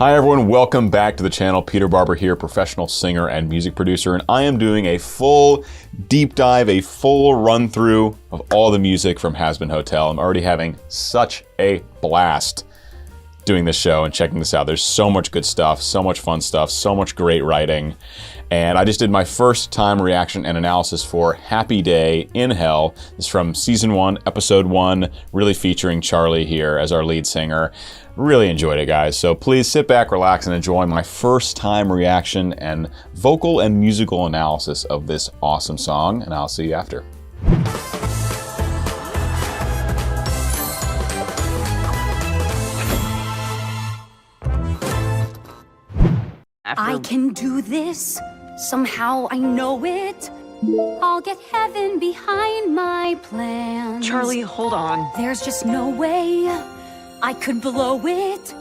Hi everyone, welcome back to the channel. Peter Barber here, professional singer and music producer, and I am doing a full deep dive, a full run through of all the music from Hazbin Hotel. I'm already having such a blast doing this show and checking this out. There's so much good stuff, so much fun stuff, so much great writing. And I just did my first time reaction and analysis for Happy Day in Hell. This is from season 1, episode 1, really featuring Charlie here as our lead singer. Really enjoyed it, guys. So please sit back, relax, and enjoy my first time reaction and vocal and musical analysis of this awesome song. And I'll see you after. I can do this, somehow I know it. I'll get heaven behind my plans. Charlie, hold on. There's just no way I could blow it.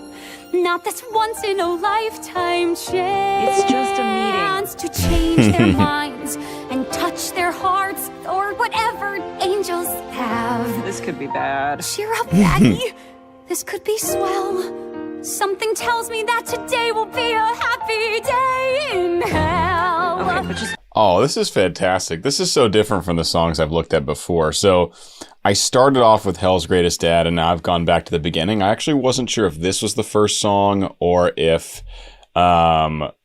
Not this once in a lifetime chance. It's just a meeting. To change their minds and touch their hearts, or whatever angels have. This could be bad. Cheer up, Maggie. This could be swell. Something tells me that today will be a happy day in hell. Okay, but just... Oh, this is fantastic. This is so different from the songs I've looked at before. So I started off with Hell's Greatest Dad, and now I've gone back to the beginning. I actually wasn't sure if this was the first song or if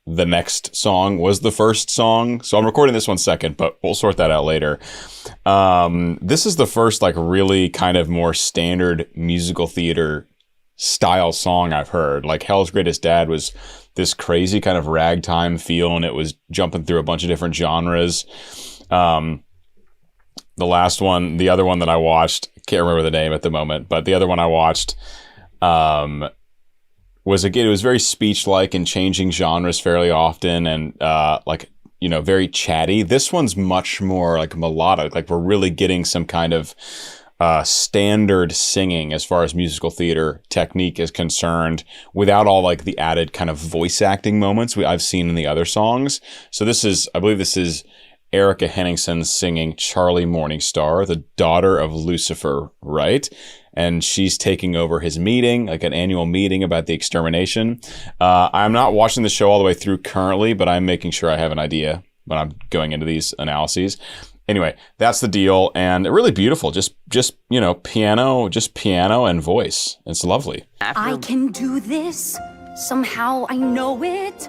the next song was the first song. So I'm recording this one second, but we'll sort that out later. This is the first like really kind of more standard musical theater style song I've heard. Like Hell's Greatest Dad was this crazy kind of ragtime feel, and it was jumping through a bunch of different genres. The last one, the other one that I watched, can't remember the name at the moment, but the other one I watched was, again, it was very speech-like and changing genres fairly often, and like, you know, very chatty. This one's much more like melodic. Like we're really getting some kind of standard singing as far as musical theater technique is concerned, without all like the added kind of voice acting moments I've seen in the other songs. So this is, I believe this is Erica Henningsen singing Charlie Morningstar, the daughter of Lucifer, right? And she's taking over his meeting, like an annual meeting about the extermination. I'm not watching the show all the way through currently, but I'm making sure I have an idea when I'm going into these analyses. Anyway, that's the deal, and really beautiful. Just you know, piano and voice. It's lovely. I can do this, somehow I know it.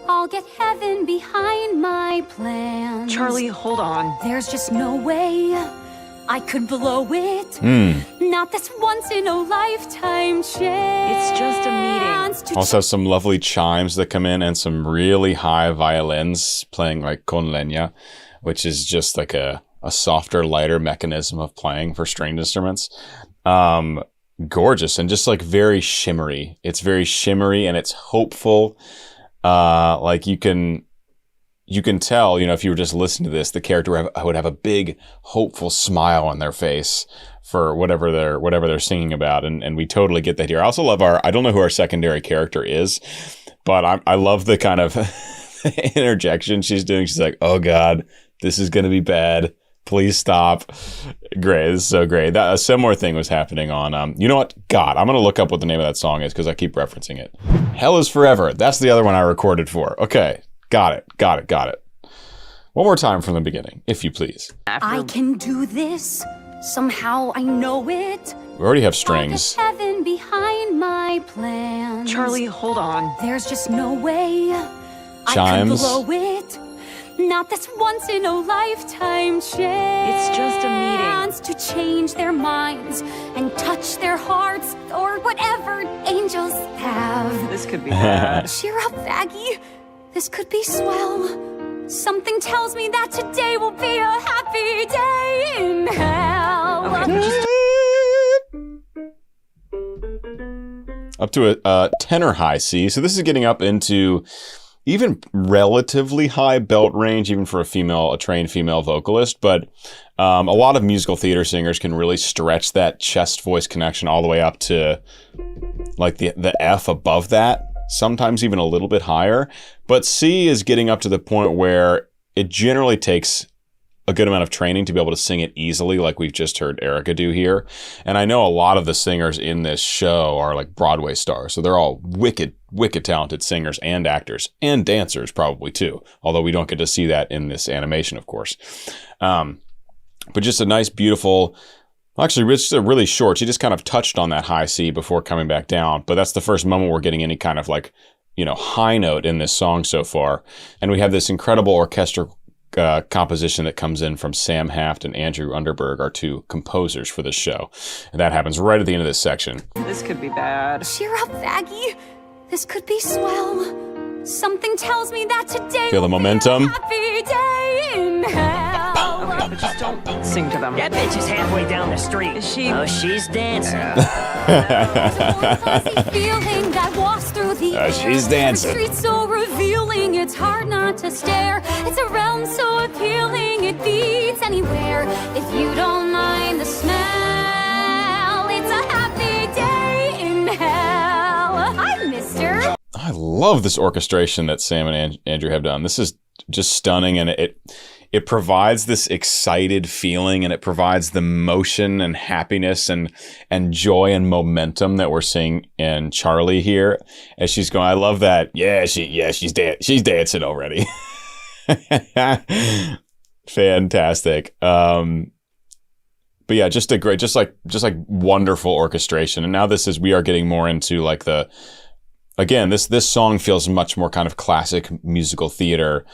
I'll get heaven behind my plans. Charlie, hold on. There's just no way I could blow it. Not this once in a lifetime chance. It's just a meeting. Also some lovely chimes that come in and some really high violins playing like con leña, which is just like a softer, lighter mechanism of playing for stringed instruments. Gorgeous and just like very shimmery. It's very shimmery and it's hopeful. Like you can tell, you know, if you were just listening to this, the character would have a big, hopeful smile on their face for whatever they're singing about, and we totally get that here. I also love I don't know who our secondary character is, but I love the kind of interjection she's doing. She's like, "Oh God, this is gonna be bad. Please stop." Great, this is so great. A similar thing was happening on, you know what? God, I'm gonna look up what the name of that song is because I keep referencing it. Hell is Forever. That's the other one I recorded for. Okay, got it. One more time from the beginning, if you please. I can do this, somehow I know it. We already have strings. I'll get heaven behind my plans. Charlie, hold on. There's just no way Chimes. I could blow it. Not this once in a lifetime chance. It's just a meeting. To change their minds and touch their hearts, or whatever angels have. This could be bad. Cheer up, Maggie. This could be swell. Something tells me that today will be a happy day in hell. Okay, up to a tenor high C. So this is getting up into even relatively high belt range, even for a trained female vocalist. But a lot of musical theater singers can really stretch that chest voice connection all the way up to like the F above that, sometimes even a little bit higher. But C is getting up to the point where it generally takes a good amount of training to be able to sing it easily, like we've just heard Erica do here. And I know a lot of the singers in this show are like Broadway stars, so they're all wicked talented singers and actors and dancers probably too, although we don't get to see that in this animation, of course. But just a nice, beautiful, actually it's really short. She just kind of touched on that high C before coming back down, but that's the first moment we're getting any kind of like, high note in this song so far. And we have this incredible orchestral composition that comes in from Sam Haft and Andrew Underberg, our two composers for this show. And that happens right at the end of this section. This could be bad. Cheer up, Vaggie. This could be swell. Something tells me that today Feel the momentum. will be a happy day in hell. Okay, but just don't sing to them. That bitch is halfway down the street. Is she? Oh, she's dancing. There's a warm, fuzzy feeling that walks through the air. She's dancing. Every street so revealing, it's hard not to stare. It's a realm so appealing, it beats anywhere. If you don't mind the smell, it's a happy day in hell. Hi, mister. I love this orchestration that Sam and Andrew have done. This is just stunning, and it provides this excited feeling, and it provides the motion and happiness and joy and momentum that we're seeing in Charlie here as she's going. I love that. She's dancing already. Fantastic. But yeah, just a great, just like wonderful orchestration. And now we are getting more into like again, this song feels much more kind of classic musical theater,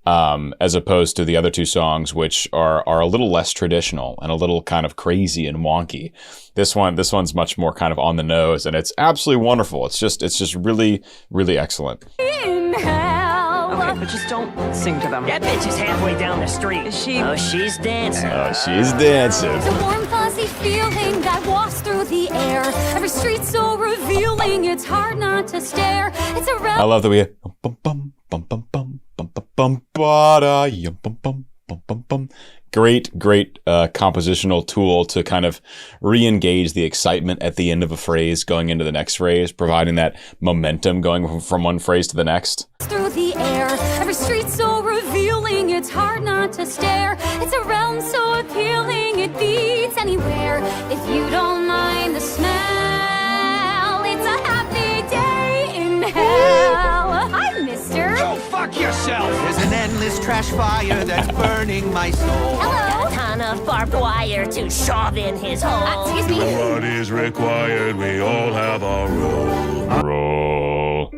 as opposed to the other two songs, which are a little less traditional and a little kind of crazy and wonky. This one's much more kind of on the nose, and it's absolutely wonderful. It's just really, really excellent. In hell. Okay, but just don't sing to them. That bitch is halfway down the street. Is she? Oh, she's dancing. Oh, she's dancing. It's a warm, fuzzy feeling that walks through the air. Every street so revealing, it's hard not to stare. It's a I love that we have bum bum bum bum bum bum bum bum ba-da, yum, bum bum bum bum bum. Great compositional tool to kind of re-engage the excitement at the end of a phrase going into the next phrase, providing that momentum going from one phrase to the next. through the air. Every street so revealing, it's hard not to stare. It's a realm so appealing, it beats anywhere. If you don't mind the smell, it's a happy day in hell. Hi, mister. Go fuck yourself! There's an endless trash fire that's burning my soul. Hello. A ton of barbed wire to shove in his hole. Excuse me. What is required? We all have our role. Roll.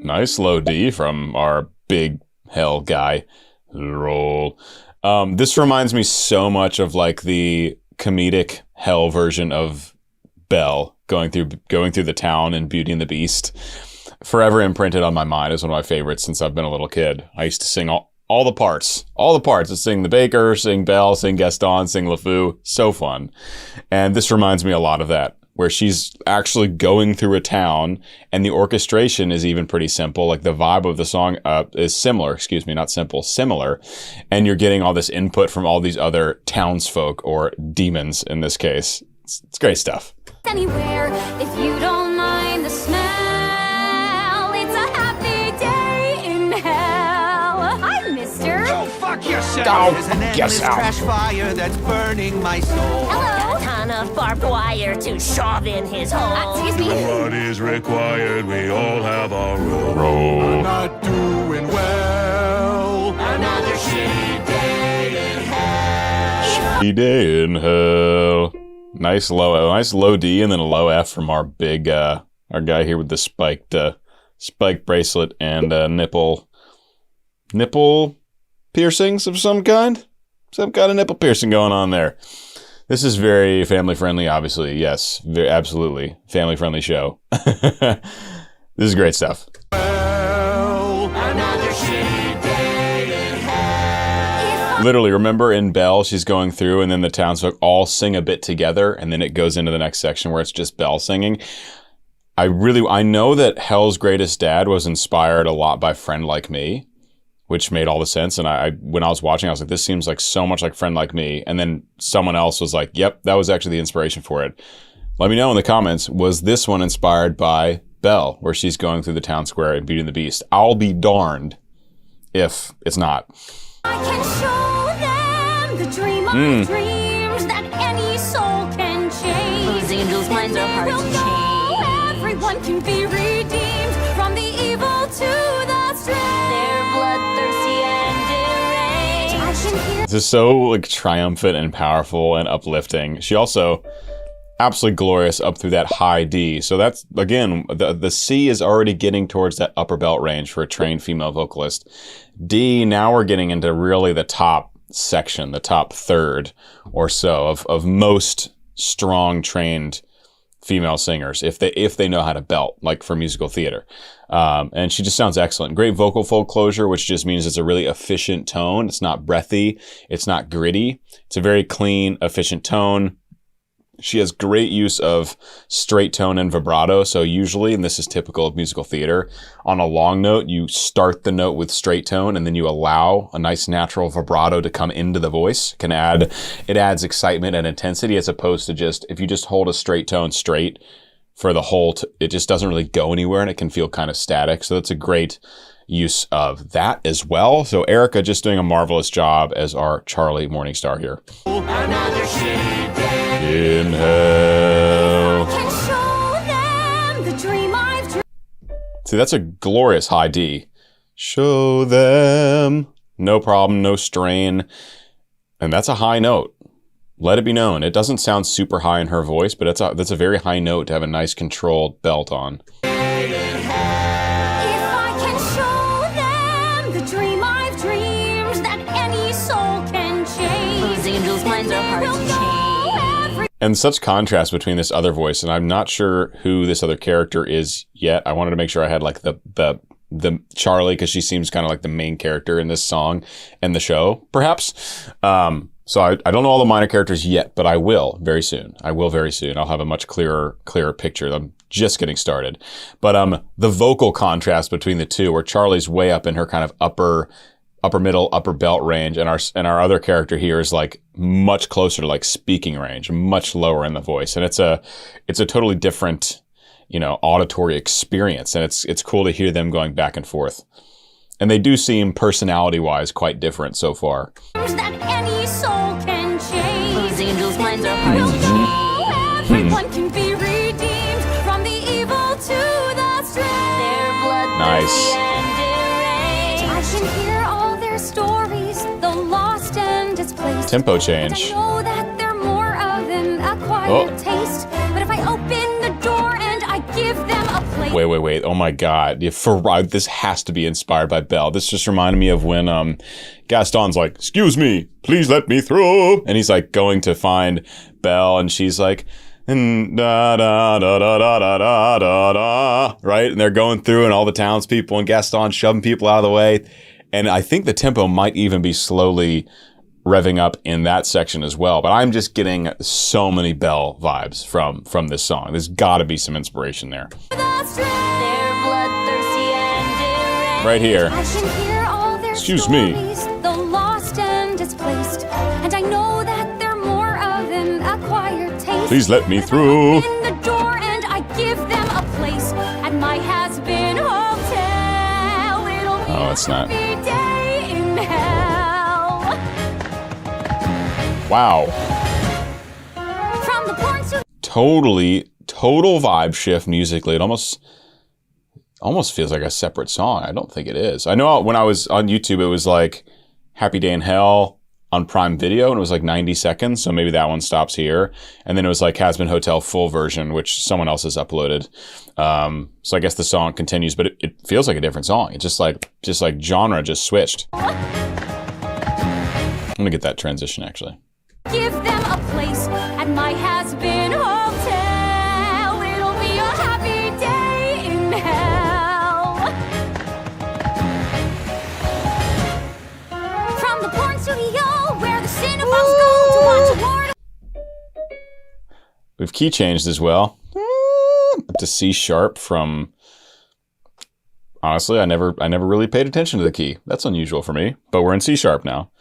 Nice low D from our big hell guy. Roll. This reminds me so much of like the comedic hell version of Belle going through the town in Beauty and the Beast. Forever imprinted on my mind as one of my favorites since I've been a little kid. I used to sing all the parts. I'd sing the baker, sing Belle, sing Gaston, sing LeFou. So fun. And this reminds me a lot of that, where she's actually going through a town and the orchestration is even pretty simple. Like the vibe of the song is similar, similar. And you're getting all this input from all these other townsfolk or demons in this case. It's great stuff. Anywhere, if you don't mind the smell, it's a happy day in hell. Hi, mister. Go fuck yourself! Go There's an fuck endless yourself. trash fire that's burning my soul. Hello. A ton of barbed wire to shove in his hole. Excuse me. What is required? We all have our role. Roll. Not doing well. Another shitty day in hell. Day in hell. Nice low D and then a low F from our big our guy here with the spiked bracelet and nipple piercings of some kind of nipple piercing going on there. This is very family friendly, obviously. Yes, very absolutely family friendly show. This is great stuff. Well, another shitty day in hell. Literally, remember in Belle, she's going through and then the townsfolk all sing a bit together and then it goes into the next section where it's just Belle singing. I know that Hell's Greatest Dad was inspired a lot by Friend Like Me, which made all the sense. And when I was watching, I was like, this seems like so much like Friend Like Me. And then someone else was like, yep, that was actually the inspiration for it. Let me know in the comments, was this one inspired by Belle, where she's going through the town square and Beauty and the Beast? I'll be darned if it's not. I can show them the my dreams that any soul can change. Those angels' minds are hard We'll to know change. everyone can be redeemed from the evil to the strange. They're bloodthirsty and deranged. I can hear This is so like triumphant and powerful and uplifting. She also absolutely glorious up through that high D. So that's, again, the C is already getting towards that upper belt range for a trained female vocalist. D, now we're getting into really the top section, the top third or so of most strong trained female singers, if they know how to belt, like for musical theater. And she just sounds excellent. Great vocal fold closure, which just means it's a really efficient tone. It's not breathy. It's not gritty. It's a very clean, efficient tone. She has great use of straight tone and vibrato. So usually, and this is typical of musical theater, on a long note, you start the note with straight tone and then you allow a nice natural vibrato to come into the voice. It adds excitement and intensity as opposed to just, if you just hold a straight tone straight for the whole, it just doesn't really go anywhere and it can feel kind of static. So that's a great use of that as well. So Erica just doing a marvelous job as our Charlie Morningstar here. Another shitty day. In hell. can show them the dream I've dreamed. See, that's a glorious high D. Show them. No problem, no strain. And that's a high note. Let it be known. It doesn't sound super high in her voice, but that's a very high note to have a nice controlled belt on. If I can show them the dream I've dreamed that any soul can change. Those angels' minds are hard We'll to know change. And such contrast between this other voice, and I'm not sure who this other character is yet. I wanted to make sure I had like the Charlie, because she seems kind of like the main character in this song and the show, perhaps. So I don't know all the minor characters yet, but I will very soon. I'll have a much clearer picture. I'm just getting started. But the vocal contrast between the two, where Charlie's way up in her kind of upper middle, upper belt range, and our other character here is like much closer to like speaking range, much lower in the voice. And it's a totally different, auditory experience. And it's cool to hear them going back and forth. And they do seem personality-wise quite different so far. that any soul can change. Those angels' minds are hard We'll to know everyone can be redeemed from the evil to the strange. They're bloodthirsty Nice. and deranged. I can hear all their stories, the lost and displaced. Tempo change. I know that they're more of an acquired taste, but if I open the door and I give them a place. Wait. Oh my God. This has to be inspired by Belle. This just reminded me of when Gaston's like, "Excuse me, please let me through." And he's like going to find Belle and she's like, da da da da da da da da da, right? And they're going through and all the townspeople and Gaston shoving people out of the way. And I think the tempo might even be slowly revving up in that section as well. But I'm just getting so many Belle vibes from this song. There's got to be some inspiration there. The strange. They're bloodthirsty and deranged. Right here. I can hear all their Excuse me. stories, the lost and displaced, and I know that they're more of an acquired taste. Please let me But if I through. open the door and I give them a place at my Hazbin Hotel. It'll be Oh, it's a not. happy day in hell. Wow. From the porn to Total vibe shift musically. It almost feels like a separate song. I don't think it is. I know when I was on YouTube, it was like Happy Day in Hell on Prime Video, and it was like 90 seconds. So maybe that one stops here. And then it was like Hazbin Hotel full version, which someone else has uploaded. So I guess the song continues, but it feels like a different song. It's just like genre just switched. I'm gonna get that transition actually. give them a place at my Hazbin Hotel. It'll be a happy day in hell. From the porn studio where the cinephiles go to watch a war. We've key changed as well. Up to C sharp from. Honestly, I never really paid attention to the key. That's unusual for me. But we're in C sharp now.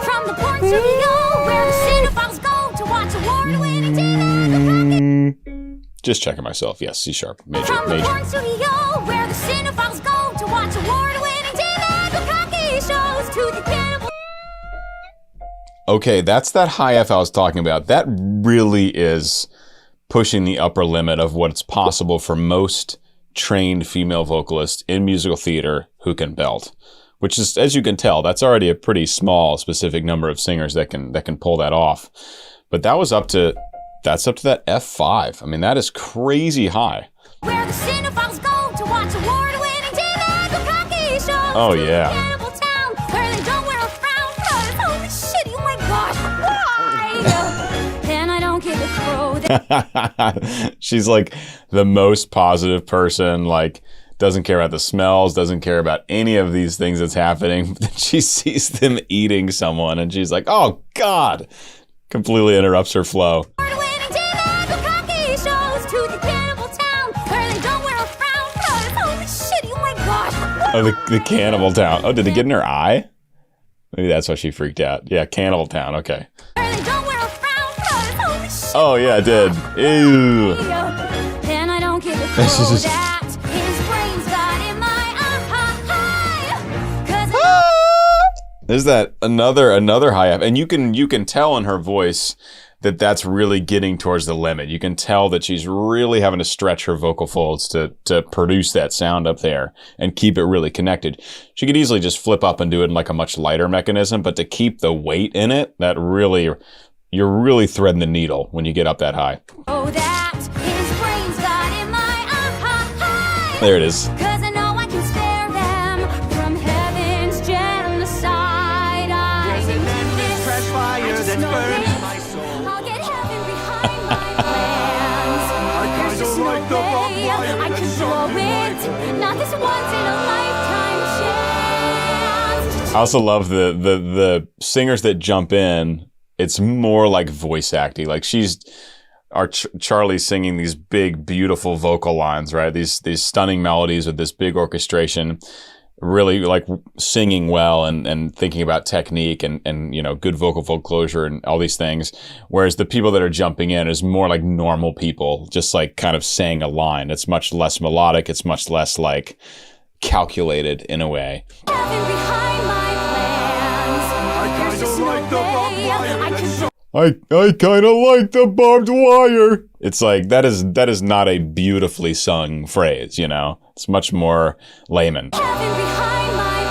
From the porn studio where the cinephiles go to watch award-winning TV. Just checking myself. Yes, C sharp. Major. From the Major. porn studio, where the cinephiles go to watch award-winning David Bukkake shows, to the cannibal. Okay, that's that high F I was talking about. That really is pushing the upper limit of what's possible for most trained female vocalists in musical theater who can belt. Which is, as you can tell, that's already a pretty small, specific number of singers that can pull that off. But that was up to that F5. I mean, that is crazy high. Where the cinephiles go to watch award-winning David Bukkake shows. Oh, to the yeah. cannibal town, where they don't wear a frown. Cause holy shit, oh my gosh, why? And I don't give a crow. She's like the most positive person, like doesn't care about the smells, doesn't care about any of these things that's happening. She sees them eating someone and she's like, oh God, completely interrupts her flow. Award-winning David Bukkake shows, to the cannibal town, where they don't wear a frown. Cause holy shit, oh my gosh, why? Oh, the Cannibal Town. Oh, did it get in her eye? Maybe that's why she freaked out. Yeah, Cannibal Town. Okay. Where they don't wear a frown. Cause holy shit. Oh, yeah, it did. Ew. And I don't give a crow that his brains got in my eye. Cause There's that another high F, and you can tell in her voice that that's really getting towards the limit. You can tell that she's really having to stretch her vocal folds to produce that sound up there and keep it really connected. She could easily just flip up and do it in like a much lighter mechanism, but to keep the weight in it, that really, you're really threading the needle when you get up that high. oh, that his brains got in my eye. There it is. Cause I know I can spare them from heaven's genocide. There's an endless trash fire that's burning my soul. I'll get heaven behind my plans. There's just no like the way barbed wire I that's can blow it. Not this once in a lifetime chance. I also love the singers that jump in. It's more like voice acting. Like Charlie's singing these big, beautiful vocal lines, right? These stunning melodies with this big orchestration, really like singing well and thinking about technique and you know, good vocal closure and all these things. Whereas the people that are jumping in is more like normal people, just like kind of saying a line. It's much less melodic. It's much less like calculated in a way. Heaven behind my plans. There's just no like the barbed way wire I can blow I kind of like the barbed wire. It's like, that is not a beautifully sung phrase, you know? It's much more layman. heaven behind my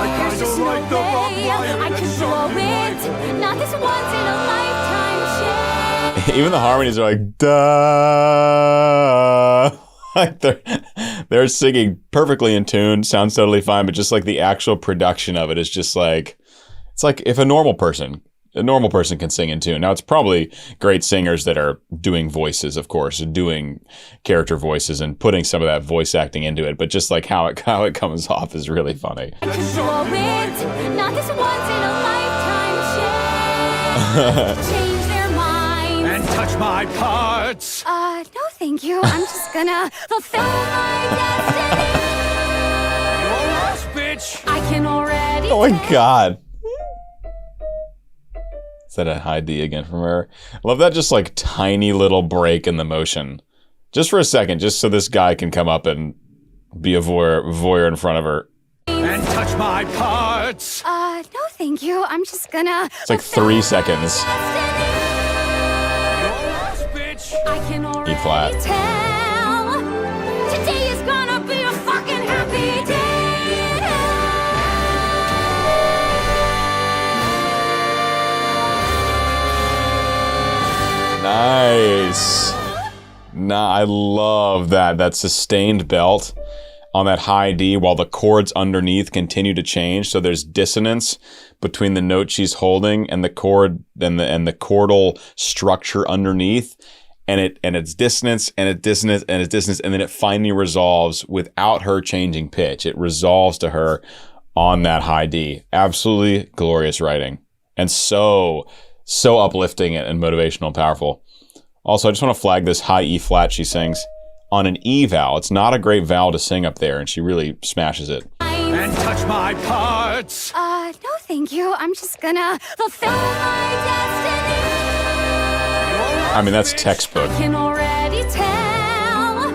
plans. There's just no like the barbed way wire I can that's blow showing me it. Not this once in a lifetime chance. Even the harmonies are like, duh. Like they're singing perfectly in tune, sounds totally fine, but just like the actual production of it is just like, it's like if a normal person can sing in tune. Now, it's probably great singers that are doing voices, of course, doing character voices and putting some of that voice acting into it. But just like how it comes off is really funny. I can blow it. Not this once in a lifetime chance. Change their minds. And touch my parts. No, thank you. I'm just gonna fulfill my destiny. You're lost, bitch. I can already. Oh my God. Is that a high D again from her? I love that just like tiny little break in the motion. Just for a second, just so this guy can come up and be a voyeur in front of her. And touch my parts. No, thank you. I'm just gonna. It's like 3 seconds. I can already E flat. tell. Today is gonna be a fucking happy day. Nice. I love that sustained belt on that high D while the chords underneath continue to change. So there's dissonance between the note she's holding and the chord and the chordal structure underneath. And it's dissonance and it's dissonance and it's dissonance. And then it finally resolves without her changing pitch. It resolves to her on that high D. Absolutely glorious writing. And so uplifting and motivational and powerful. Also, I just want to flag this high E flat she sings on an E vowel. It's not a great vowel to sing up there, and she really smashes it. And touch my parts. No, thank you. I'm just gonna fulfill my destiny. You're I mean, that's textbook. I can already tell.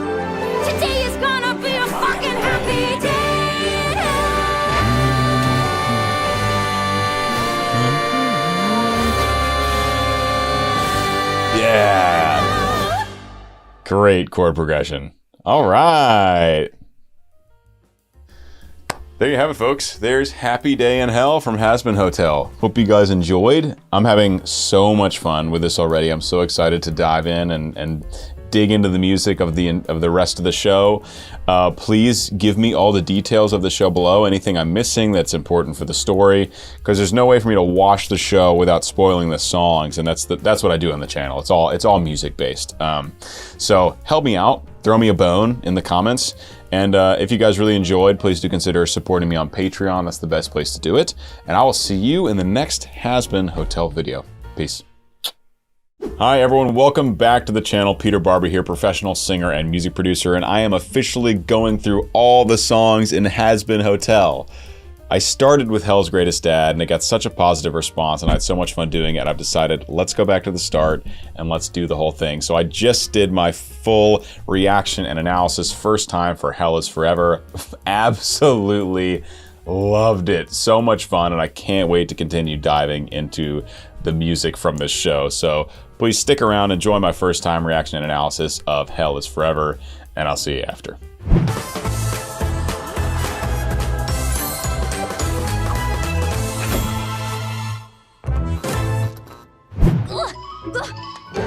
Today is gonna be a fucking happy day. Yeah. Great chord progression. All right. There you have it, folks. There's Happy Day in Hell from Hazbin Hotel. Hope you guys enjoyed. I'm having so much fun with this already. I'm so excited to dive in and dig into the music of the rest of the show. Please give me all the details of the show below, anything I'm missing that's important for the story, because there's no way for me to watch the show without spoiling the songs, and that's what I do on the channel. It's all music based. So help me out, throw me a bone in the comments, and if you guys really enjoyed, please do consider supporting me on Patreon. That's the best place to do it, and I will see you in the next Hazbin Hotel video. Peace. Hi everyone, welcome back to the channel. Peter Barber here, professional singer and music producer, and I am officially going through all the songs in Hazbin Hotel. I started with Hell's Greatest Dad, and it got such a positive response, and I had so much fun doing it. I've decided, let's go back to the start, and let's do the whole thing. So I just did my full reaction and analysis first time for Hell is Forever. Absolutely loved it. So much fun, and I can't wait to continue diving into the music from this show. So please stick around, enjoy my first time reaction and analysis of Hell is Forever, and I'll see you after.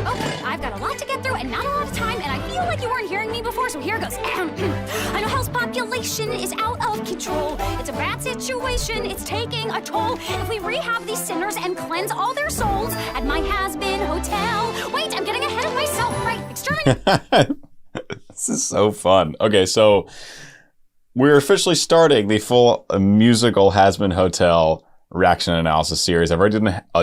Oh, I've got a lot to get through and not a lot of time, and I feel like you weren't hearing me before, so here goes. I know Hell's population is out of control. It's a bad situation, it's taking a toll. If we rehab these sinners and cleanse all their souls at my Hazbin Hotel. Wait, I'm getting ahead of myself. Right, exterminate. This is so fun. Okay, so we're officially starting the full musical Hazbin Hotel reaction analysis series. I've already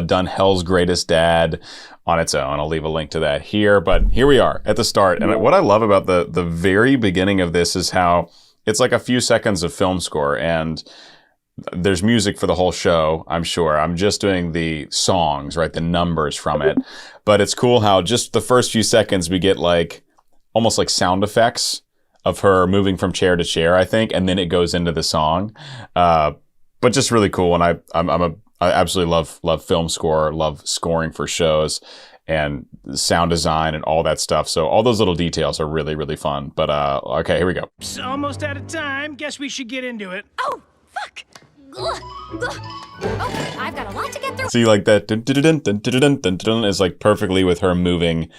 done Hell's Greatest Dad on its own. I'll leave a link to that here, but here we are at the start. And what I love about the very beginning of this is how it's like a few seconds of film score, and there's music for the whole show, I'm sure. I'm just doing the songs, right? The numbers from it. But it's cool how just the first few seconds we get like almost like sound effects of her moving from chair to chair, I think, and then it goes into the song. But just really cool, and I absolutely love film score, love scoring for shows, and sound design and all that stuff. So all those little details are really, really fun. But okay, here we go. It's almost out of time. Guess we should get into it. Oh, fuck. Oh, I've got a lot to get through. See, like that dun, dun, dun, dun, dun, dun, dun, dun, is like perfectly with her moving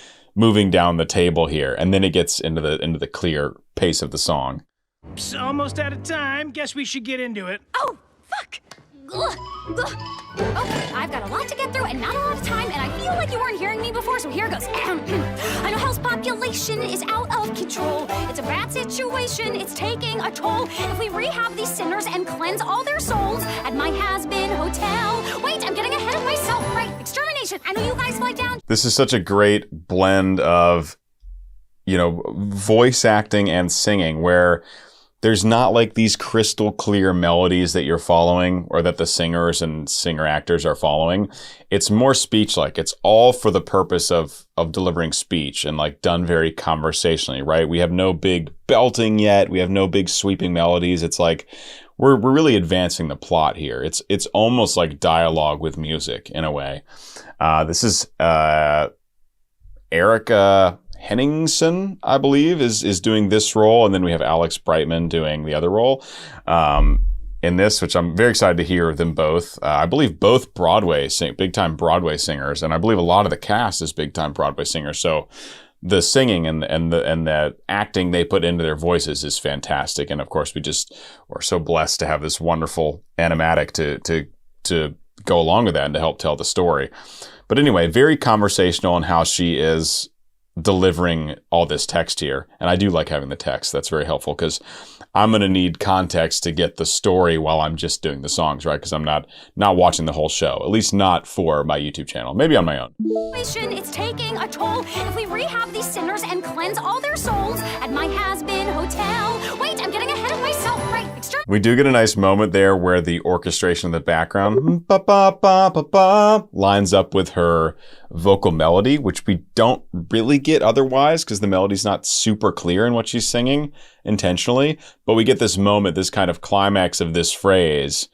down the table here, and then it gets into the clear pace of the song. It's almost out of time. Guess we should get into it. Oh, fuck. Oh, I've got a lot to get through and not a lot of time, and I feel like you weren't hearing me before, so here goes. I know Hell's population is out of control. It's a bad situation, it's taking a toll. If we rehab these sinners and cleanse all their souls at my Hazbin Hotel. Wait, I'm getting ahead of myself. Right, extermination. I know you guys lie down. This is such a great blend of, you know, voice acting and singing, where there's not like these crystal clear melodies that you're following or that the singers and singer actors are following. It's more speech-like. It's all for the purpose of delivering speech and like done very conversationally, right? We have no big belting yet. We have no big sweeping melodies. It's like we're really advancing the plot here. It's almost like dialogue with music in a way. This is Erica Henningsen, I believe, is doing this role, and then we have Alex Brightman doing the other role in this, which I'm very excited to hear them both. I believe both big-time Broadway singers, and I believe a lot of the cast is big-time Broadway singers. So the singing and the acting they put into their voices is fantastic. And of course, we're so blessed to have this wonderful animatic to go along with that and to help tell the story. But anyway, very conversational in how she is delivering all this text here. And I do like having the text. That's very helpful because I'm going to need context to get the story while I'm just doing the songs, right? Because I'm not watching the whole show, at least not for my YouTube channel. Maybe on my own. It's taking a toll. If we rehab these sinners and cleanse all their souls at my Hazbin Hotel. Wait, I'm getting ahead of myself. Right, We do get a nice moment there where the orchestration in the background ba, ba, ba, ba, ba, lines up with her vocal melody, which we don't really get otherwise because the melody's not super clear in what she's singing intentionally. But we get this moment, this kind of climax of this phrase,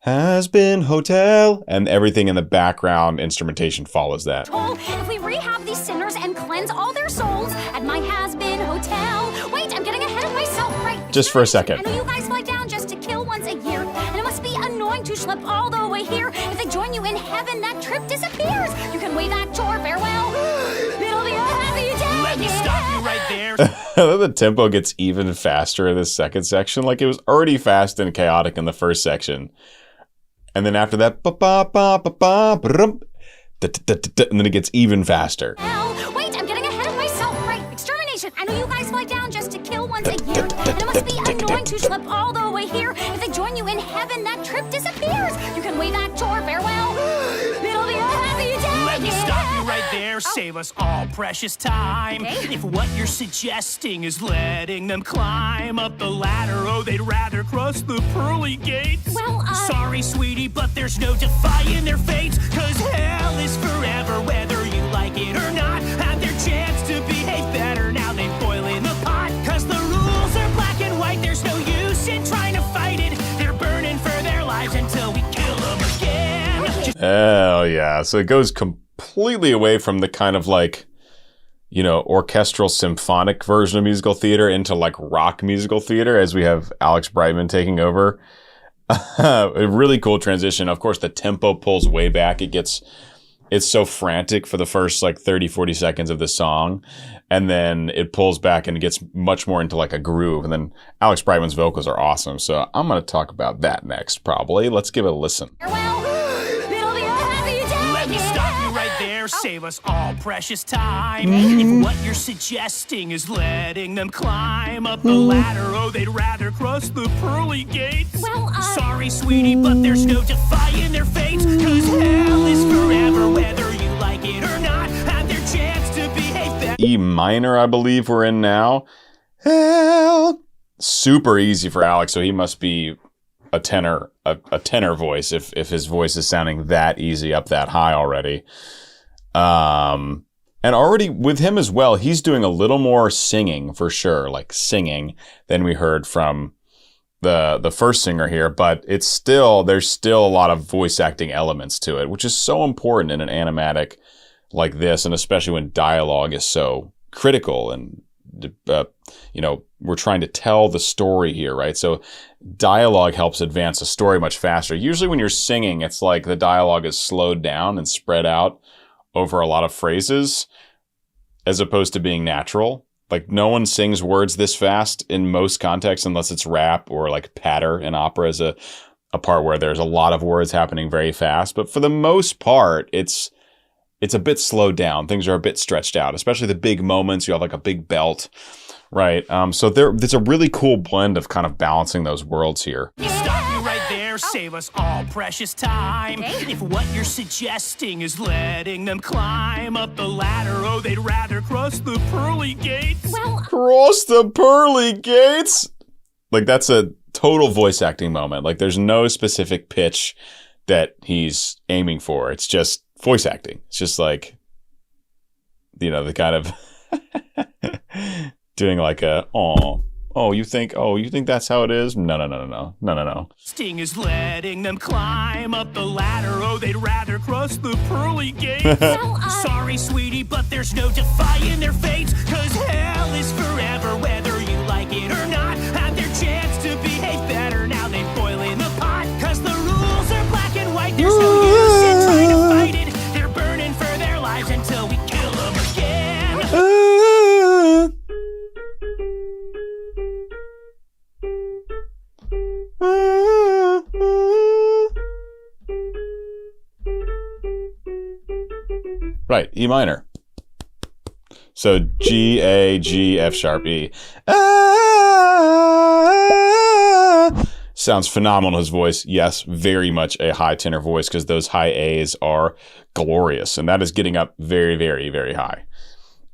Hazbin Hotel, and everything in the background instrumentation follows that. If we rehab these sinners and cleanse all their souls at my Hazbin Hotel. Wait, I'm getting ahead of myself, right? Just for a second. I know you guys fly down just to kill once a year, and it must be annoying to schlep all the way here. If they join you in heaven, that trip disappears. You can wave at your farewell. It'll be a happy day. Let me stop you right there. The tempo gets even faster in this second section. Like, it was already fast and chaotic in the first section. And then after that, and then it gets even faster. Wait, I'm getting ahead of myself, right? Extermination. I know you guys fly down just to kill once a year, and it must be annoying to schlep all the way here. If they join you in heaven, that trip disappears. You can wave at your farewell. It'll be a happy day. Let me stop you right there. Save us all precious time. Okay. If what you're suggesting is letting them climb up the ladder, oh, they'd rather cross the pearly gates. Well, Sorry, sweetie, but there's no defying their fates. Cause hell is forever, whether you like it or not. Had their chance to behave better, now they boil in the pot. Cause the rules are black and white, there's no use in trying to fight it. They're burning for their lives until we kill them again. Hell yeah. So it goes completely away from the kind of like, you know, orchestral symphonic version of musical theater into like rock musical theater as we have Alex Brightman taking over. A really cool transition. Of course, the tempo pulls way back. It's so frantic for the first like 30, 40 seconds of the song. And then it pulls back and it gets much more into like a groove. And then Alex Brightman's vocals are awesome. So I'm going to talk about that next, probably. Let's give it a listen. farewell. It'll be a happy day. Let me stop you right there, save us all precious time. If what you're suggesting is letting them climb up the ladder, oh, they'd rather cross the pearly gates. Well, Sorry, sweetie, but there's no defying their fates. Cause hell is forever, whether you like it or not. Had their chance to behave better. E minor, I believe we're in now. Hell. Super easy for Alex, so he must be a tenor voice if his voice is sounding that easy up that high already. And already with him as well, he's doing a little more singing for sure, like singing than we heard from the first singer here, but there's still a lot of voice acting elements to it, which is so important in an animatic like this, and especially when dialogue is so critical and you know, we're trying to tell the story here, right? So dialogue helps advance a story much faster. Usually when you're singing, it's like the dialogue is slowed down and spread out over a lot of phrases as opposed to being natural. Like, no one sings words this fast in most contexts unless it's rap or like patter in opera is a part where there's a lot of words happening very fast. But for the most part, it's a bit slowed down. Things are a bit stretched out, especially the big moments. You have like a big belt, right? So there's a really cool blend of kind of balancing those worlds here. Stop you right there, save us all precious time. If what you're suggesting is letting them climb up the ladder, oh, they'd rather cross the pearly gates. well, Cross the pearly gates! Like, that's a total voice acting moment. Like, there's no specific pitch that he's aiming for. It's just voice acting. It's just like, you know, the kind of doing like a, you think that's how it is? No. Sting is letting them climb up the ladder, oh, they'd rather cross the pearly gates. Sorry, sweetie, but there's no defying their fates. Cause hell is forever, whether you like it or not. Had their chance to behave better, now they boil in the pot. Cause the rules are black and white, there's no use in trying to fight it. They're burning for their lives until we kill them again. Right, E minor. So G, A, G, F sharp, E. Sounds phenomenal, his voice. Yes, very much a high tenor voice because those high A's are glorious. And that is getting up very, very, very high.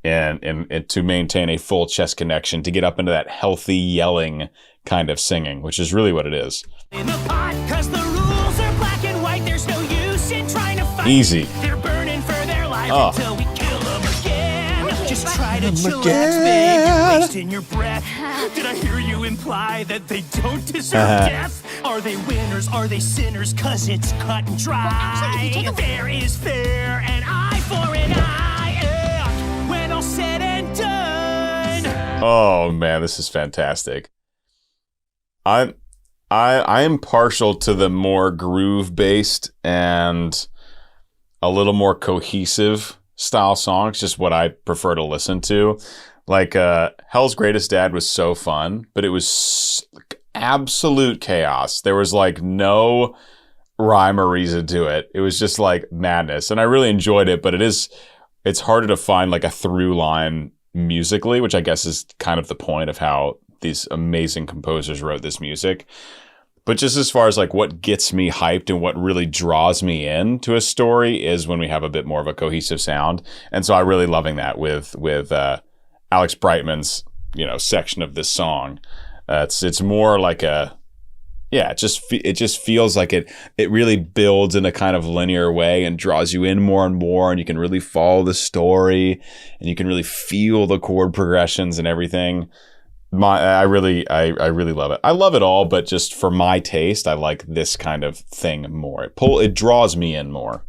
and to maintain a full chest connection, to get up into that healthy yelling kind of singing, which is really what it is. In the pot, 'cause the rules are black and white. There's no use in trying to fight. Easy. They're burning for their lives until we kill them again. Just try to chillax, babe. You're wasting your breath. Did I hear you imply that they don't deserve death? Are they winners? Are they sinners? 'Cause it's cut and dry. Fair is fair, an eye for an eye. Yeah. When all said and done. Oh man, this is fantastic. I am partial to the more groove-based and a little more cohesive style songs, just what I prefer to listen to. Like Hell's Greatest Dad was so fun, but it was absolute chaos. There was like no rhyme or reason to it. It was just like madness, and I really enjoyed it, but it's harder to find like a through line musically, which I guess is kind of the point of how these amazing composers wrote this music. But just as far as like what gets me hyped and what really draws me into a story is when we have a bit more of a cohesive sound. And so I'm really loving that with Alex Brightman's, section of this song. It's more like it just feels like it really builds in a kind of linear way and draws you in more and more, and you can really follow the story and you can really feel the chord progressions and everything. I really love it. I love it all, but just for my taste, I like this kind of thing more. It draws me in more.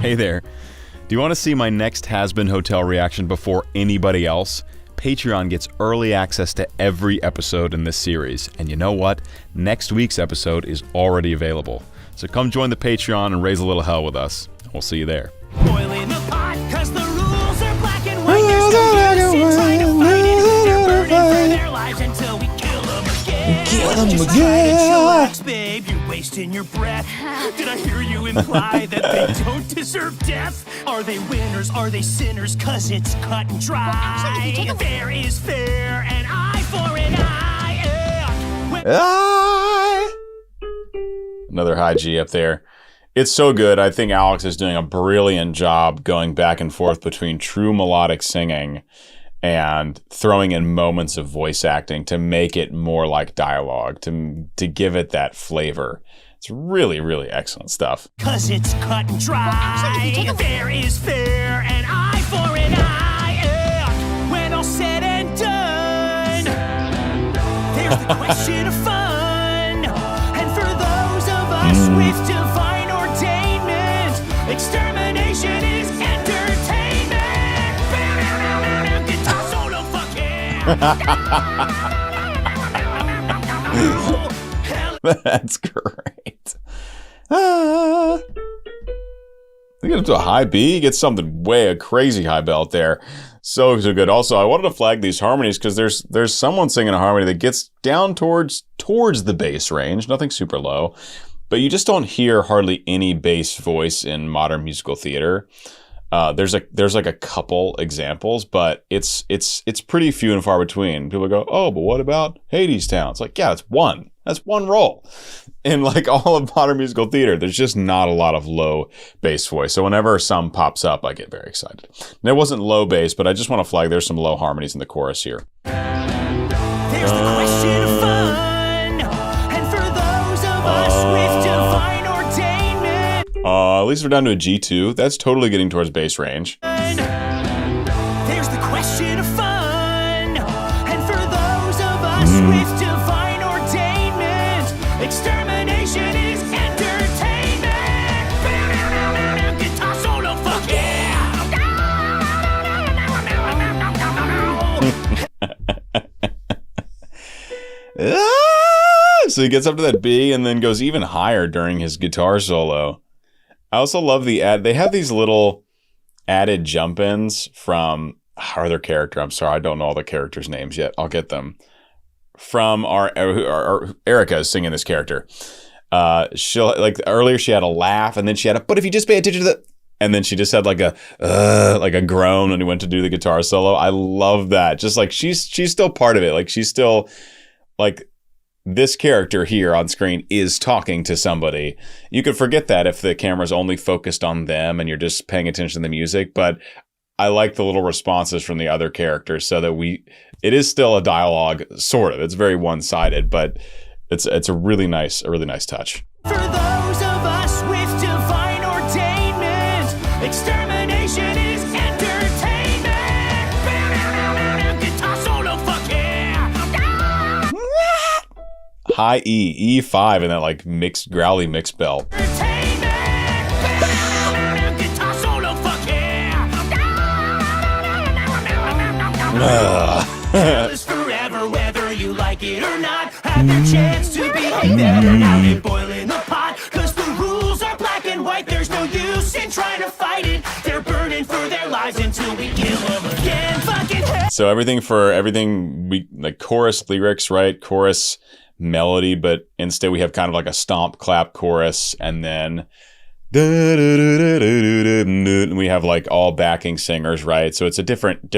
Hey there. Do you want to see my next Hazbin Hotel reaction before anybody else? Patreon gets early access to every episode in this series. And you know what? Next week's episode is already available. So come join the Patreon and raise a little hell with us. We'll see you there. Boil in the pot, 'cause the rules are black and white. There's no use in trying to fight it. They're burning for their lives until we kill them again. Just try to chillax, babe. You're wasting your breath. Did I hear you imply that they don't deserve death? Are they winners? Are they sinners? 'Cause it's cut and dry. Fair is fair, an eye for an eye. Yeah. Another high G up there. It's so good. I think Alex is doing a brilliant job going back and forth between true melodic singing and throwing in moments of voice acting to make it more like dialogue, to give it that flavor. It's really, really excellent stuff. 'Cause it's cut and dry. Fair is fair, an eye for an eye. Yeah. When all said and done, there's the question of fun. And for those of us with divine ordainment, extermination is entertainment. Guitar solo, fuck yeah. That's great. We get up to a high B, get something way a crazy high belt there. So good. Also, I wanted to flag these harmonies because there's someone singing a harmony that gets down towards the bass range, nothing super low, but you just don't hear hardly any bass voice in modern musical theater. There's like a couple examples, but it's pretty few and far between. People go, oh, but what about Hadestown? It's like, yeah, that's one role in like all of modern musical theater. There's just not a lot of low bass voice. So whenever some pops up, I get very excited. And it wasn't low bass, but I just want to flag there's some low harmonies in the chorus here. There's the question of fun, and for those of us with divine ordainment. At least we're down to a G2. That's totally getting towards bass range. There's the question of fun, and for those of us with divine ordainment, extermination is entertainment. Guitar solo, fuck yeah. So he gets up to that B and then goes even higher during his guitar solo. I also love the they have these little added jump-ins from our other character. I'm sorry, I don't know all the characters' names yet. I'll get them. From our Erica is singing this character. She'll like earlier she had a laugh and then she had a, but if you just pay attention to the, and then she just had like a groan when he went to do the guitar solo. I love that. Just like she's still part of it. Like she's still like, this character here on screen is talking to somebody. You could forget that if the camera's only focused on them and you're just paying attention to the music, but I like the little responses from the other characters so that it is still a dialogue, sort of. It's very one-sided, but it's a really nice touch. For those of us with divine ordainment, extermination is entertainment. Guitar solo, fuck yeah! High E, E5, and that like mixed, growly mixed belt. Entertainment. Guitar solo, fuck yeah! Hell is forever, whether you like it or not. Have their chance to behave better, now they boil in the pot. Cause the rules are black and white, there's no use in trying to fight it. They're burning for their lives until we kill them again. Fucking hell. So everything we like chorus lyrics, right? Chorus melody, but instead we have kind of like a stomp clap chorus, and then we have like all backing singers, right? So it's a different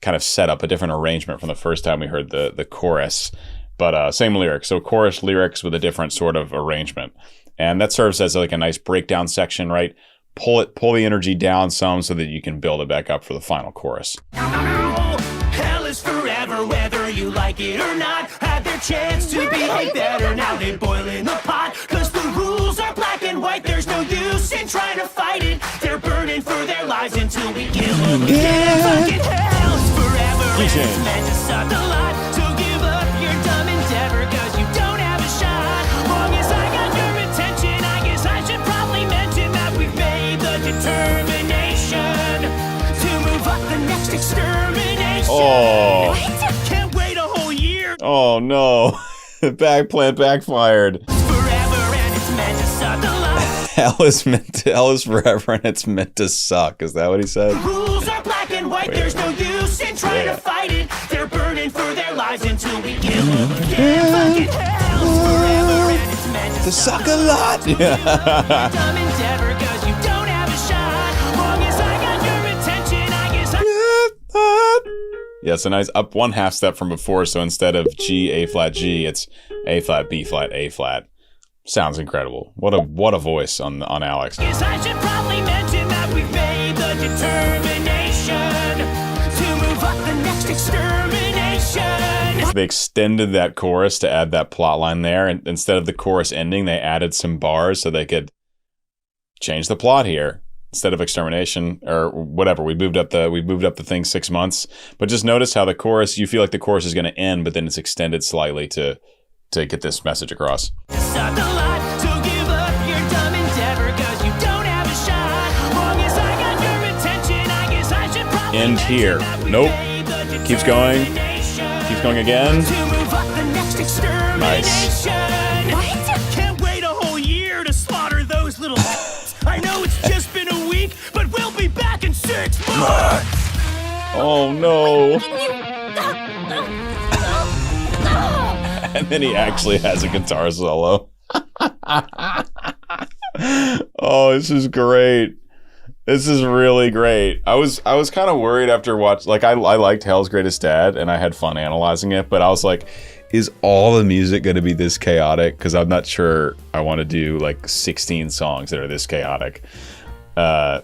kind of setup, a different arrangement from the first time we heard the chorus, but same lyrics. So chorus lyrics with a different sort of arrangement, and that serves as like a nice breakdown section, right? Pull the energy down some so that you can build it back up for the final chorus. Hell is forever, whether you like it or not. Had their chance to behave better, now they boil in the pot. Cause the rules are black and white, there's no use in trying to fight it. They're burning for their lives until we kill them again. Fucking hell is forever, and it's meant to suck a lot. So give up your dumb endeavor, cause you don't have a shot. Long as I got your attention, I guess I should probably mention that we've made the determination to move up the next extermination. Oh. Can't wait a whole year. Oh no. Back plan backfired. Forever, and it's meant to suck a lot. Hell is forever and it's meant to suck. Is that what he said? Rules are black and white, there's no use in trying to fight it. They're burning for their lives until we kill them again. Fucking hell's forever, and it's meant to suck a lot. Yeah. dumb endeavor, cause you don't have a shot. Long as I got your attention, I guess Yeah, it's a nice up one half step from before. So instead of G, A flat, G, it's A flat, B flat, A flat. Sounds incredible. What a voice on Alex. Guess I should probably mention that we've made the determination to move up the next extermination. They extended that chorus to add that plot line there, and instead of the chorus ending, they added some bars so they could change the plot here. Instead of extermination or whatever, we moved up the thing 6 months. But just notice how the chorus, you feel like the chorus is going to end, but then it's extended slightly to get this message across. Suck a lot, so give up your dumb endeavor, cause you don't have a shot. Long as I got your attention, I guess I should probably End here. Nope. Keeps going. Keeps going again. to move up the next extermination. Nice. Can't wait a whole year to slaughter those little I know it's just been a week, but we'll be back in 6 months. Oh no. And then he actually has a guitar solo. Oh, this is great. This is really great. I was kind of worried after watching, like I liked Hell's Greatest Dad and I had fun analyzing it, but I was like, is all the music going to be this chaotic? Because I'm not sure I want to do like 16 songs that are this chaotic. I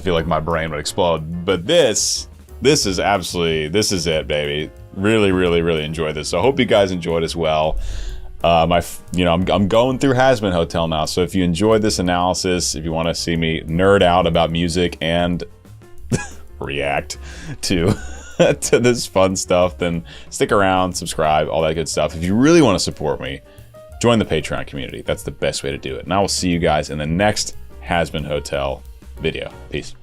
feel like my brain would explode. But this is it, baby. Really, really, really enjoyed this. So I hope you guys enjoyed as well. I'm going through Hazbin Hotel now. So if you enjoyed this analysis, if you want to see me nerd out about music and react to this fun stuff, then stick around, subscribe, all that good stuff. If you really want to support me, join the Patreon community. That's the best way to do it. And I will see you guys in the next Hazbin Hotel video. Peace.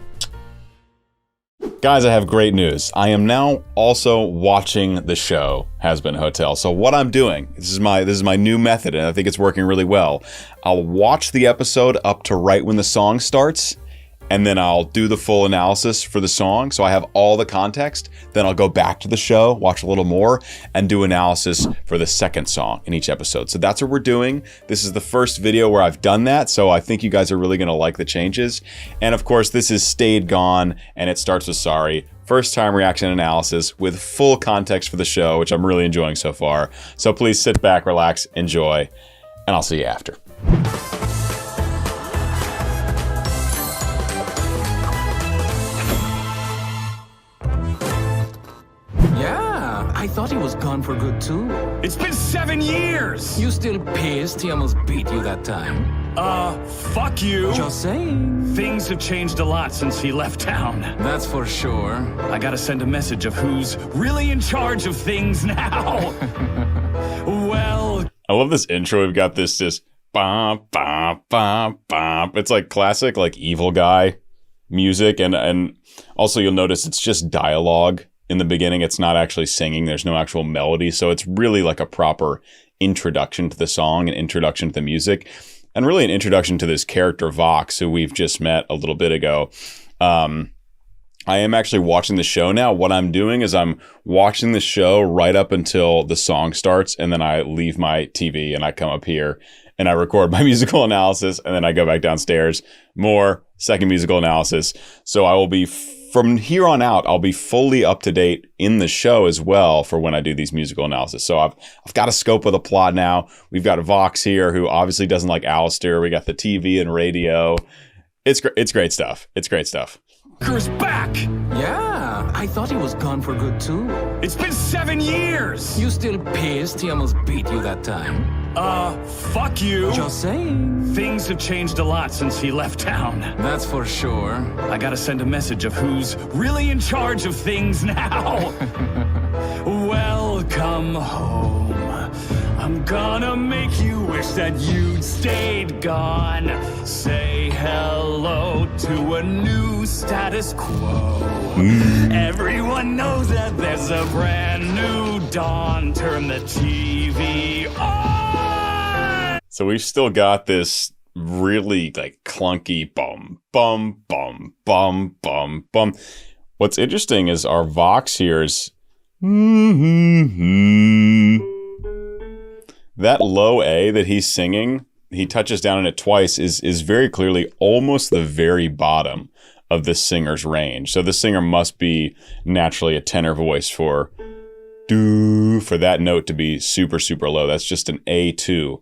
Guys, I have great news. I am now also watching the show Hazbin Hotel. So what I'm doing, this is my new method, and I think it's working really well. I'll watch the episode up to right when the song starts, and then I'll do the full analysis for the song, so I have all the context. Then I'll go back to the show, watch a little more, and do analysis for the second song in each episode. So that's what we're doing. This is the first video where I've done that, so I think you guys are really going to like the changes. And of course, this is Stayed Gone, and it starts with Sorry. First time reaction analysis with full context for the show, which I'm really enjoying so far. So please sit back, relax, enjoy, and I'll see you after. thought he was gone for good too. It's been 7 years! You still pissed he almost beat you that time? Fuck you! Just saying. Things have changed a lot since he left town. That's for sure. I gotta send a message of who's really in charge of things now. Well, I love this intro. We've got this just bum, bum, bum, bum. It's like classic, like evil guy music. And also you'll notice it's just dialogue in the beginning. It's not actually singing. There's no actual melody. So it's really like a proper introduction to the song, an introduction to the music, and really an introduction to this character Vox, who we've just met a little bit ago. I am actually watching the show now. What I'm doing is I'm watching the show right up until the song starts, and then I leave my TV and I come up here and I record my musical analysis, and then I go back downstairs, more second musical analysis. So I will be, from here on out, I'll be fully up to date in the show as well for when I do these musical analysis. So I've got a scope of the plot now. We've got Vox here, who obviously doesn't like Alistair. We got the TV and radio. It's great stuff. It's great stuff. Walker's back! Yeah, I thought he was gone for good too. It's been 7 years! You still pissed he almost beat you that time? Fuck you! Just saying. Things have changed a lot since he left town. That's for sure. I gotta send a message of who's really in charge of things now. Welcome home. I'm gonna make you wish that you'd stayed gone. Say hello to a new status quo. Everyone knows that there's a brand new dawn. Turn the TV on. So we've still got this really like clunky bum, bum, bum, bum, bum, bum. What's interesting is our Vox here is that low A that he's singing, he touches down on it twice, is very clearly almost the very bottom of the singer's range. So the singer must be naturally a tenor voice for that note to be super, super low. That's just an A2.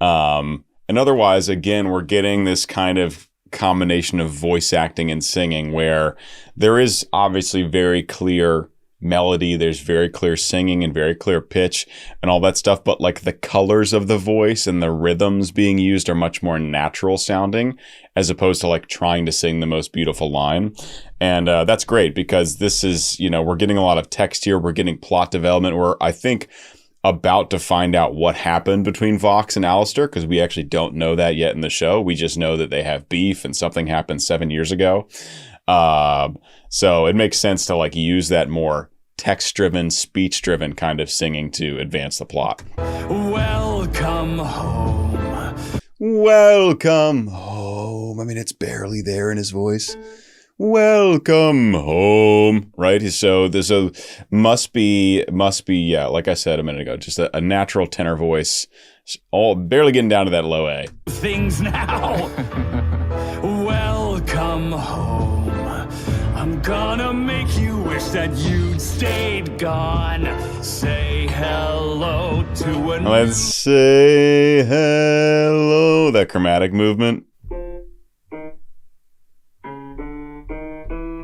And otherwise, again, we're getting this kind of combination of voice acting and singing where there is obviously very clear melody, there's very clear singing and very clear pitch and all that stuff, but like the colors of the voice and the rhythms being used are much more natural sounding as opposed to like trying to sing the most beautiful line. And that's great because this is, we're getting a lot of text here, we're getting plot development, we're, I think, about to find out what happened between Vox and Alistair, because we actually don't know that yet in the show. We just know that they have beef and something happened 7 years ago. So it makes sense to like use that more text-driven, speech-driven kind of singing to advance the plot. Welcome home. Welcome home. I mean, it's barely there in his voice. Welcome home. Right? So there's must be, yeah, like I said a minute ago, just a natural tenor voice, all barely getting down to that low A. Things now. Welcome home. I'm gonna make you wish that you'd stayed gone. Say hello to a Let's say hello. That chromatic movement.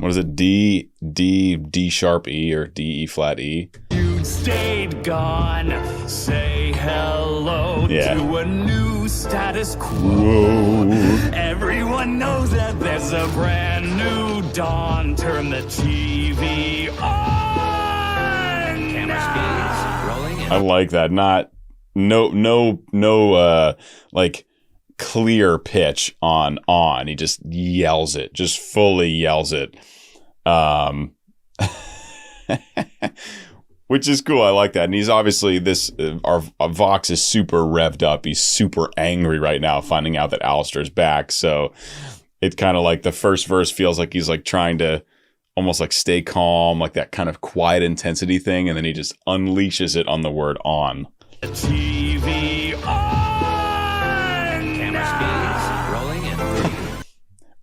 What is it? D sharp E or D E flat E? You'd stayed gone. Say hello to a new status quo. Whoa. Everyone knows that there's a brand new dawn. Turn the TV on. Camera speeds rolling in. I like that. No, like clear pitch on. He just yells it, just fully yells it. Which is cool. I like that. And he's obviously our Vox is super revved up. He's super angry right now finding out that Alistair's back. So it's kind of like the first verse feels like he's like trying to almost like stay calm, like that kind of quiet intensity thing. And then he just unleashes it on the word on. The TV on. Camera speeds rolling in.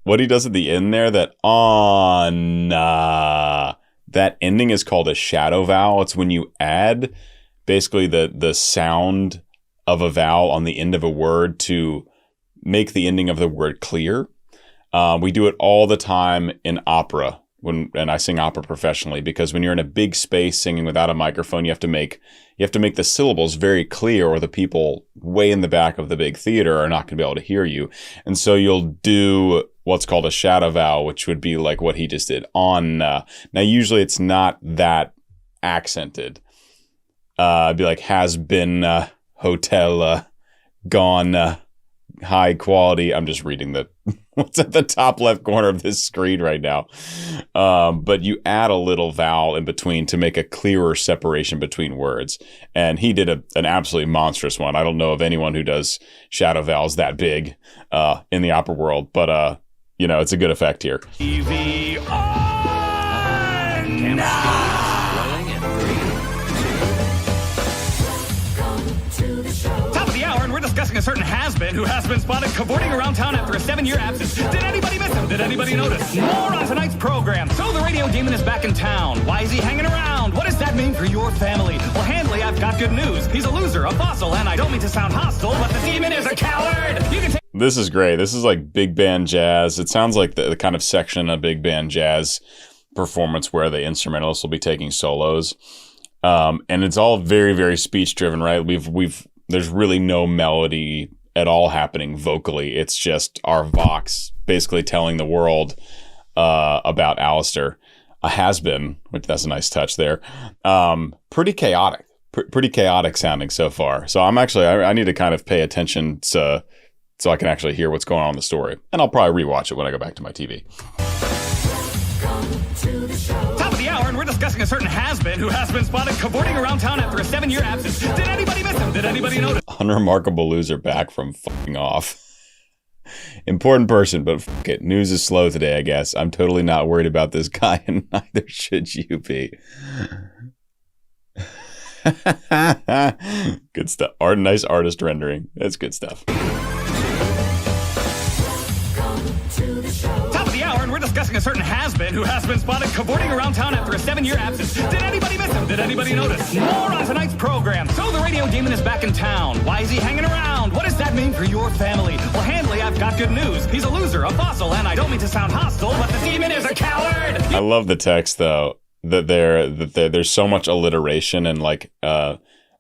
What he does at the end there, that on, that ending is called a shadow vowel. It's when you add basically the sound of a vowel on the end of a word to make the ending of the word clear. We do it all the time in opera. and I sing opera professionally, because when you're in a big space singing without a microphone, you have to make the syllables very clear, or the people way in the back of the big theater are not going to be able to hear you. And so you'll do what's called a shadow vowel, which would be like what he just did on. Now, usually it's not that accented. It'd be like Hazbin Hotel, gone, high quality. I'm just reading what's at the top left corner of this screen right now. But you add a little vowel in between to make a clearer separation between words. And he did an absolutely monstrous one. I don't know of anyone who does shadow vowels that big in the opera world, but it's a good effect here. TV on! Rolling in 3, 2. Top of the hour, and we're discussing a certain has-been who has been spotted cavorting around town after a 7-year absence. Did anybody miss him? Did anybody notice? More on tonight's program. So the radio demon is back in town. Why is he hanging around? What does that mean for your family? Well, Handley, I've got good news. He's a loser, a fossil, and I don't mean to sound hostile, but the demon is a coward. You can take... This is great. This is like big band jazz. It sounds like the kind of section of big band jazz performance where the instrumentalists will be taking solos. And it's all very, very speech driven, right? There's really no melody at all happening vocally. It's just our Vox basically telling the world about Alistair. Has been, which that's a nice touch there. Pretty chaotic. Pretty chaotic sounding so far. So I need to kind of pay attention so I can actually hear what's going on in the story. And I'll probably rewatch it when I go back to my TV. Top of the hour, and we're discussing a certain has-been who has been spotted cavorting around town after a 7-year absence. Did anybody miss him? Did anybody notice? Unremarkable loser back from fucking off. Important person, but fuck it. News is slow today, I guess. I'm totally not worried about this guy, and neither should you be. Good stuff. Nice artist rendering. That's good stuff. Top of the hour, and we're discussing a certain has-been who has been spotted cavorting around town after a 7-year absence. Did anybody miss him? Did anybody notice? More on tonight's program. So the radio demon is back in town. Why is he hanging around? What does that mean for your family? Well, Handley, I've got good news. He's a loser, a fossil, and I don't mean to sound hostile, but the demon is a coward. I love the text though. There's so much alliteration and like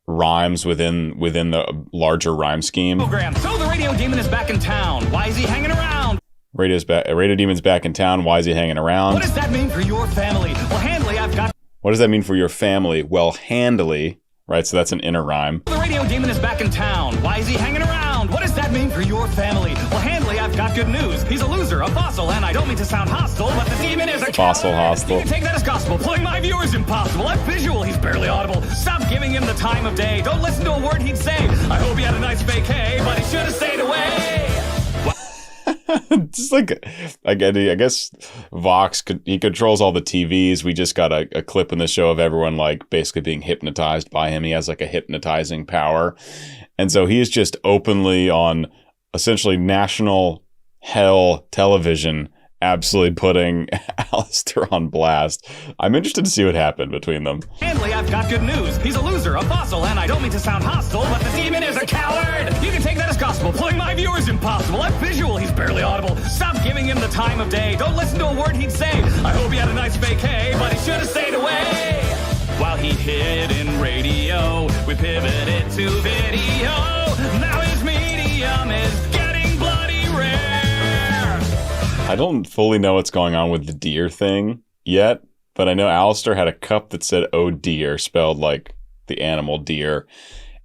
rhymes within the larger rhyme scheme. Program. So the radio demon is back in town. Why is he hanging around? Radio Demon's back in town. Why is he hanging around? What does that mean for your family? Well, Handley, I've got... What does that mean for your family? Well, handily, right? So that's an inner rhyme. The radio demon is back in town. Why is he hanging around? What does that mean for your family? Well, Handley, I've got good news. He's a loser, a fossil, and I don't mean to sound hostile, but the demon is a fossil coward. hostile. You can take that as gospel. Pulling my viewers impossible. I'm visual. He's barely audible. Stop giving him the time of day. Don't listen to a word he'd say. I hope he had a nice vacay, but he should have stayed away. Just like, I guess Vox, he controls all the TVs. We just got a clip in the show of everyone like basically being hypnotized by him. He has like a hypnotizing power. And so he is just openly on essentially national hell television, absolutely putting Alistair on blast. I'm interested to see what happened between them. Handley, I've got good news. He's a loser, a fossil, and I don't mean to sound hostile, but the demon is a coward. You can take that as gospel. Pulling my viewers impossible. I'm visual. He's barely audible. Stop giving him the time of day. Don't listen to a word he'd say. I hope he had a nice vacay, but he should have stayed away. While he hid in radio, we pivoted to video. Now his medium is getting bloody rare. I don't fully know what's going on with the deer thing yet, but I know Alistair had a cup that said "Oh dear," spelled like the animal deer.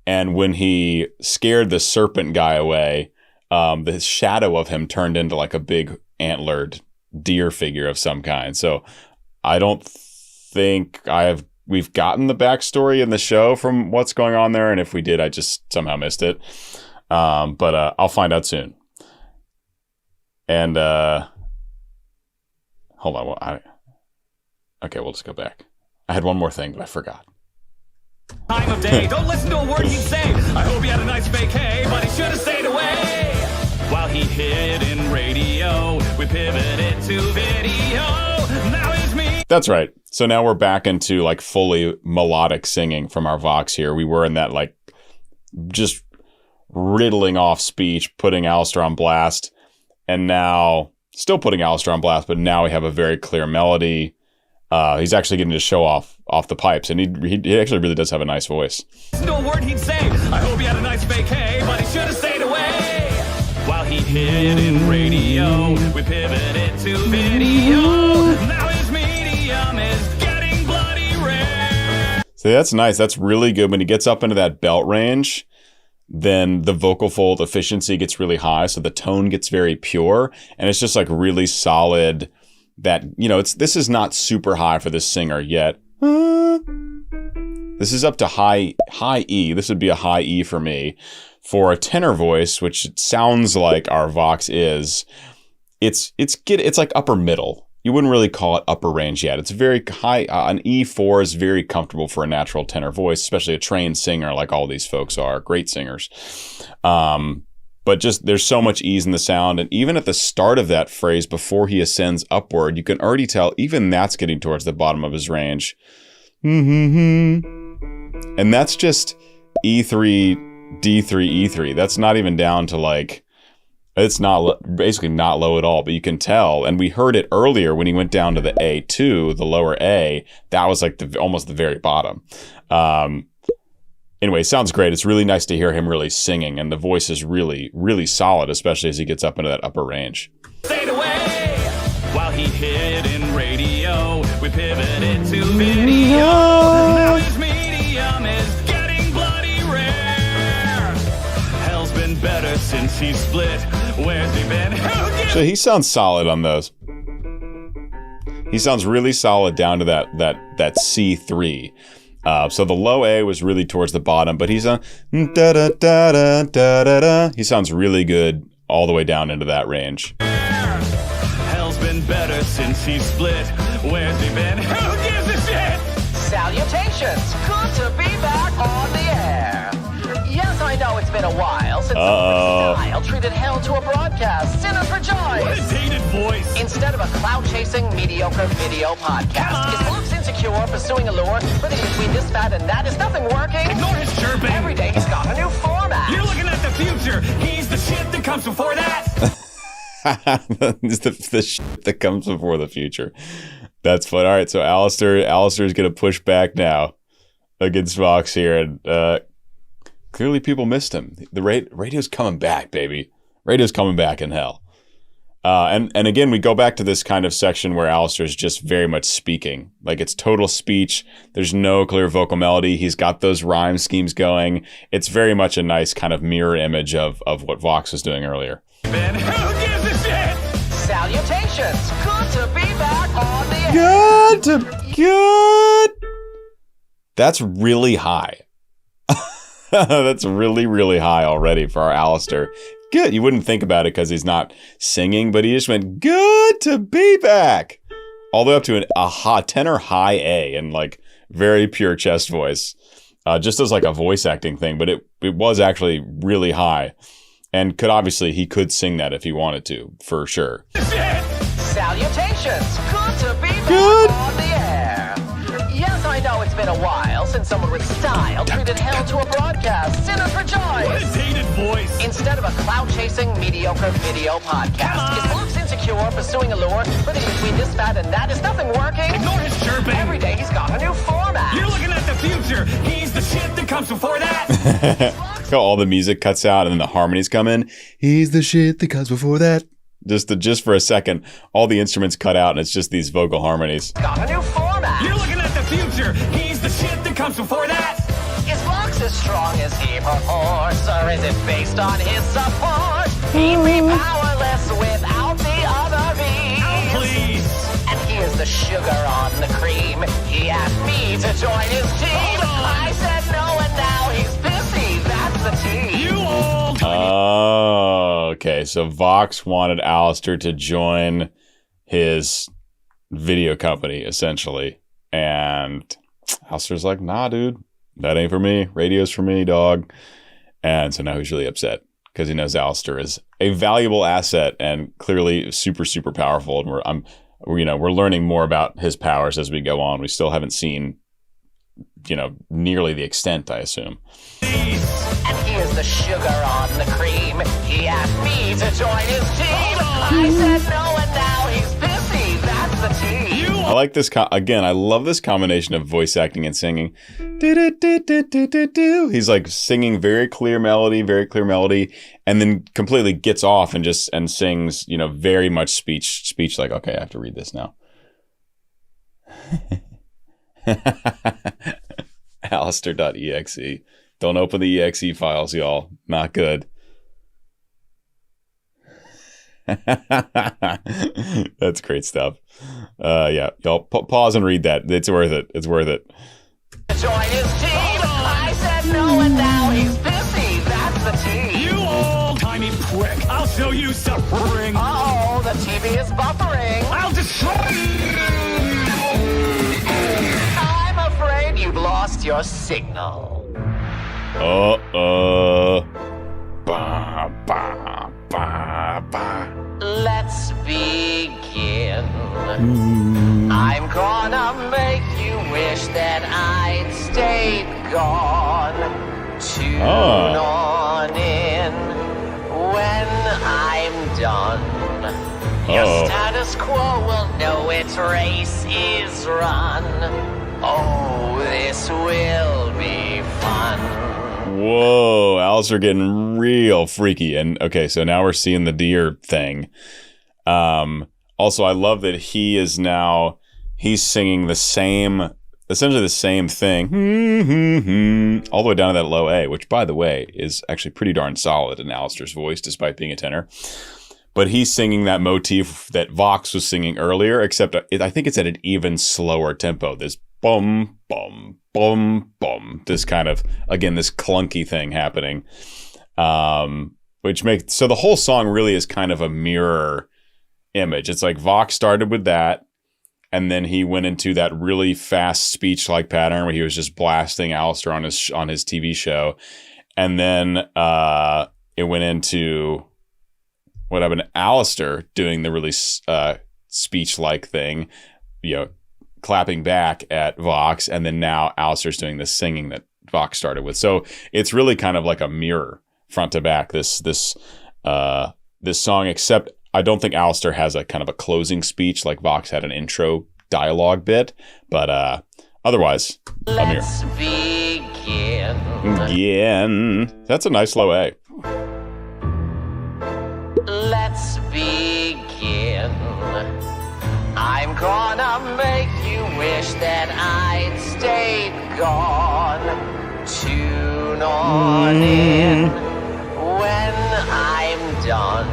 And when he scared the serpent guy away, the shadow of him turned into like a big antlered deer figure of some kind. So I don't think we've gotten the backstory in the show from what's going on there. And if we did, I just somehow missed it. But I'll find out soon. And hold on. Okay, we'll just go back. I had one more thing, but I forgot. Time of day. Don't listen to a word he'd say. I hope he had a nice vacay, but he should have stayed away. While he hid in radio, we pivoted to video. Now it's me. That's right. So now we're back into like fully melodic singing from our Vox here. We were in that like just riddling off speech, putting Alistair on blast. And now still putting Alistair on blast, but now we have a very clear melody. He's actually getting to show off the pipes, and he actually really does have a nice voice. No word he'd say. I hope he had a nice vacay, but he should have stayed away. While he hid in radio, we pivoted to video. Now his medium is getting bloody rare. So that's nice. That's really good. When he gets up into that belt range, then the vocal fold efficiency gets really high, so the tone gets very pure, and it's just like really solid. That, you know, this is not super high for this singer yet. This is up to high E. This would be a high E for me. For a tenor voice, which it sounds like our Vox is, it's like upper middle. You wouldn't really call it upper range yet. It's very high. An E4 is very comfortable for a natural tenor voice, especially a trained singer like all these folks are, great singers. But just there's so much ease in the sound. And even at the start of that phrase, before he ascends upward, you can already tell even that's getting towards the bottom of his range. And that's just E3, D3, E3. That's not even down to like, it's not basically not low at all, but you can tell. And we heard it earlier when he went down to the A2, the lower A, that was like almost the very bottom. Anyway, sounds great. It's really nice to hear him really singing, and the voice is really, really solid, especially as he gets up into that upper range. Stayed away while he hid in radio. We pivoted to video. Now his medium is getting bloody rare. Hell's been better since he split. Where's he been? So he sounds solid on those. He sounds really solid down to that C3. So the low A was really towards the bottom, but he's a da da da da da da da. He sounds really good all the way down into that range. Hell's been better since he split. Where's he been? Who gives a shit? Salutations! Good to be back on the air. Yes, I know it's been a while since Style treated Hell to a broadcast. Sinner for joy! What a dated voice! Instead of a cloud-chasing, mediocre video podcast, is Luke's insecure, pursuing a lure, living between this fat and that? Is nothing working? Ignore his chirping! Every day he's got a new format! You're looking at the future! He's the shit that comes before that! It's the shit that comes before the future. That's fun. All right, so Alistair's going to push back now against Vox here, and clearly people missed him. The radio's coming back, baby. Radio's coming back in Hell. And again, we go back to this kind of section where Alistair's just very much speaking. Like, it's total speech. There's no clear vocal melody. He's got those rhyme schemes going. It's very much a nice kind of mirror image of what Vox was doing earlier. Man, who gives a shit? Salutations! Good to be back on the air! Good. That's really high. That's really, really high already for our Alistair. Good. You wouldn't think about it because he's not singing, but he just went, good to be back. All the way up to a tenor high A and like very pure chest voice. Just as like a voice acting thing, but it was actually really high. And he could sing that if he wanted to, for sure. Salutations! Good to be back on the air! Yes, I know it's been a while since someone with style treated Hell to a broadcast. Sinner for joy! What a dated voice! Instead of a cloud-chasing, mediocre video podcast, is Luke's insecure, pursuing a lure, living between this fat and that? Is nothing working? Ignore his chirping! Every day he's got a new format! You're looking at the future! He's the shit that comes before that! Look how all the music cuts out and then the harmonies come in. He's the shit that comes before that. Just for a second, all the instruments cut out and it's just these vocal harmonies. Got a new format! You're looking at the future! He's the shit that comes before that! Is Vox as strong as he purports, or is it based on his support? He'd be powerless without the other bees. Oh, please! And here's the sugar on the cream. He asked me to join his team. I said no, and now he's pissy. That's the team. You old! Oh, okay. So Vox wanted Alistair to join his video company, essentially. And Alistair's like, nah, dude. That ain't for me. Radio's for me, dog. And so now he's really upset because he knows Alistair is a valuable asset and clearly super, super powerful. And we're learning more about his powers as we go on. We still haven't seen, nearly the extent, I assume. And here's the sugar on the cream. He asked me to join his team. I said no, and the tea. I like this. Again, I love this combination of voice acting and singing. Do-do-do-do-do-do-do. He's like singing very clear melody, and then completely gets off and sings, very much speech like, okay, I have to read this now. Alistair.exe. Don't open the exe files, y'all. Not good. That's great stuff. Yeah, y'all pause and read that. It's worth it. Join his team. I said no, and now he's busy. That's the tea. You old-timey prick. I'll show you suffering. Uh-oh, the TV is buffering. I'll destroy you. I'm afraid you've lost your signal. Ba, ba, ba, ba. Let's begin. I'm gonna make you wish that I'd stayed gone. Tune on in when I'm done. Your status quo will know its race is run. Oh, this will be fun. Whoa, Alistair getting real freaky. And okay, so now we're seeing the deer thing. Also, I love that he's singing essentially the same thing, all the way down to that low A, which, by the way, is actually pretty darn solid in Alistair's voice, despite being a tenor. But he's singing that motif that Vox was singing earlier, except I think it's at an even slower tempo. This bum, bum, bum, bum. This kind of, again, this clunky thing happening. So the whole song really is kind of a mirror image. It's like Vox started with that, and then he went into that really fast speech-like pattern where he was just blasting Alistair on his TV show. And then it went into what happened to Alistair doing the really speech-like thing, clapping back at Vox, and then now Alistair's doing the singing that Vox started with. So it's really kind of like a mirror front to back, this song, except I don't think Alistair has a kind of a closing speech like Vox had an intro dialogue bit, but otherwise, a mirror. Let's begin. Again. That's a nice low A. Let's begin. I'm gonna make you wish that I'd stayed gone. Tune on in when I'm done.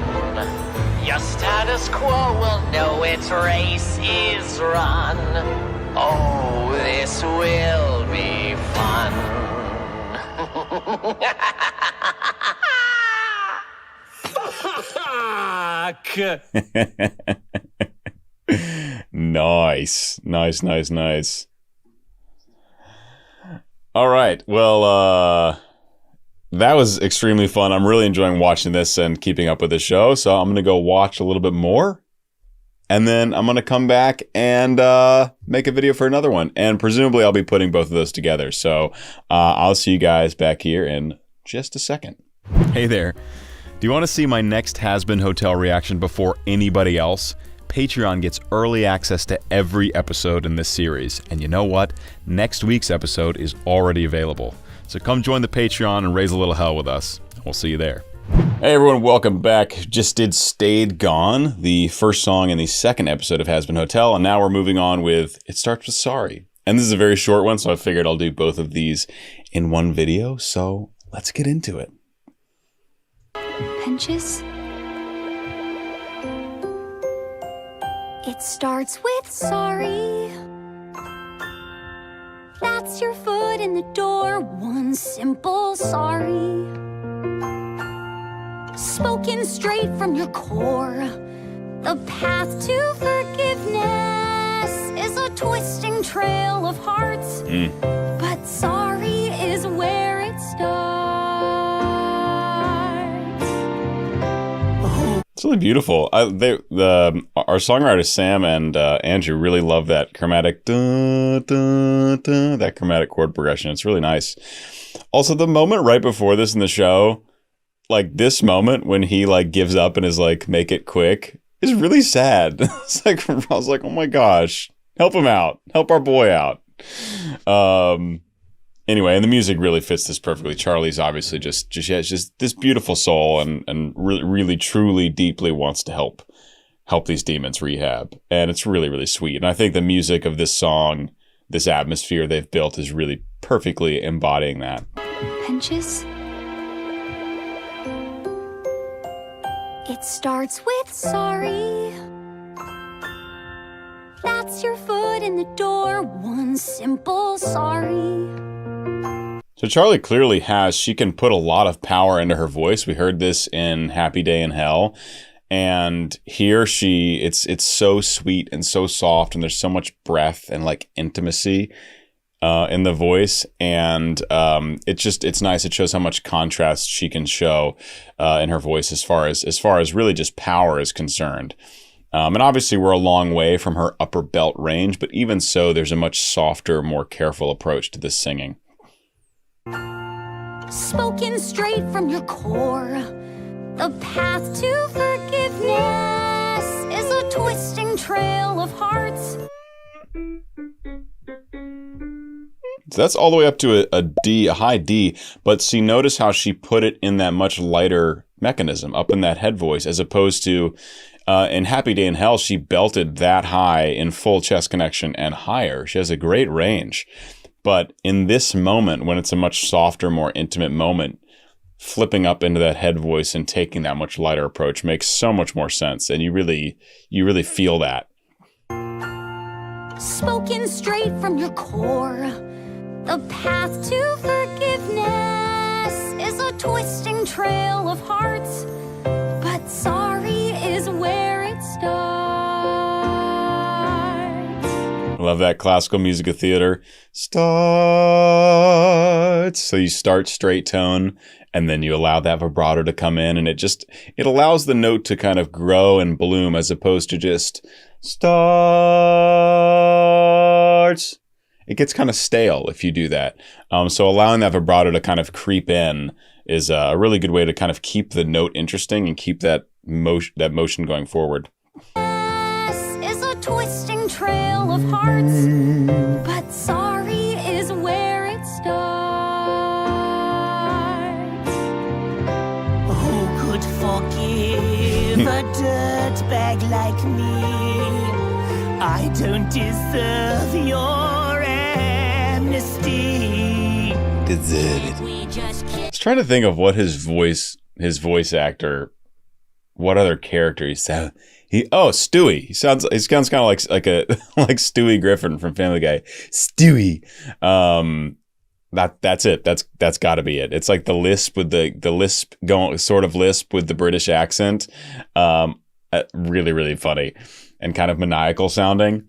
Your status quo will know its race is run. Oh, this will be fun. Nice. All right. Well, that was extremely fun. I'm really enjoying watching this and keeping up with the show. So I'm going to go watch a little bit more. And then I'm going to come back and make a video for another one. And presumably I'll be putting both of those together. So I'll see you guys back here in just a second. Hey there. Do you want to see my next Hazbin Hotel reaction before anybody else? Patreon gets early access to every episode in this series. And you know what? Next week's episode is already available. So come join the Patreon and raise a little hell with us. We'll see you there. Hey everyone, welcome back. Just did Stayed Gone, the first song in the second episode of Hazbin Hotel, and now we're moving on with It Starts With Sorry. And this is a very short one, so I figured I'll do both of these in one video, so let's get into it. Pinches. It starts with sorry. That's your foot in the door, one simple sorry. Spoken straight from your core. The path to forgiveness is a twisting trail of hearts. But sorry is where it starts. It's really beautiful. Our songwriters Sam and Andrew really love that chromatic that chromatic chord progression. It's really nice. Also, the moment right before this in the show, like this moment when he like gives up and is like, make it quick, is really sad. It's like, I was like, oh my gosh, help him out. Help our boy out. Anyway, and the music really fits this perfectly. Charlie's obviously just has just this beautiful soul and really, truly, deeply wants to help these demons rehab. And it's really, really sweet. And I think the music of this song, this atmosphere they've built is really perfectly embodying that. Pinches? It starts with sorry. That's your foot in the door. One simple sorry. So Charlie clearly she can put a lot of power into her voice. We heard this in Happy Day in Hell. And here it's so sweet and so soft, and there's so much breath and like intimacy in the voice. And it's nice. It shows how much contrast she can show in her voice as far as really just power is concerned. And obviously we're a long way from her upper belt range, but even so, there's a much softer, more careful approach to this singing. Spoken straight from your core. The path to forgiveness is a twisting trail of hearts. So that's all the way up to a high D, but see, notice how she put it in that much lighter mechanism, up in that head voice, as opposed to in Happy Day in Hell, she belted that high in full chest connection and higher. She has a great range. But in this moment, when it's a much softer, more intimate moment, flipping up into that head voice and taking that much lighter approach makes so much more sense. And you really feel that. Spoken straight from your core. The path to forgiveness is a twisting trail of hearts. But sorry is where it starts. I love that classical music of theater. Starts. So you start straight tone, and then you allow that vibrato to come in, and it allows the note to kind of grow and bloom as opposed to just starts. It gets kind of stale if you do that. So allowing that vibrato to kind of creep in is a really good way to kind of keep the note interesting and keep that motion going forward. Is a twisting trail of hearts, but sorry is where it starts. Who could forgive a dirtbag like me? I don't deserve your amnesty. Deserve it. I was trying to think of what his voice actor, what other character he sounds. Stewie. He sounds kind of like like Stewie Griffin from Family Guy. Stewie. That's it. That's got to be it. It's like the lisp with the lisp going sort of lisp with the British accent. Really, really funny and kind of maniacal sounding.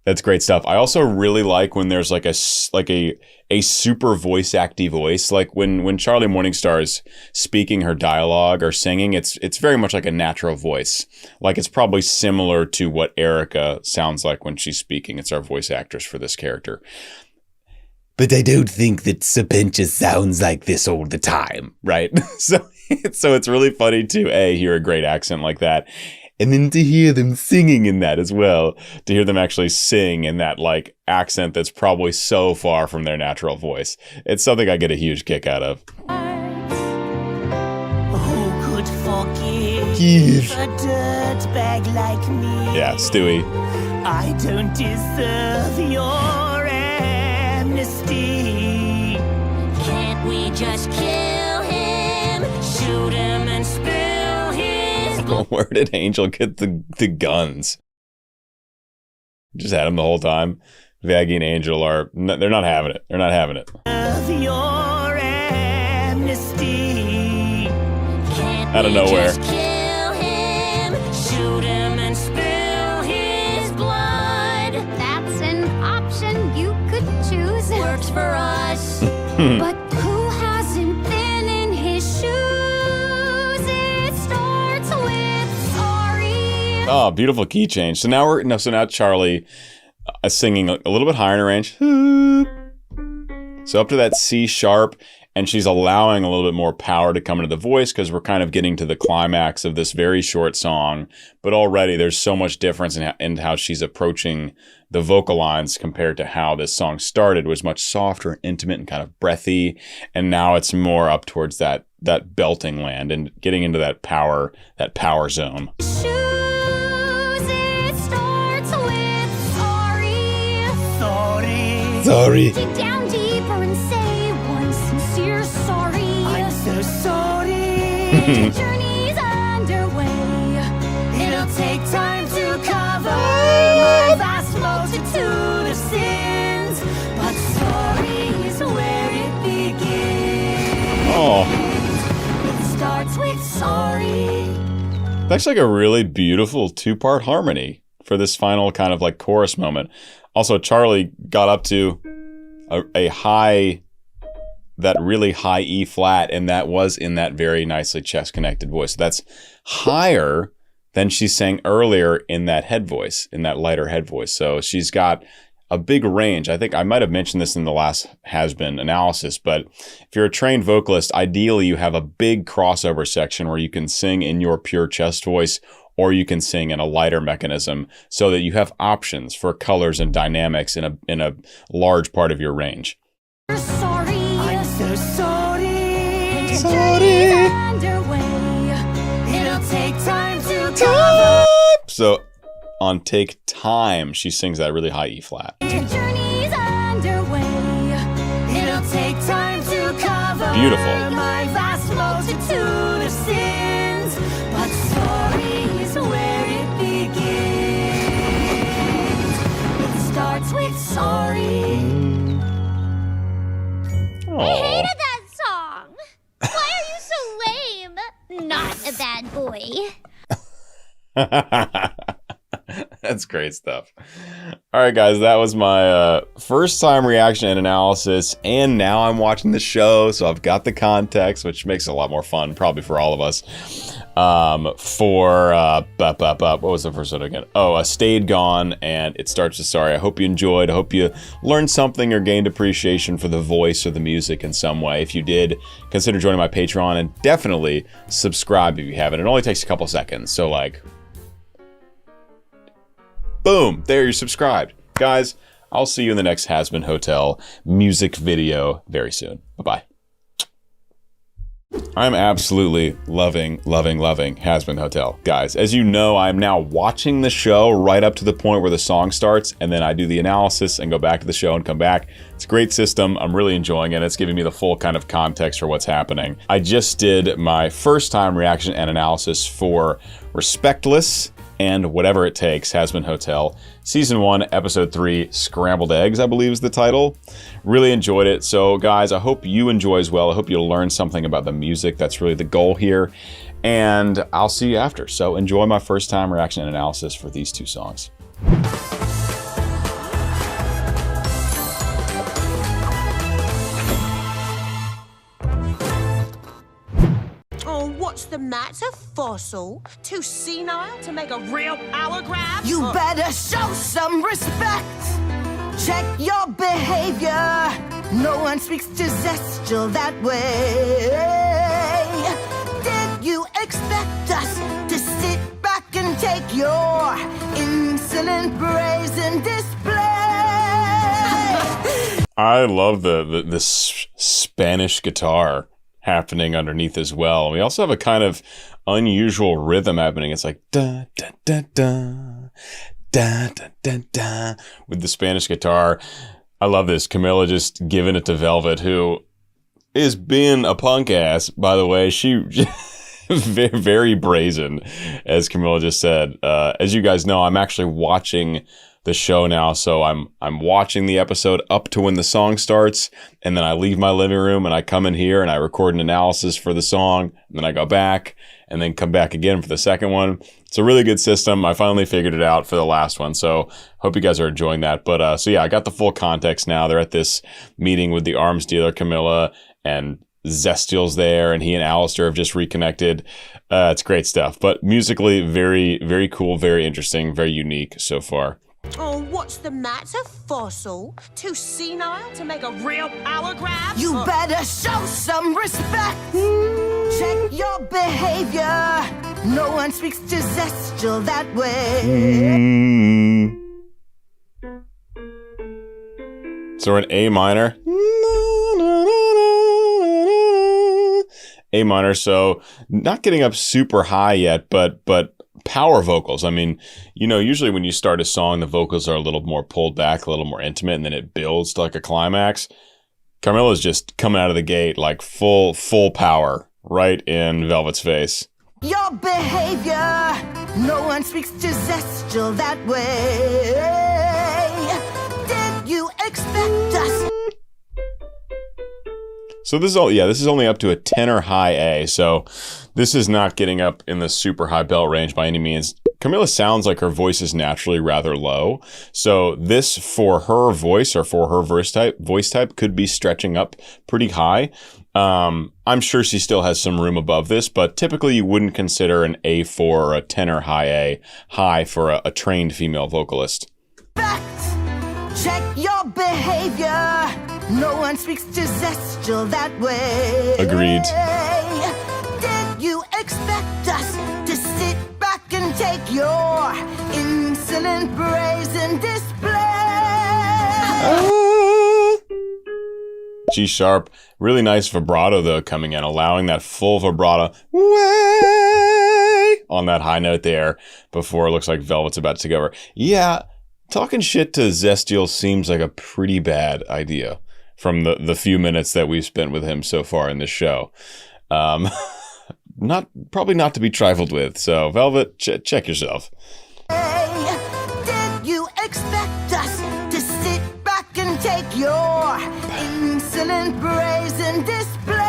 That's great stuff. I also really like when there's like a super voice acty voice, like when Charlie Morningstar is speaking her dialogue or singing. It's very much like a natural voice. Like it's probably similar to what Erica sounds like when she's speaking. It's our voice actress for this character. But I don't think that Serpentia sounds like this all the time, right? So it's really funny to hear a great accent like that. And then to hear them singing in that as well, to hear them actually sing in that like accent that's probably so far from their natural voice. It's something I get a huge kick out of. Who could forgive a dirtbag like me? Yeah, Stewie. I don't deserve your amnesty. Can't we just kill him, shoot him and spill his blood? Where did Angel get the guns? Just had them the whole time. Vaggie and Angel they're not having it. They're not having it. Of your amnesty. Can't Out of we nowhere. just kill him, shoot him and spill his blood? That's an option you could choose. Works for us. But who hasn't been in his shoes? It starts with sorry. Oh, beautiful key change. So now Charlie is singing a little bit higher in a range. So up to that C sharp, and she's allowing a little bit more power to come into the voice because we're kind of getting to the climax of this very short song. But already there's so much difference in how she's approaching the vocal lines compared to how this song started, was much softer and intimate and kind of breathy. And now it's more up towards that belting land and getting into that power zone. Shoes, it starts with sorry. Sorry. Dig down deeper and say one sincere sorry. I'm so sorry. The journey's underway. It'll take time to cover my vast Multitude of sins, but sorry is where it begins. Oh. It starts with sorry. That's like a really beautiful 2-part harmony for this final kind of like chorus moment. Also, Charlie got up to a high, that really high E flat, and that was in that very nicely chest connected voice. So that's higher than she sang earlier in that head voice, in that lighter head voice. So she's got a big range. I think I might have mentioned this in the last Hazbin analysis, but if you're a trained vocalist, ideally you have a big crossover section where you can sing in your pure chest voice, or you can sing in a lighter mechanism, so that you have options for colors and dynamics in a large part of your range. Sorry. I'm so sorry. Sorry. Underway. It'll take time to cover. So on Take Time, she sings that really high E flat. The journey's underway. It'll take time to cover Beautiful. my vast multitude of sins, But sorry is where it begins. It starts with sorry. I hated that song. Why are you so lame? Not a bad boy. That's great stuff. All right, guys, that was my first time reaction and analysis, and now I'm watching the show, so I've got the context, which makes it a lot more fun, probably for all of us. What was the first one again? Oh, Stayed Gone, and It Starts with Sorry. I hope you enjoyed. I hope you learned something or gained appreciation for the voice or the music in some way. If you did, consider joining my Patreon, and definitely subscribe if you haven't. It only takes a couple seconds, so like, boom, there, you're subscribed. Guys, I'll see you in the next Hazbin Hotel music video very soon. Bye-bye. I'm absolutely loving Hazbin Hotel. Guys, as you know, I'm now watching the show right up to the point where the song starts, and then I do the analysis and go back to the show and come back. It's a great system. I'm really enjoying it. It's giving me the full kind of context for what's happening. I just did my first time reaction and analysis for Respectless and Whatever It Takes, Hazbin Hotel. Season 1, Episode 3, Scrambled Eggs, I believe is the title. Really enjoyed it. So guys, I hope you enjoy as well. I hope you'll learn something about the music. That's really the goal here. And I'll see you after. So enjoy my first time reaction and analysis for these two songs. Oh, what's the matter, fossil? Too senile to make a real power grab? You better show some respect. Check your behavior. No one speaks to Zestial that way. Did you expect us to sit back and take your insolent brazen display? I love the Spanish guitar happening underneath as well. We also have a kind of unusual rhythm happening. It's like da da da da da da da da with the Spanish guitar. I love this. Camilla just giving it to Velvet, who is being a punk ass, by the way. She very, very brazen, as Camilla just said. As you guys know, I'm actually watching the show now, so I'm watching the episode up to when the song starts, and then I leave my living room and I come in here and I record an analysis for the song, and then I go back and then come back again for the second one. It's a really good system. I finally figured it out for the last one, so hope you guys are enjoying that. But so yeah, I got the full context now. They're at this meeting with the arms dealer, Camilla, and Zestial's there, and he and Alistair have just reconnected. It's great stuff. But musically, very, very cool, very interesting, very unique so far. Oh, what's the matter, fossil? Too senile to make a real power grab? You better show some respect. Check your behavior. No one speaks to Zestial that way. So we're in A minor. A minor, so not getting up super high yet, but power vocals. I mean, you know, usually when you start a song, the vocals are a little more pulled back, a little more intimate, and then it builds to like a climax. Carmella's just coming out of the gate like full power right in Velvet's face. Your behavior, no one speaks to Zestial that way. Did you expect us? So this is only up to a tenor high A, so this is not getting up in the super high belt range by any means. Carmella sounds like her voice is naturally rather low, so this for her voice or for her voice type could be stretching up pretty high. I'm sure she still has some room above this, but typically you wouldn't consider an A4 or a tenor high A high for a trained female vocalist. Check your behavior. No one speaks to Zestial that way. Agreed. Did you expect us to sit back and take your insolent brazen display? G sharp, really nice vibrato though coming in, allowing that full vibrato way on that high note there before it looks like Velvet's about to take over. Yeah, talking shit to Zestial seems like a pretty bad idea from the few minutes that we've spent with him so far in this show. Probably not to be trifled with. So Velvet, check yourself. Did you expect us to sit back and take your insolent brazen display?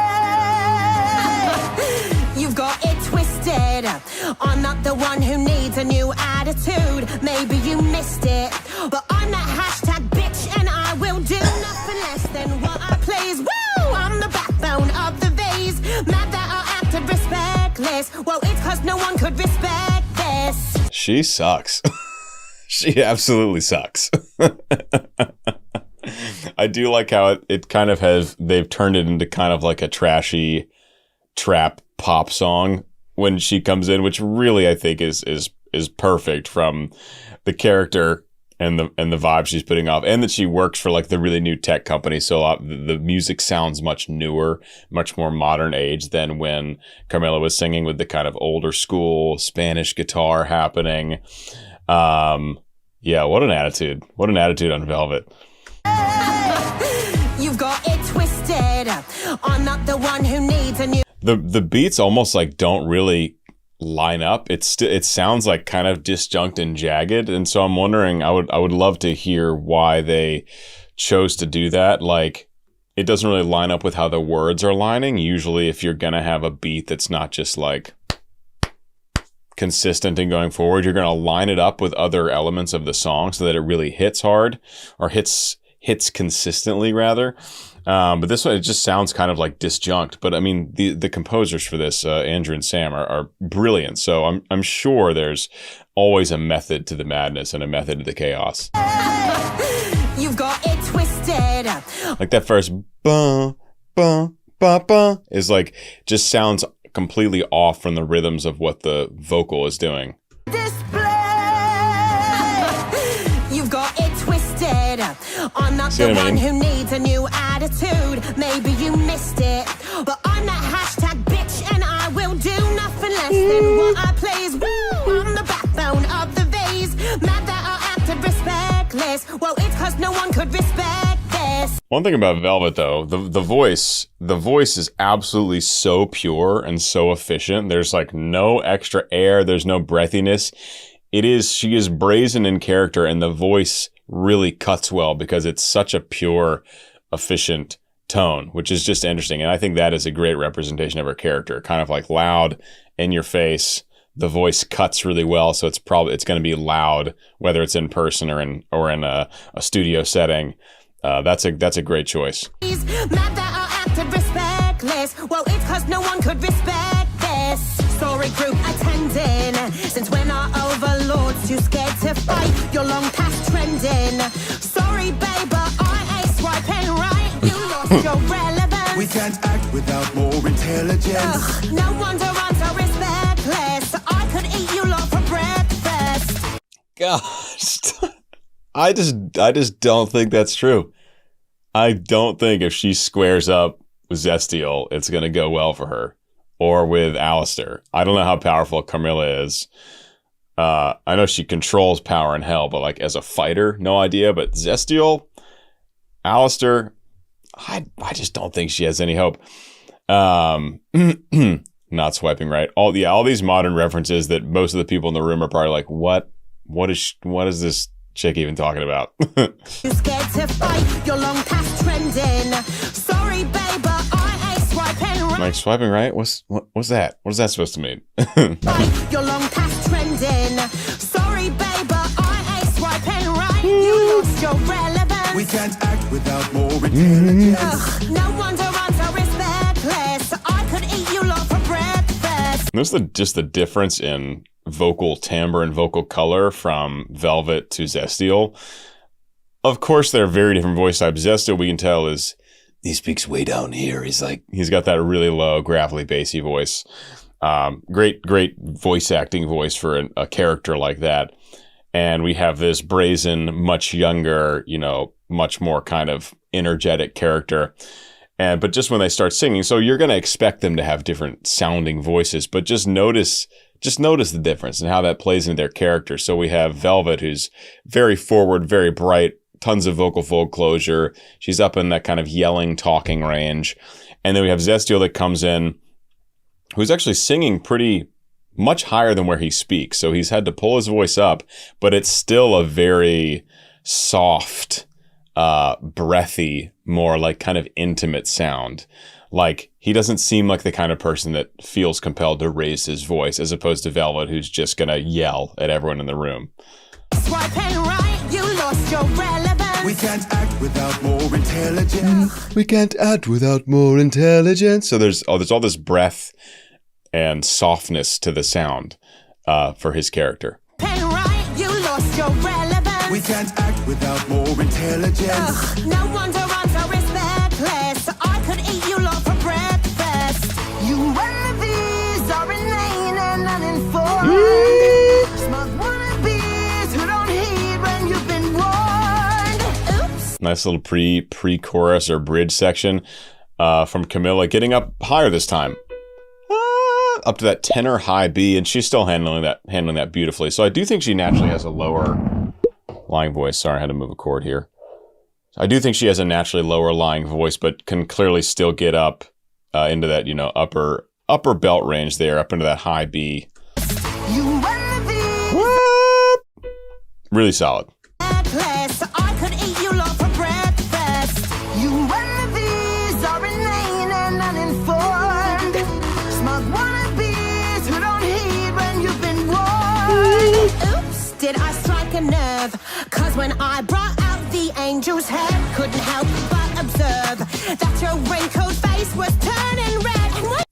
You've got it twisted. I'm not the one who needs a new attitude. Maybe you missed it, but I'm that hashtag bitch, and I will do nothing less than what I please. Woo! I'm the backbone of the vase. Mad that I acted respectless. Well, it's 'cause no one could respect this. She sucks. She absolutely sucks. I do like how it kind of they've turned it into kind of like a trashy trap pop song when she comes in, which really I think is perfect from the character and the vibe she's putting off, and that she works for like the really new tech company. So the music sounds much newer, much more modern age than when Carmella was singing with the kind of older school Spanish guitar happening. Yeah, what an attitude. What an attitude on Velvet. You've got it twisted. I'm not the one who needs a new. The beats almost like don't really line up. It sounds like kind of disjunct and jagged, and so I'm wondering. I would love to hear why they chose to do that. Like, it doesn't really line up with how the words are lining. Usually, if you're gonna have a beat that's not just like consistent and going forward, you're gonna line it up with other elements of the song so that it really hits hard or hits consistently rather. But this one, it just sounds kind of like disjunct. But I mean, the composers for this, Andrew and Sam, are brilliant. So I'm sure there's always a method to the madness and a method to the chaos. You've got it twisted. Like that first ba ba ba ba is like just sounds completely off from the rhythms of what the vocal is doing. You've got it twisted. I'm not the one who needs a new attitude. Maybe you missed it, but I'm that hashtag bitch, and I will do nothing less than what I please. Woo! I'm the backbone of the vase. Mad that I acted respectless. Well, it's 'cause no one could respect this. One thing about Velvet, though, the voice is absolutely so pure and so efficient. There's like no extra air. There's no breathiness. She is brazen in character, and the voice really cuts well because it's such a pure, efficient tone, which is just interesting. And I think that is a great representation of her character, kind of like loud, in your face. The voice cuts really well, so it's going to be loud, whether it's in person or in a studio setting. That's a great choice. Mad that I acted respectless. Well, it's 'cause no one could respect this. Story group attending. Since when are overlords too scared to fight? You're long past trending. Sorry, babe, but I ain't swiping right. You lost your relevance. We can't act without more intelligence. Ugh, no wonder I'm so respectless. I could eat you lot for breakfast. Gosh, I just don't think that's true. I don't think if she squares up with Zestiel, it's going to go well for her, or with Alistair. I don't know how powerful Carmilla is. I know she controls power in hell, but like as a fighter, no idea. But Zestiel, Alistair, I just don't think she has any hope. Not swiping right. All these modern references that most of the people in the room are probably like, what is this chick even talking about? You scared to fight, you're long past trending. Sorry, babe, but I ain't swiping right. Like swiping right? What's that? What is that supposed to mean? Fight, you're long past trending. Sorry, babe, but I ain't swiping right. You lost your relevance. We can't act without more intelligence. Ugh, no wonder I'm so respectless. I could eat you lot for breakfast. There's just the difference in vocal timbre and vocal color from Velvet to Zestiel. Of course, they're very different voice types. Zestiel, we can tell, he speaks way down here. He's got that really low, gravelly, bassy voice. Great voice acting voice for a character like that. And we have this brazen, much younger, much more kind of energetic character. But just when they start singing, so you're going to expect them to have different sounding voices, but just notice the difference and how that plays into their character. So we have Velvet, who's very forward, very bright, tons of vocal fold closure. She's up in that kind of yelling, talking range. And then we have Zestiel that comes in, who's actually singing pretty much higher than where he speaks. So he's had to pull his voice up, but it's still a very soft, breathy, more like kind of intimate sound. Like, he doesn't seem like the kind of person that feels compelled to raise his voice, as opposed to Velvet, who's just going to yell at everyone in the room. Swiping right, you lost your relevance. We can't act without more intelligence. We can't act without more intelligence. So there's all this breath and softness to the sound for his character. Right, you lost your relevance. We can't act without more intelligence. Ugh, no wonder I'm so respectless. I could eat you lot for breakfast. You wannabes are inane and uninformed. Smug wannabes who don't heed when you've been warned. Oops. Nice little pre-chorus or bridge section from Camilla, getting up higher this time. Up to that tenor high B, and she's still handling that beautifully. So I do think she naturally has a lower lying voice. Sorry, I had to move a chord here. I do think she has a naturally lower lying voice, but can clearly still get up into that, upper belt range there, up into that high B. You wannabes. What? Really solid. I could eat you lot for breakfast. You wannabes are inane and uninformed. Smug wannabes who don't heed when you've been warned. Oops, did I strike a nerve? Cause when I brought out the angel's head, couldn't help but observe that your wrinkled face was turning red. And what?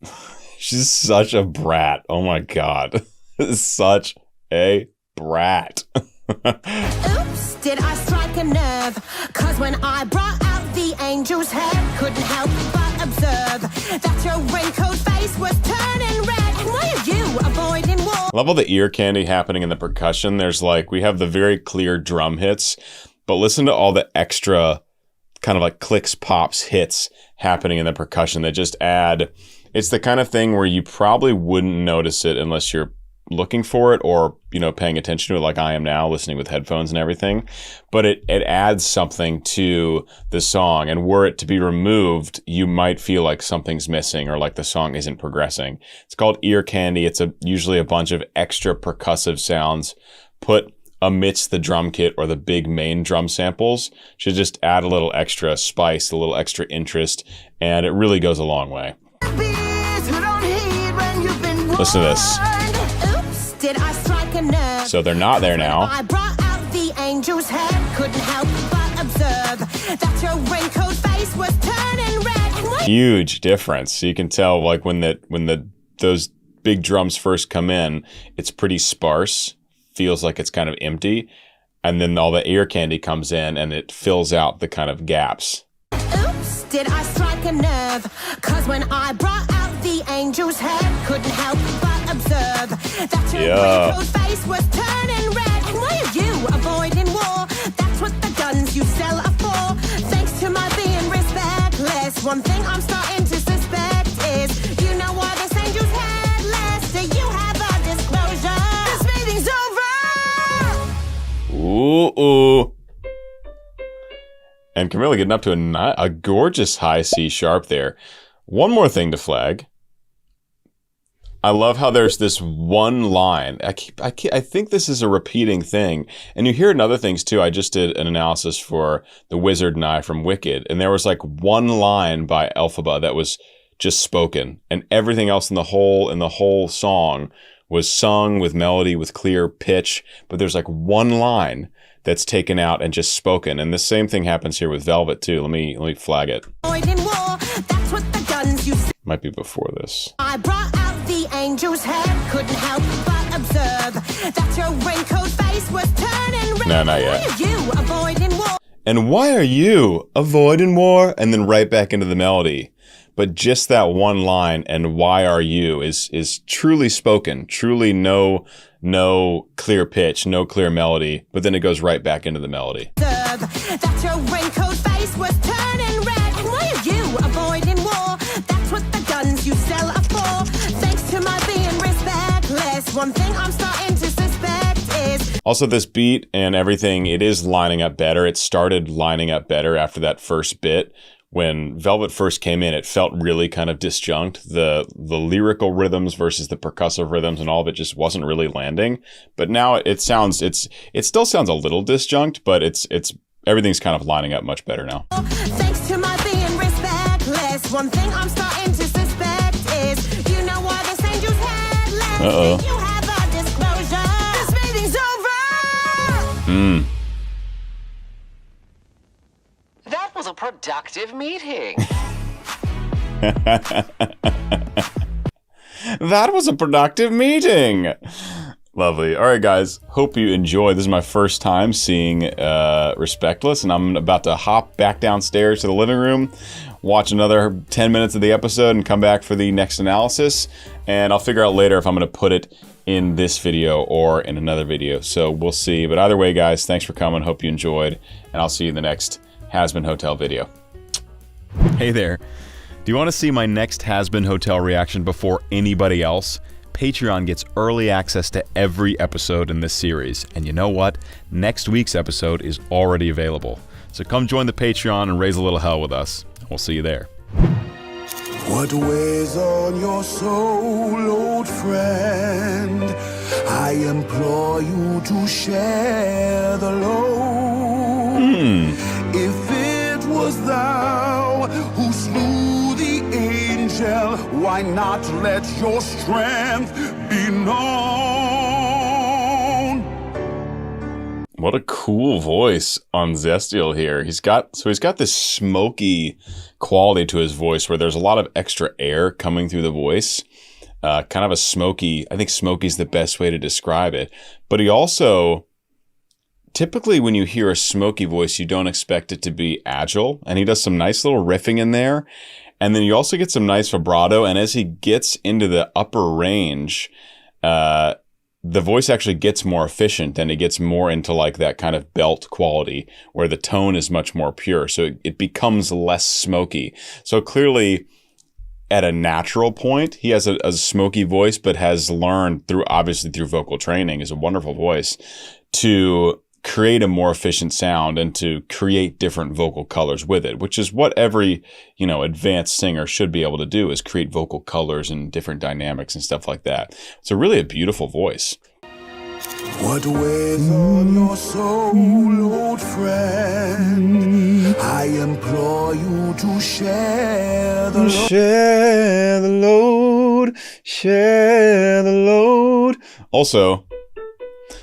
She's such a brat. Oh my god. Such a brat. Oops, did I strike a nerve? Cause when I brought out the angel's head, couldn't help but observe that your wrinkled face was turning red. And why are you avoiding war? I love all the ear candy happening in the percussion. We have the very clear drum hits, but listen to all the extra kind of like clicks, pops, hits happening in the percussion that just add. It's the kind of thing where you probably wouldn't notice it unless you're looking for it or, paying attention to it like I am now, listening with headphones and everything. But it adds something to the song. And were it to be removed, you might feel like something's missing or like the song isn't progressing. It's called ear candy. It's usually a bunch of extra percussive sounds put amidst the drum kit or the big main drum samples. Should just add a little extra spice, a little extra interest, and it really goes a long way. Listen to this. Oops, did I strike a nerve? So they're not there now. I brought out the angel's head, couldn't help but observe that your wrinkled face was turning red. And why? Huge difference. So you can tell, like when those big drums first come in, it's pretty sparse. Feels like it's kind of empty. and then all the ear candy comes in and it fills out the kind of gaps. Oops, did I strike a nerve? Cause when I brought out the angel's head, couldn't help but observe that your wrinkled face was turning red. And why are you avoiding war? That's what the guns you sell are for. Thanks to my being respectless, one thing I'm starting to suspect is, you know why this angel's headless? Do you have a disclosure? This meeting's over! Ooh. And Camilla getting up to a gorgeous high C sharp there. One more thing to flag. I love how there's this one line. I think this is a repeating thing. And you hear it in other things too. I just did an analysis for The Wizard and I from Wicked. And there was like one line by Elphaba that was just spoken. And everything else in the whole song was sung with melody, with clear pitch. But there's like one line that's taken out and just spoken. And the same thing happens here with Velvet too. Let me flag it. Might be before this. I brought out the angel's head, couldn't help but observe that your wrinkled face was turning red. No, not yet. Why are you avoiding war? And why are you avoiding war? And then right back into the melody. But just that one line, and why are you, is truly spoken. Truly no clear pitch, no clear melody. But then it goes right back into the melody. That your wrinkled face was turning red. And why are you avoiding war? That's what the guns you sell are for. Thanks to my being respectless, one thing I'm starting to suspect is... Also, this beat and everything, it is lining up better. It started lining up better after that first bit. When Velvet first came in, it felt really kind of disjunct. The lyrical rhythms versus the percussive rhythms and all of it just wasn't really landing. But now it still sounds a little disjunct, but it's everything's kind of lining up much better now. Thanks to my being respectless, one thing I'm starting to suspect is, you know why this angel's headless? Do you have a disclosure? This meeting's over! That was a productive meeting. That was a productive meeting. Lovely. All right, guys. Hope you enjoyed. This is my first time seeing Respectless, and I'm about to hop back downstairs to the living room, watch another 10 minutes of the episode, and come back for the next analysis. And I'll figure out later if I'm going to put it in this video or in another video. So we'll see. But either way, guys, thanks for coming. Hope you enjoyed, and I'll see you in the next Hazbin Hotel video. Hey there. Do you want to see my next Hazbin Hotel reaction before anybody else? Patreon gets early access to every episode in this series. And you know what? Next week's episode is already available. So come join the Patreon and raise a little hell with us. We'll see you there. What weighs on your soul, old friend? I implore you to share the load. If it was thou who slew the angel, why not let your strength be known? What a cool voice on Zestial here. He's got this smoky quality to his voice where there's a lot of extra air coming through the voice. Kind of a smoky, I think smoky's the best way to describe it. But he also, typically when you hear a smoky voice, you don't expect it to be agile. And he does some nice little riffing in there. And then you also get some nice vibrato. And as he gets into the upper range, the voice actually gets more efficient and it gets more into like that kind of belt quality where the tone is much more pure. So it becomes less smoky. So clearly at a natural point, he has a smoky voice, but has learned obviously through vocal training, is a wonderful voice, to create a more efficient sound and to create different vocal colors with it, which is what every, advanced singer should be able to do, is create vocal colors and different dynamics and stuff like that. It's really a beautiful voice. What weighs on your soul, old friend? I implore you to share the load. Share the load. Share the load. Also,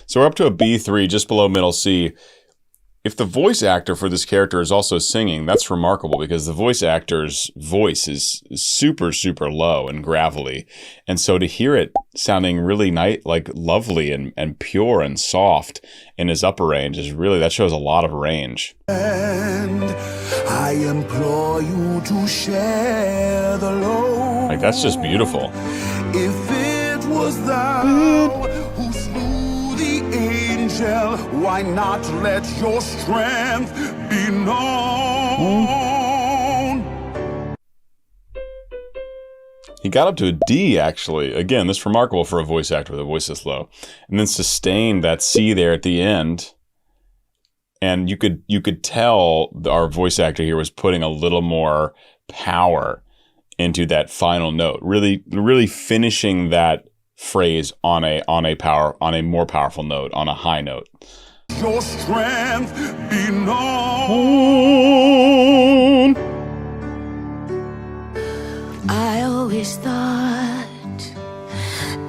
so we're up to a B3, just below middle C. if the voice actor for this character is also singing, that's remarkable because the voice actor's voice is super, super low and gravelly. And so to hear it sounding really nice, like lovely and pure and soft in his upper range is really, that shows a lot of range. And I implore you to share the load. Like, that's just beautiful. If it was thou who slew the angel, why not let your strength be known? He got up to a D, actually. Again, this is remarkable for a voice actor with a voice this low. And then sustained that C there at the end. And you could tell our voice actor here was putting a little more power into that final note, really finishing that phrase on a more powerful note, on a high note. Your strength be known. I always thought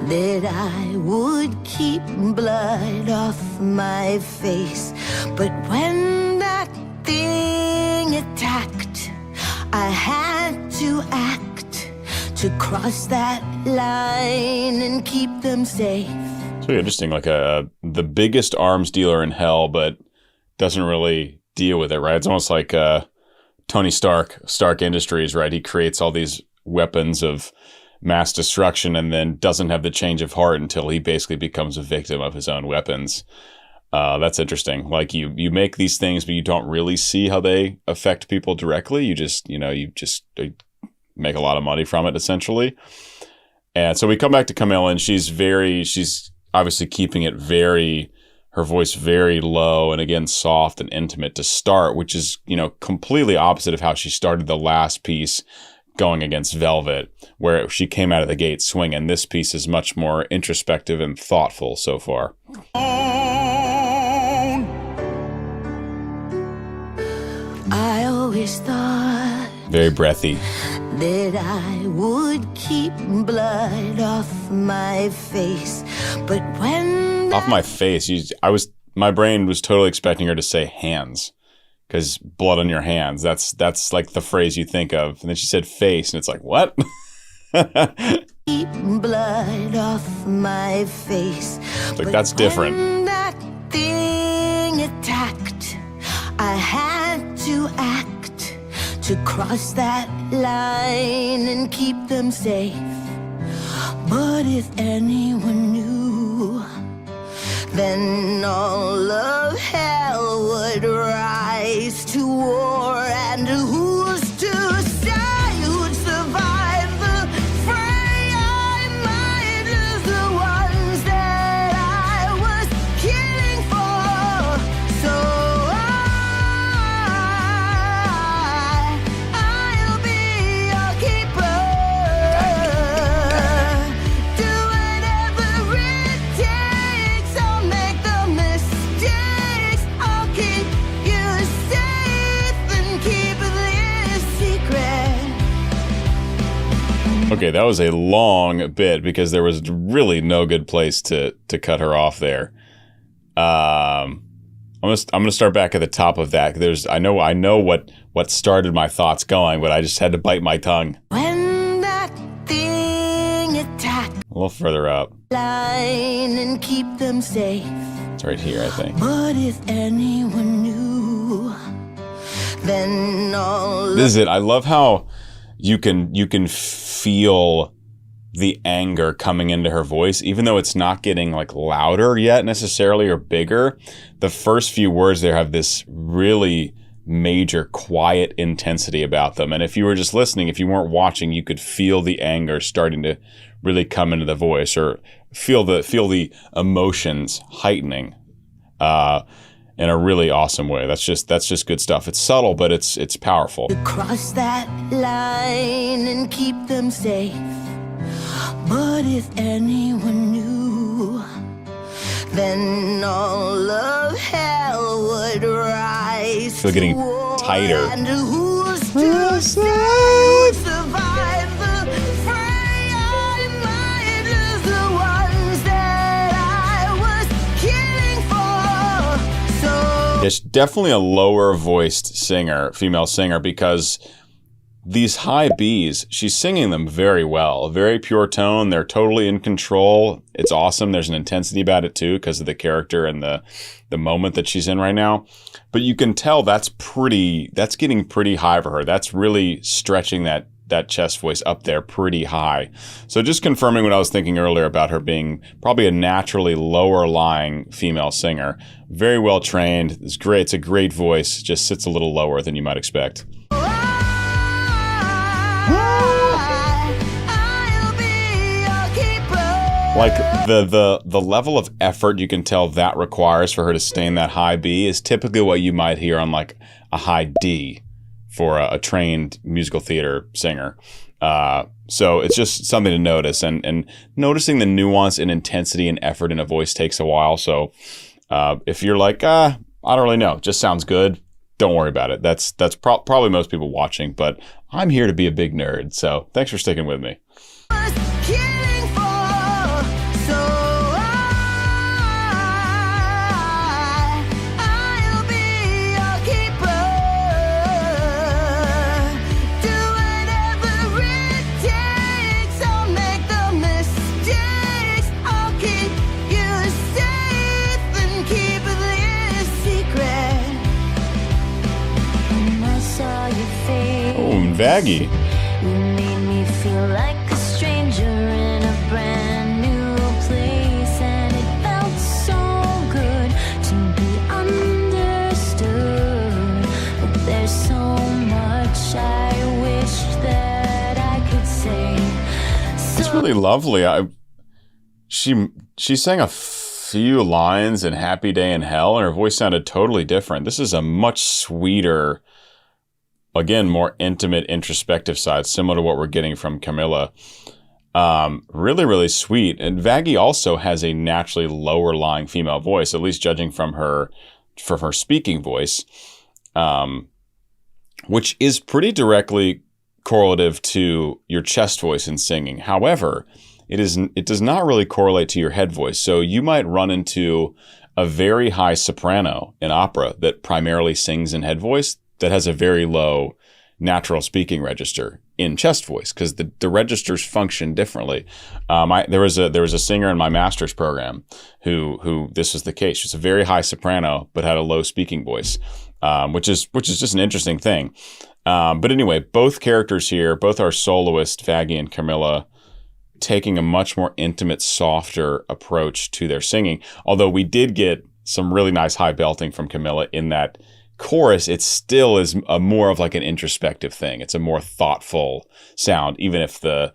that I would keep blood off my face, but when that thing attacked, I had to act to cross that line and keep them safe. It's really interesting, like the biggest arms dealer in hell, but doesn't really deal with it, right? It's almost like Tony Stark Industries, right? He creates all these weapons of mass destruction and then doesn't have the change of heart until he basically becomes a victim of his own weapons. That's interesting. Like you make these things, but you don't really see how they affect people directly. You just make a lot of money from it, essentially. And so we come back to Camilla, and she's obviously keeping it her voice very low and again, soft and intimate to start, which is, completely opposite of how she started the last piece going against Velvet, where she came out of the gate swinging. This piece is much more introspective and thoughtful so far. I always thought very breathy. That I would keep blood off my face, but when off my face, my brain was totally expecting her to say hands, because blood on your hands. That's like the phrase you think of, and then she said face, and it's like, what? Keep blood off my face. Like, that's different. When that thing attacked, I had to act to cross that line and keep them safe. But if anyone knew, then all of hell would rise to war, and who's to say who'd survive the fray? I might lose the ones that I was killing for. So I'll be your keeper. Do whatever it takes. I'll make the mistakes. I'll keep you safe and keep this secret. Okay, that was a long bit because there was really no good place to cut her off there. I'm gonna start back at the top of that. I know what started my thoughts going, but I just had to bite my tongue. When that thing attacked, A little further up. line and keep them safe. It's right here, I think. But if anyone knew, then all This is it. I love how you can feel the anger coming into her voice, even though it's not getting like louder yet necessarily or bigger. The first few words there have this really major quiet intensity about them. And if you were just listening, if you weren't watching, you could feel the anger starting to really come into the voice, or feel the emotions heightening in a really awesome way. That's just good stuff. It's subtle, but it's powerful. to cross that line and keep them safe. But if anyone knew, then all of hell would rise. Still getting to war, tighter. And who's to say who'd survive the fray? I might lose the ones that I was killing for. So It's definitely a lower voiced singer, female singer, because these high B's, she's singing them very well. Very pure tone. They're totally in control. It's awesome. There's an intensity about it too because of the character and the moment that she's in right now. But you can tell that's getting pretty high for her. That's really stretching that chest voice up there pretty high. So just confirming what I was thinking earlier about her being probably a naturally lower lying female singer. Very well trained. It's great. It's a great voice. Just sits a little lower than you might expect. Like the level of effort you can tell that requires for her to stay in that high B is typically what you might hear on like a high D for a trained musical theater singer. So it's just something to notice, and noticing the nuance and intensity and effort in a voice takes a while. So if you're like, I don't really know, just sounds good, don't worry about it. That's probably most people watching, but I'm here to be a big nerd. So thanks for sticking with me. Vaggie. You made me feel like a stranger in a brand new place, and it felt so good to be understood. But there's so much I wish that I could say. It's really lovely. She sang a few lines in Happy Day in Hell, and her voice sounded totally different. This is a much sweeter, again, more intimate, introspective side, similar to what we're getting from Camilla. Really, really sweet. And Vaggie also has a naturally lower lying female voice, at least judging from her speaking voice, which is pretty directly correlative to your chest voice in singing. However, it does not really correlate to your head voice. So you might run into a very high soprano in opera that primarily sings in head voice that has a very low natural speaking register in chest voice, because the registers function differently. There was a singer in my master's program who this was the case. She's a very high soprano but had a low speaking voice, which is just an interesting thing. But anyway, both characters here, both our soloist Vaggie and Camilla, taking a much more intimate, softer approach to their singing. Although we did get some really nice high belting from Camilla in that chorus, it still is a more of like an introspective thing. It's a more thoughtful sound, even if the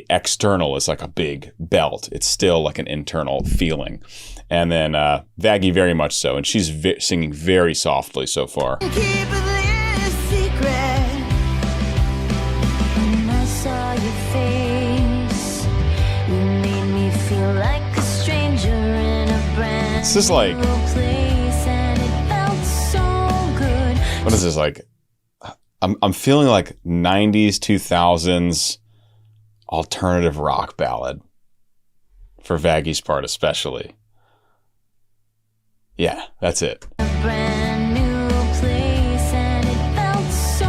external is like a big belt. It's still like an internal feeling. And then Vaggie very much so, and she's singing very softly so far. Keep this secret. When I saw your face, you made me feel like a stranger in a brand This is like, new place, and it felt so good. what is this like? I'm feeling like 90s, 2000s alternative rock ballad for Vaggie's part especially. Yeah, that's it. A brand new place, and it felt so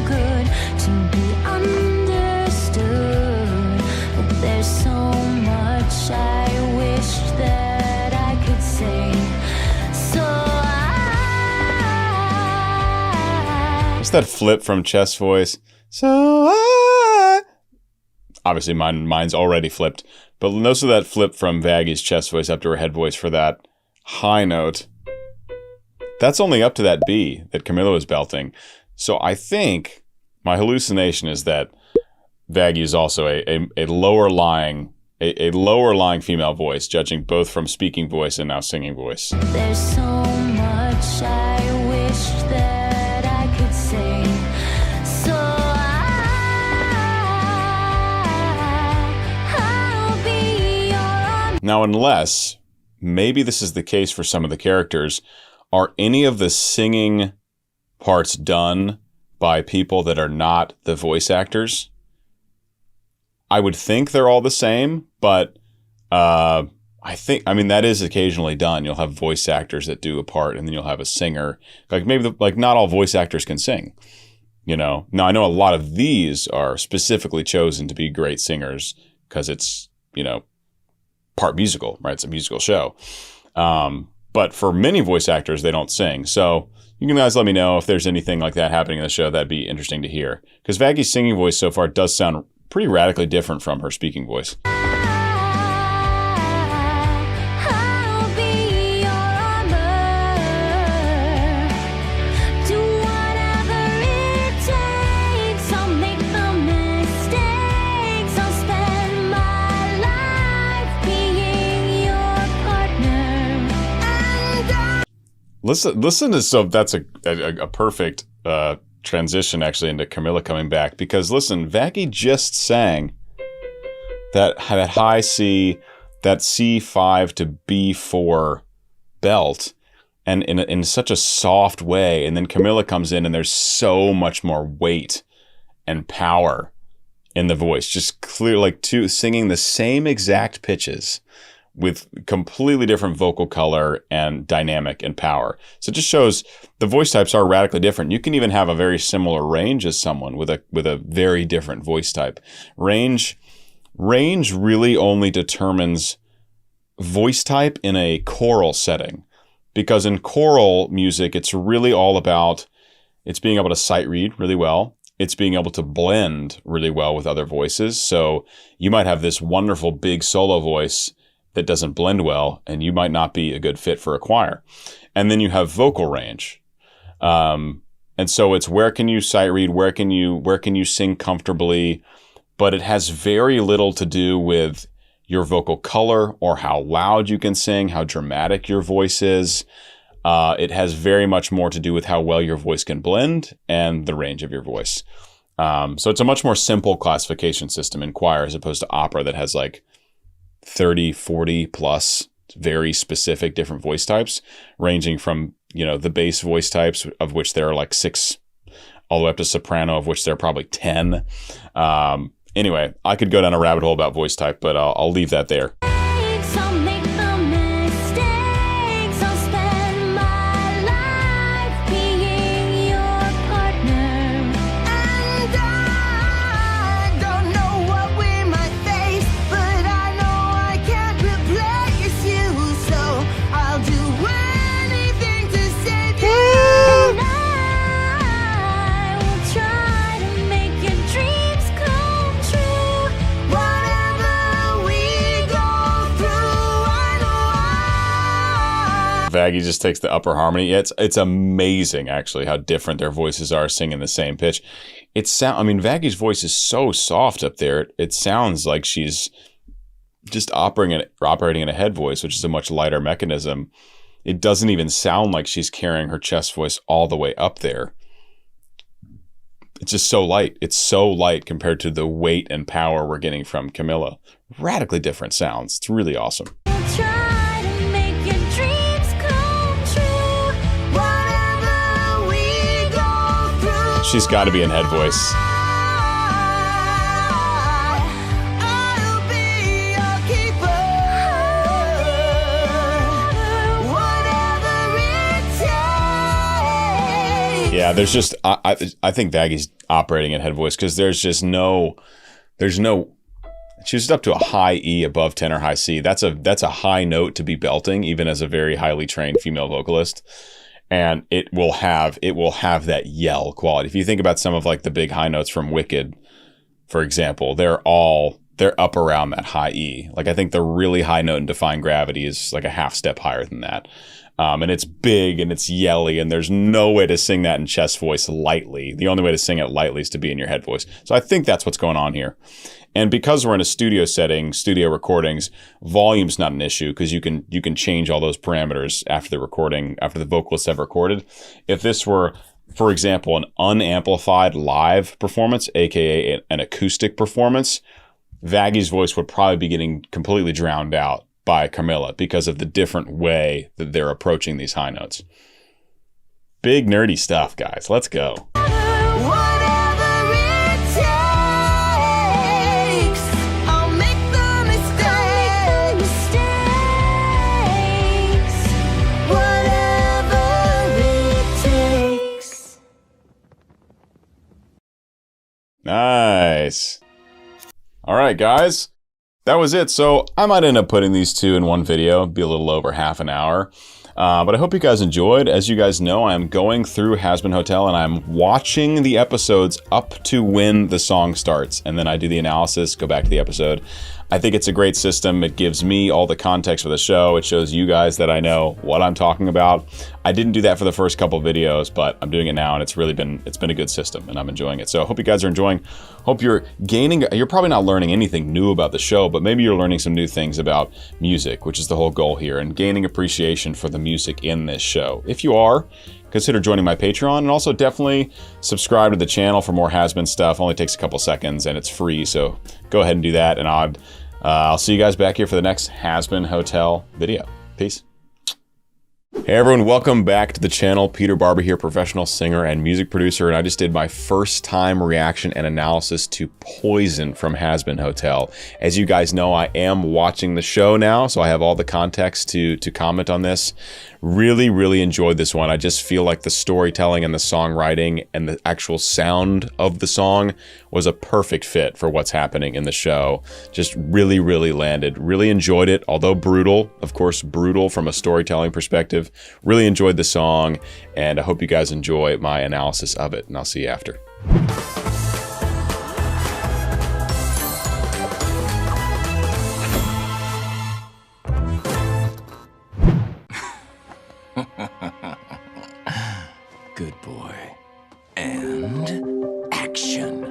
good to be understood. But there's so much I wish that I could say. So What's that flip from chest voice? Obviously mine's already flipped, but notice that flip from Vaggie's chest voice up to her head voice for that high note. That's only up to that B that Camilla was belting. So I think my hallucination is that Vaggie is also a lower lying female voice, judging both from speaking voice and now singing voice. there's so much I wish that I could say. So I'll be your Now, unless maybe this is the case for some of the characters, are any of the singing parts done by people that are not the voice actors? I would think they're all the same, but I I mean, that is occasionally done. You'll have voice actors that do a part, and then you'll have a singer. Like maybe not all voice actors can sing. Now I know a lot of these are specifically chosen to be great singers because it's part musical, right? It's a musical show. But for many voice actors, they don't sing. So you can guys let me know if there's anything like that happening in the show. That'd be interesting to hear. Because Vaggie's singing voice so far does sound pretty radically different from her speaking voice. I'll be your armor. Do whatever it takes. I'll make the mistakes. I'll spend my life being your partner. And Listen to that's a perfect transition actually into Camilla coming back, because listen, Vaggie just sang that high C, that C5 to B4 belt, and in such a soft way, and then Camilla comes in and there's so much more weight and power in the voice, just clear, like two singing the same exact pitches with completely different vocal color and dynamic and power. So it just shows the voice types are radically different. You can even have a very similar range as someone with a very different voice type. Range really only determines voice type in a choral setting, because in choral music, it's really all about it's being able to sight read really well. It's being able to blend really well with other voices. So you might have this wonderful big solo voice that doesn't blend well, and you might not be a good fit for a choir. And then you have vocal range. And so it's where can you sight read, where can you sing comfortably, but it has very little to do with your vocal color or how loud you can sing, how dramatic your voice is. It has very much more to do with how well your voice can blend and the range of your voice. So it's a much more simple classification system in choir as opposed to opera that has like 30, 40 plus very specific different voice types, ranging from, the bass voice types, of which there are like 6, all the way up to soprano, of which there are probably 10. Anyway, I could go down a rabbit hole about voice type, but I'll leave that there. I'll make the mistakes. I'll spend my life being your partner. And I don't know what we might face, but I know I can't replace you, so I'll do anything to save you. And I will try to make your dreams come true. Whatever we go through, I know Vaggie just takes the upper harmony. It's amazing actually how different their voices are singing the same pitch. Vaggie's voice is so soft up there. It sounds like she's just operating in a head voice, which is a much lighter mechanism. It doesn't even sound like she's carrying her chest voice all the way up there. It's just so light. It's so light compared to the weight and power we're getting from Camilla. Radically different sounds. It's really awesome. Try to make your dreams come true. whatever we go through. She's got to be in head voice. I'll be your keeper. Whatever it takes. Yeah, there's just I think Vaggie's operating in head voice because there's she's up to a high E above tenor high C. That's a high note to be belting, even as a very highly trained female vocalist. And it will have that yell quality. If you think about some of like the big high notes from Wicked, for example, they're up around that high E. Like I think the really high note in Defying Gravity is like a half step higher than that. And it's big and it's yelly, and there's no way to sing that in chest voice lightly. The only way to sing it lightly is to be in your head voice. So I think that's what's going on here. And because we're in a studio setting, studio recordings, volume's not an issue because you can change all those parameters after the recording, after the vocalists have recorded. If this were, for example, an unamplified live performance, aka an acoustic performance, Vaggie's voice would probably be getting completely drowned out by Camilla because of the different way that they're approaching these high notes. Big nerdy stuff, guys. Let's go. Whatever it takes, I'll make the mistakes. All right, guys. That was it. So I might end up putting these two in one video, be a little over half an hour. But I hope you guys enjoyed. As you guys know, I'm going through Hazbin Hotel and I'm watching the episodes up to when the song starts. And then I do the analysis, go back to the episode. I think it's a great system. It gives me all the context for the show. It shows you guys that I know what I'm talking about. I didn't do that for the first couple videos, but I'm doing it now and it's been a good system and I'm enjoying it. So I hope you guys are enjoying. Hope you're gaining, you're probably not learning anything new about the show, but maybe you're learning some new things about music, which is the whole goal here, and gaining appreciation for the music in this show. If you are, consider joining my Patreon, and also definitely subscribe to the channel for more Hazbin stuff. Only takes a couple seconds and it's free, so go ahead and do that. And I'll see you guys back here for the next Hazbin Hotel video. Peace. Hey everyone, welcome back to the channel. Peter Barber here, professional singer and music producer, and I just did my first time reaction and analysis to Poison from Hazbin Hotel. As you guys know, I am watching the show now, so I have all the context to comment on this. Really, really enjoyed this one. I just feel like the storytelling and the songwriting and the actual sound of the song was a perfect fit for what's happening in the show. Just really, really landed. Really enjoyed it, although brutal, of course, brutal from a storytelling perspective. Really enjoyed the song, and I hope you guys enjoy my analysis of it, and I'll see you after. Good boy. And action.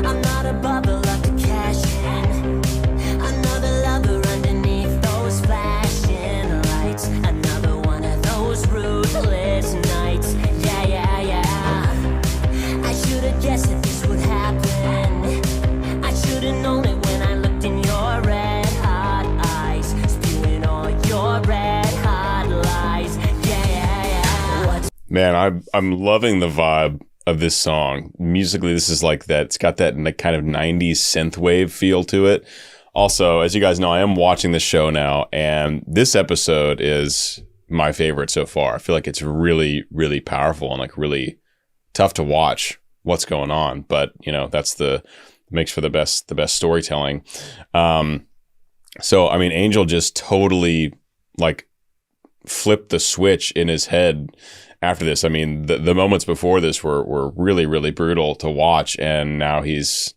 I'm not a bubble up to cash in. Another lover underneath those flashing lights. Another one of those ruthless nights. Yeah, yeah, yeah. I should have guessed that this would happen. I should have known it when I looked in your red hot eyes, spewing all your red hot lies. Yeah, yeah, yeah. What's Man, I'm loving the vibe of this song. Musically, this is like that. It's got that kind of 90s synthwave feel to it. Also, as you guys know, I am watching the show now, and this episode is my favorite so far. I feel like it's really, really powerful and like really tough to watch what's going on. But you know, that's makes for the best storytelling. So I mean, Angel just totally like flipped the switch in his head after this. I mean, the moments before this were really, really brutal to watch, and now it's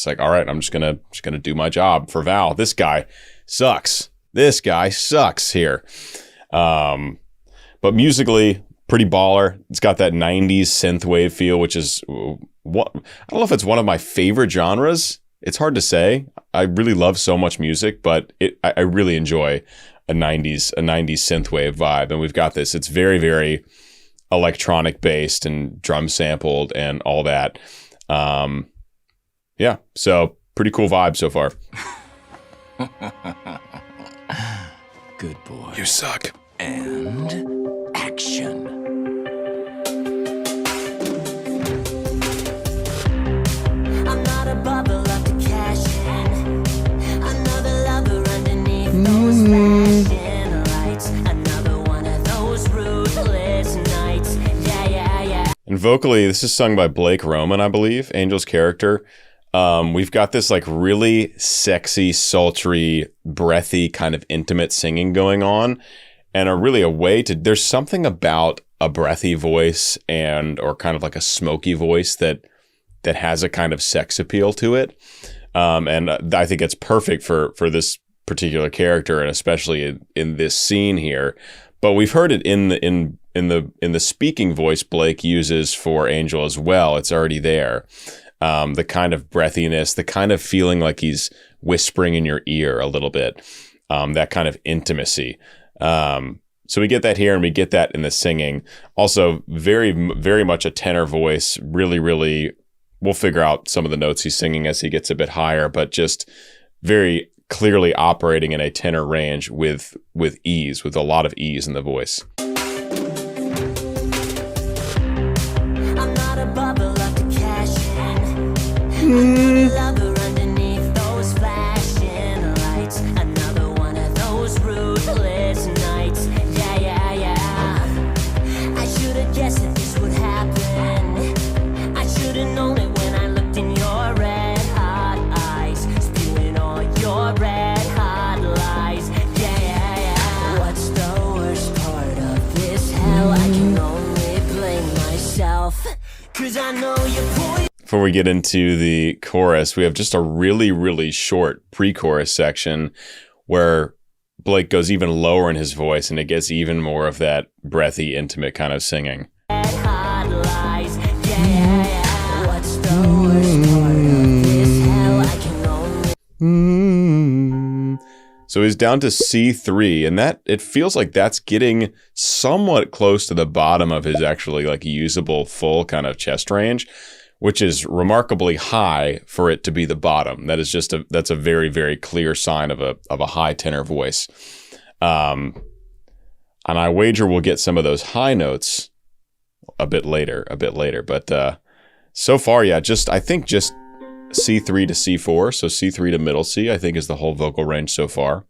like, all right, I'm just gonna do my job for Val. This guy sucks. This guy sucks here. But musically, pretty baller. It's got that 90s synthwave feel, which is what I don't know if it's one of my favorite genres. It's hard to say. I really love so much music, but I really enjoy a 90s synthwave vibe. And we've got this. It's very, very electronic based and drum sampled and all that. Yeah, so pretty cool vibe so far. Good boy. You suck. And action. I'm not a bubble up to cash in. Another lover underneath those flashing lights. Another one of those ruthless nights. Yeah, yeah, yeah. And vocally, this is sung by Blake Roman, I believe, Angel's character. We've got this like really sexy, sultry, breathy kind of intimate singing going on, and there's something about a breathy voice or kind of like a smoky voice that has a kind of sex appeal to it. And I think it's perfect for this particular character, and especially in this scene here. But we've heard it in the speaking voice Blake uses for Angel as well. It's already there. The kind of breathiness, the kind of feeling like he's whispering in your ear a little bit, that kind of intimacy. So we get that here, and we get that in the singing. Also, very, very much a tenor voice. Really, really, we'll figure out some of the notes he's singing as he gets a bit higher, but just very clearly operating in a tenor range with ease, with a lot of ease in the voice. I'm not a bubble up to cash in. Another lover underneath those flashing lights. Another one of those ruthless nights. Yeah, yeah, yeah. I should have guessed that this would happen. before we get into the chorus, we have just a really, really short pre-chorus section where Blake goes even lower in his voice and it gets even more of that breathy, intimate kind of singing. So he's down to C3, and that it feels like that's getting somewhat close to the bottom of his actually like usable full kind of chest range, which is remarkably high for it to be the bottom. That is just that's a very, very clear sign of a high tenor voice. And I wager we'll get some of those high notes a bit later. But so far, yeah, I think just C3 to C4, so C3 to middle C, I think is the whole vocal range so far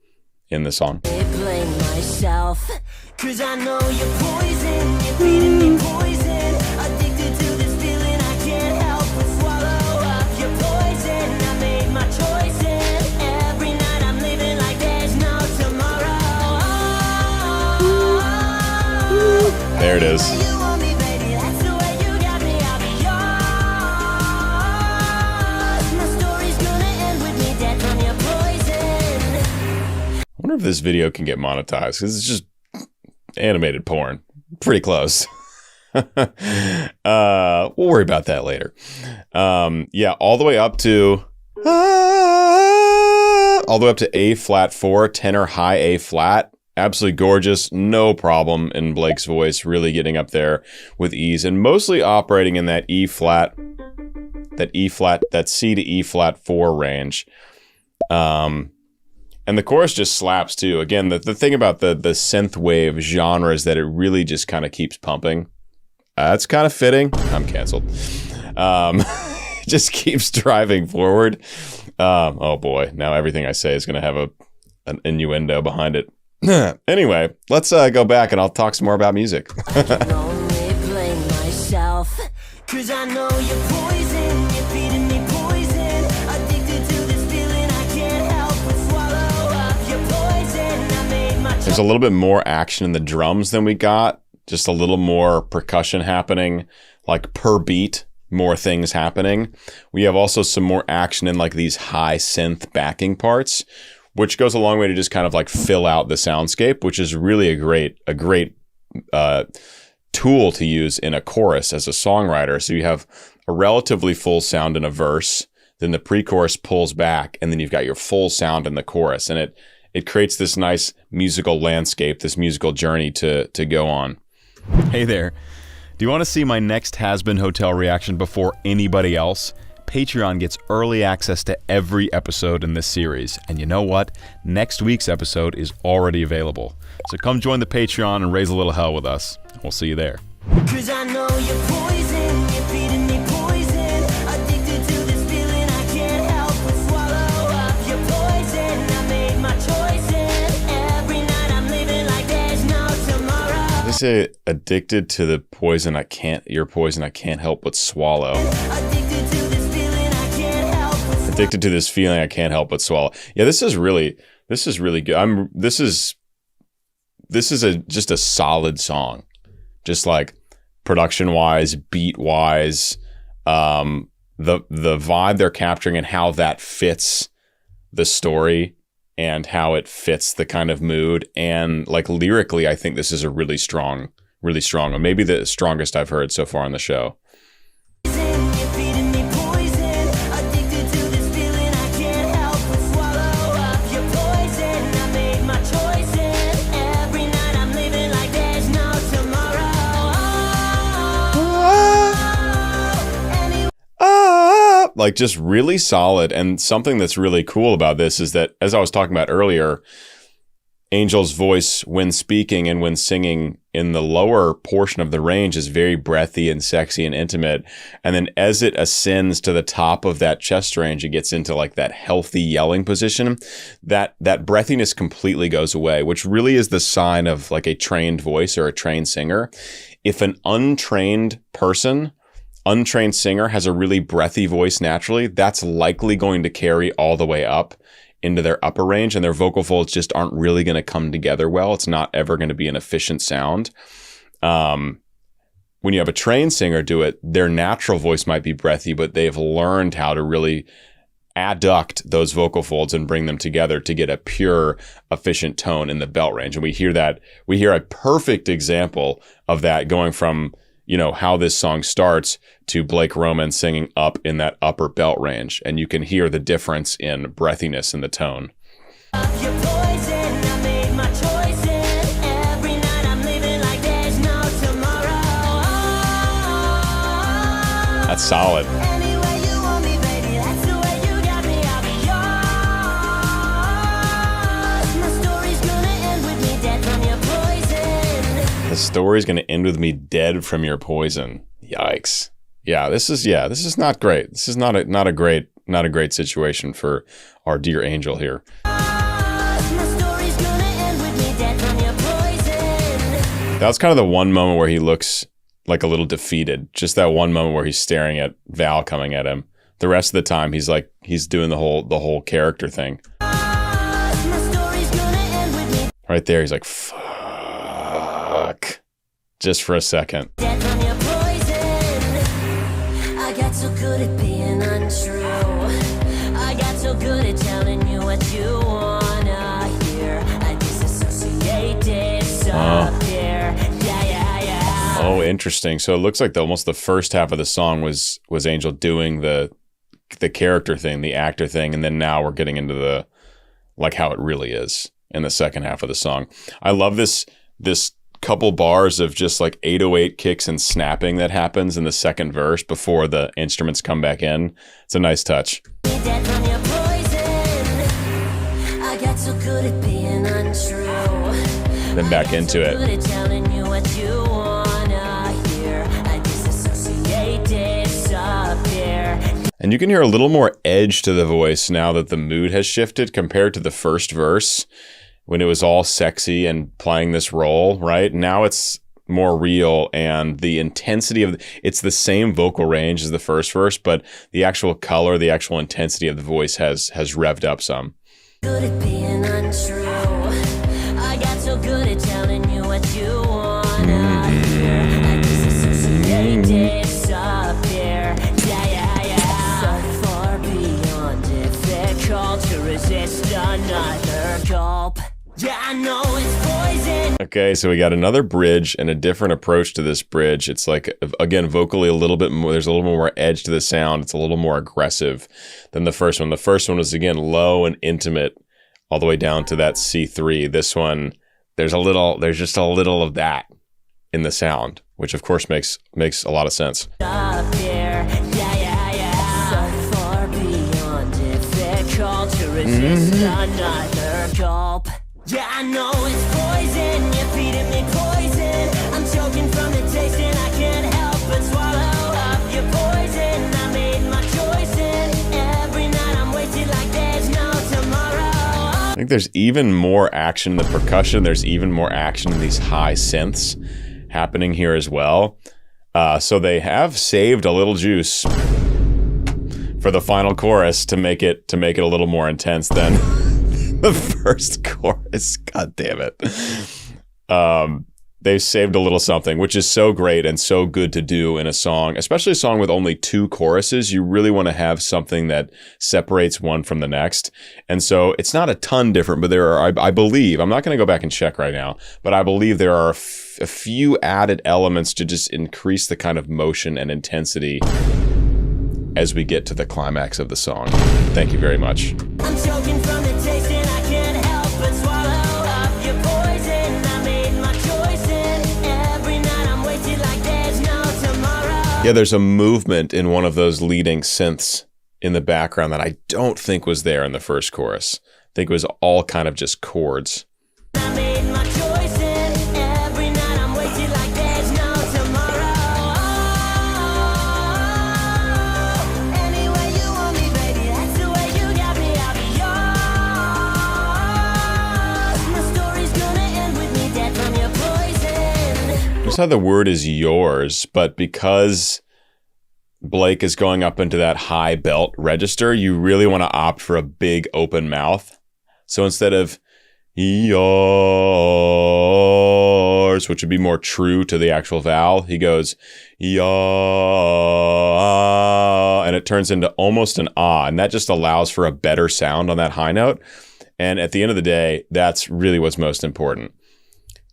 in the song. I blame myself, 'cause I know you're poison, you're feeding me poison, addicted to this feeling I can't help but swallow up your poison. I made my choices, every night I'm living like there's no tomorrow. There it is. You want me, baby, that's the way you got me, I'll be yours. My story's gonna end with me dead from your poison. I wonder if this video can get monetized, because it's just animated porn. Pretty close. We'll worry about that later. Yeah, all the way up to A flat 4, tenor high A flat. Absolutely gorgeous, no problem in Blake's voice, really getting up there with ease and mostly operating in that E flat, that C to E flat 4 range. And the chorus just slaps too. Again, the thing about the synth wave genre is that it really just kind of keeps pumping. That's kind of fitting. I'm canceled. Just keeps driving forward. Oh boy, now everything I say is going to have an innuendo behind it. Anyway, let's go back and I'll talk some more about music. I can only blame myself, 'cause I know you're poison, you're feeding me poison, addicted to this feeling I can't help but swallow up your poison. I made my There's a little bit more action in the drums than we got, just a little more percussion happening, like per beat, more things happening. We have also some more action in like these high synth backing parts, which goes a long way to just kind of like fill out the soundscape, which is really a great tool to use in a chorus as a songwriter. So you have a relatively full sound in a verse, then the pre-chorus pulls back, and then you've got your full sound in the chorus, and it creates this nice musical landscape, this musical journey to go on. Hey there. Do you want to see my next Hazbin Hotel reaction before anybody else? Patreon gets early access to every episode in this series. And you know what? Next week's episode is already available. So come join the Patreon and raise a little hell with us. We'll see you there. 'Cause I know you're poison, you're feeding me poison, addicted to this feeling I can't help but swallow up your poison. I made my choices, every night I'm living like there's no tomorrow. They say addicted to the poison I can't help but swallow. Addicted to this feeling I can't help but swallow. Yeah, this is really good. This is just a solid song. Just like production wise, beat wise, the vibe they're capturing and how that fits the story and how it fits the kind of mood, and like lyrically, I think this is a really strong, one. Maybe the strongest I've heard so far on the show. Like just really solid. And something that's really cool about this is that, as I was talking about earlier, Angel's voice when speaking and when singing in the lower portion of the range is very breathy and sexy and intimate. And then as it ascends to the top of that chest range, it gets into like that healthy yelling position. That breathiness completely goes away, which really is the sign of like a trained voice or a trained singer. If an untrained singer has a really breathy voice naturally, that's likely going to carry all the way up into their upper range, and their vocal folds just aren't really going to come together well. It's not ever going to be an efficient sound. when you have a trained singer do it, their natural voice might be breathy, but they've learned how to really adduct those vocal folds and bring them together to get a pure, efficient tone in the belt range. And we hear a perfect example of that going from, you know, how this song starts to Blake Roman singing up in that upper belt range. And you can hear the difference in breathiness in the tone. That's solid. The story's gonna end with me dead from your poison. Yikes. Yeah, this is not great. This is not a great situation for our dear angel here. That was kind of the one moment where he looks like a little defeated. Just that one moment where he's staring at Val coming at him. The rest of the time he's doing the whole character thing. Right there, he's like, fuck. Just for a second. I got so good at being untrue. I got so good at telling you what you wanna hear. I disassociate, disappear. Yeah. Oh, interesting. So it looks like almost the first half of the song was Angel doing the character thing, the actor thing, and then now we're getting into the like how it really is in the second half of the song. I love this couple bars of just like 808 kicks and snapping that happens in the second verse before the instruments come back in. It's a nice touch. Then back into it. And you can hear a little more edge to the voice now that the mood has shifted compared to the first verse when it was all sexy and playing this role, right? Now it's more real, and the intensity of it's the same vocal range as the first verse, but the actual color, the actual intensity of the voice has revved up some. Good at being untrue. I got so good at telling you what you wanna hear. I disassociate, disappear. Yeah. So far beyond difficult to resist another gulp. Yeah, I know it's poison. Okay, so we got another bridge and a different approach to this bridge. It's like, again, vocally a little bit more, there's a little more edge to the sound. It's a little more aggressive than the first one. The first one was, again, low and intimate all the way down to that C3. This one, there's just a little of that in the sound, which of course makes a lot of sense. Up here. Yeah. So far beyond difficult to resist another gulp. Yeah, I know it's poison. You're feeding me poison. I'm choking from the taste and I can't help but swallow up your poison. I made my choice and every night I'm wasted like there's no tomorrow. I think there's even more action in the percussion. There's even more action in these high synths happening here as well. So they have saved a little juice for the final chorus to make it a little more intense than the first chorus. God damn it. They've saved a little something, which is so great and so good to do in a song, especially a song with only 2 choruses. You really want to have something that separates one from the next. And so it's not a ton different, but there are, I believe, I'm not going to go back and check right now, but I believe there are a few added elements to just increase the kind of motion and intensity as we get to the climax of the song. Thank you very much. I'm choking from the taste and I can't help but swallow up your poison. I made my choice and every night I'm wasted like there's no tomorrow. Yeah, there's a movement in one of those leading synths in the background that I don't think was there in the first chorus. I think it was all kind of just chords. I made my choice and every night I'm wasted like there's no tomorrow. Any way you want me, baby, that's the way you got me. I'll be yours. My story's gonna end with me dead from your poison. Notice how the word is yours, but because Blake is going up into that high belt register, you really want to opt for a big open mouth. So instead of yours, colors, which would be more true to the actual vowel. He goes, ya, and it turns into almost an ah, and that just allows for a better sound on that high note. And at the end of the day, that's really what's most important.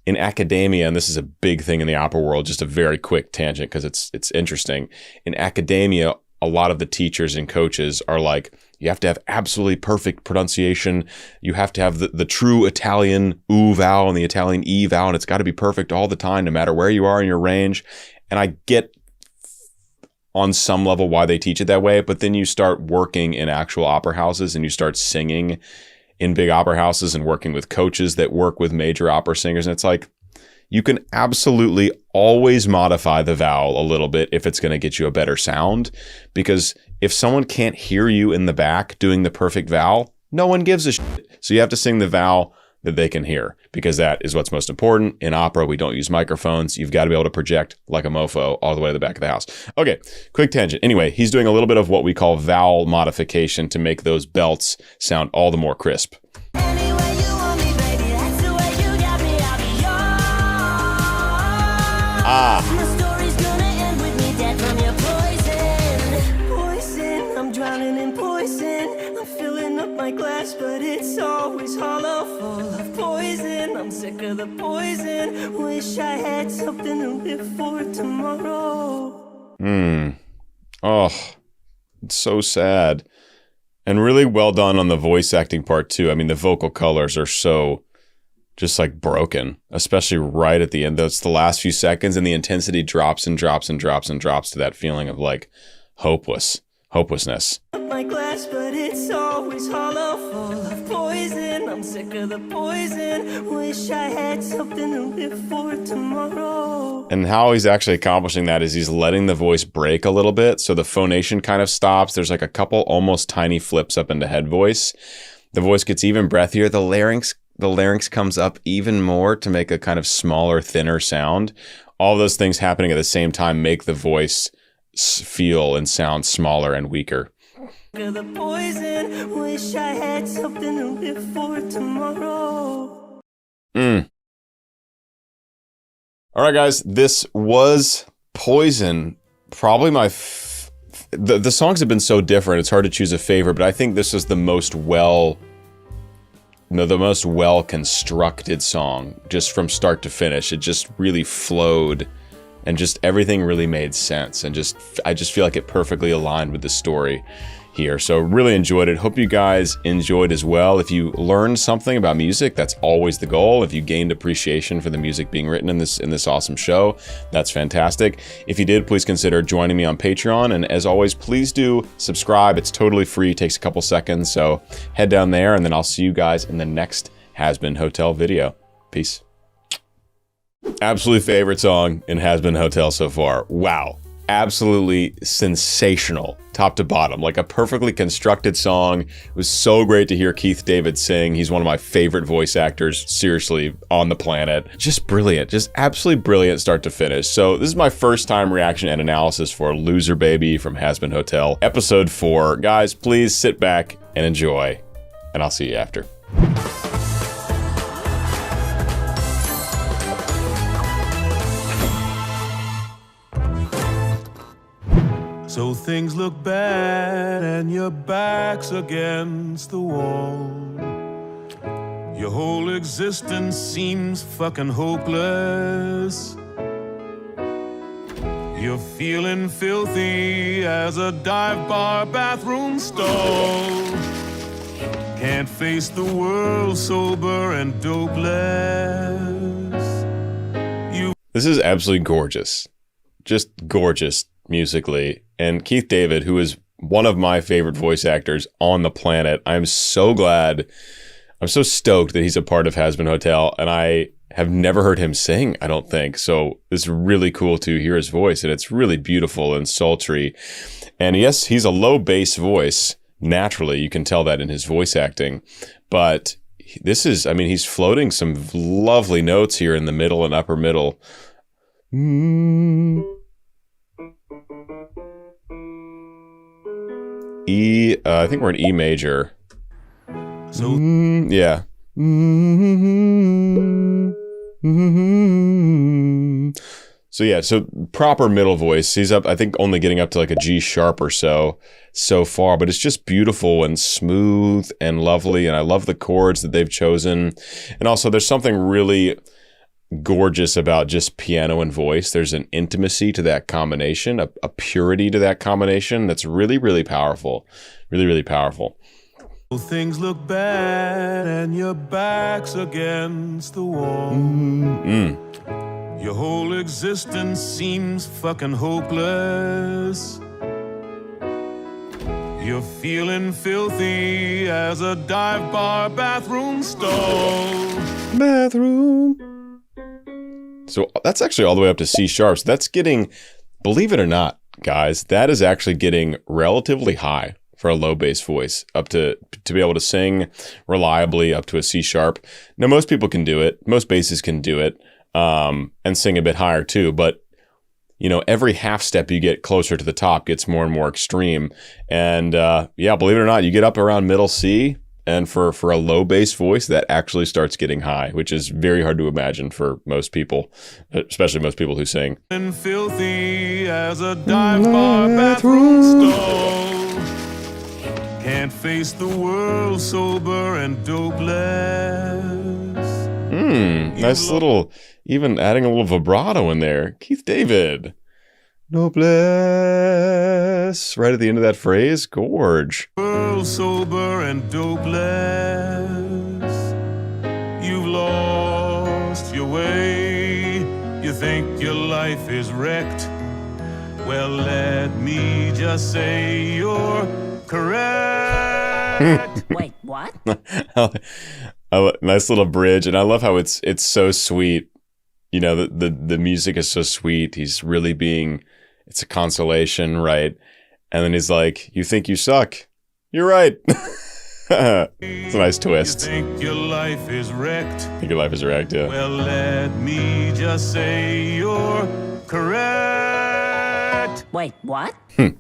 In academia, and this is a big thing in the opera world, just a very quick tangent because it's interesting. In academia, a lot of the teachers and coaches are like, you have to have absolutely perfect pronunciation. You have to have the true Italian oo vowel and the Italian e vowel, and it's got to be perfect all the time, no matter where you are in your range. And I get on some level why they teach it that way, but then you start working in actual opera houses and you start singing in big opera houses and working with coaches that work with major opera singers. And it's like, you can absolutely always modify the vowel a little bit if it's going to get you a better sound. Because if someone can't hear you in the back doing the perfect vowel, no one gives a shit. So you have to sing the vowel that they can hear, because that is what's most important. In opera, we don't use microphones. You've got to be able to project like a mofo all the way to the back of the house. Okay, quick tangent. Anyway, he's doing a little bit of what we call vowel modification to make those belts sound all the more crisp. Ah. I'm drowning in poison. I'm filling up my glass, but it's always hollow, full of poison. I'm sick of the poison. Wish I had something to live for tomorrow. Oh, it's so sad. And really well done on the voice acting part too. I mean, the vocal colors are so just like broken, especially right at the end. That's the last few seconds, and the intensity drops and drops and drops and drops to that feeling of like hopelessness. My glass, but it's always hollow, full of poison. I'm sick of the poison. Wish I had something to live for tomorrow. And how he's actually accomplishing that is he's letting the voice break a little bit, so the phonation kind of stops. There's like a couple almost tiny flips up into head voice. The voice gets even breathier. The larynx comes up even more to make a kind of smaller, thinner sound. All those things happening at the same time make the voice feel and sound smaller and weaker. The poison. Wish I had something to live for tomorrow. All right, guys, this was Poison. Probably my the songs have been so different. It's hard to choose a favorite, but I think this is the most well constructed song, just from start to finish. It just really flowed, and just everything really made sense, and I just feel like it perfectly aligned with the story here. So really enjoyed it. Hope you guys enjoyed as well. If you learned something about music, that's always the goal. If you gained appreciation for the music being written in this awesome show, that's fantastic. If you did, please consider joining me on Patreon. And as always, please do subscribe. It's totally free. It takes a couple seconds. So head down there, and then I'll see you guys in the next Hazbin Hotel video. Peace. Absolute favorite song in Hazbin Hotel so far. Wow. Absolutely sensational, top to bottom, like a perfectly constructed song. It was so great to hear Keith David sing. He's one of my favorite voice actors, seriously, on the planet. Just brilliant, just absolutely brilliant start to finish. So this is my first time reaction and analysis for Loser Baby from Hazbin Hotel, episode 4. Guys, please sit back and enjoy, and I'll see you after. So things look bad and your back's against the wall. Your whole existence seems fucking hopeless. You're feeling filthy as a dive bar bathroom stall. Can't face the world sober and dopeless. This is absolutely gorgeous. Just gorgeous musically. And Keith David, who is one of my favorite voice actors on the planet, I'm so stoked that he's a part of Hazbin Hotel, and I have never heard him sing, I don't think. So it's really cool to hear his voice, and it's really beautiful and sultry. And yes, he's a low bass voice. Naturally, you can tell that in his voice acting. But this is, I mean, he's floating some lovely notes here in the middle and upper middle. E, I think we're in E major. So, yeah. So yeah, so proper middle voice. He's up, I think, only getting up to like a G sharp or so far, but it's just beautiful and smooth and lovely. And I love the chords that they've chosen. And also there's something really gorgeous about just piano and voice. There's an intimacy to that combination, a purity to that combination that's really, really powerful. Really, really powerful. Things look bad and your back's against the wall. Your whole existence seems fucking hopeless. You're feeling filthy as a dive bar bathroom stall. Bathroom. So that's actually all the way up to C sharp. So that's getting, believe it or not, guys, that is actually getting relatively high for a low bass voice, up to be able to sing reliably up to a C sharp. Now, most people can do it. Most basses can do it, and sing a bit higher too. But, you know, every half step you get closer to the top gets more and more extreme. And yeah, believe it or not, you get up around middle C, and for a low bass voice, that actually starts getting high, which is very hard to imagine for most people, especially most people who sing. And filthy as a dive bar bathroom stall. Can't face the world sober and dopeless. Nice little, even adding a little vibrato in there. Keith David. Dopeless. Right at the end of that phrase. Gorge. World sober and dopeless. You've lost your way. You think your life is wrecked. Well, let me just say you're correct. Wait, what? Nice little bridge, and I love how it's so sweet. You know, the music is so sweet. He's really being, it's a consolation, right? And then he's like, "You think you suck? You're right." It's a nice twist. You think your life is wrecked. I think your life is wrecked, yeah. Well, let me just say you're correct. Wait, what?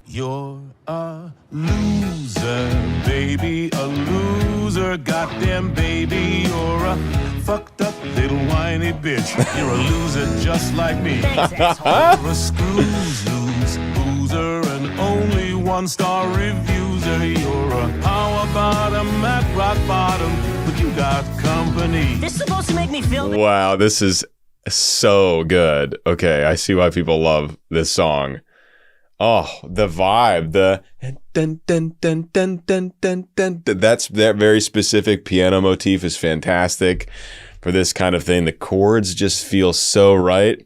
You're a loser, baby, a loser, goddamn baby. You're a fucked up little whiny bitch. You're a loser just like me. Thanks, asshole. You're a screws loose loser, and only one-star reviewer. You're a power bottom at rock bottom, but you got company. This is supposed to make me feel... Wow, this is so good. Okay, I see why people love this song. Oh, the vibe, the dun dun dun dun dun dun dun. That very specific piano motif is fantastic for this kind of thing. The chords just feel so right.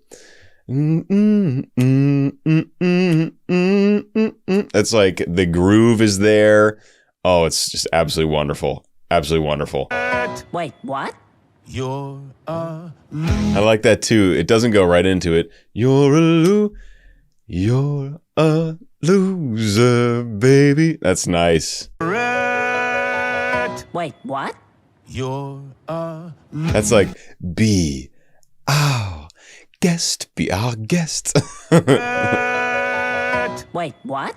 It's like the groove is there. Oh, it's just absolutely wonderful. Absolutely wonderful. Wait, what? You're a I like that too. It doesn't go right into it. You're a loser, baby. That's nice. correct. Wait, what? You're a That's like, be our guest, be our guest. correct. Wait, what?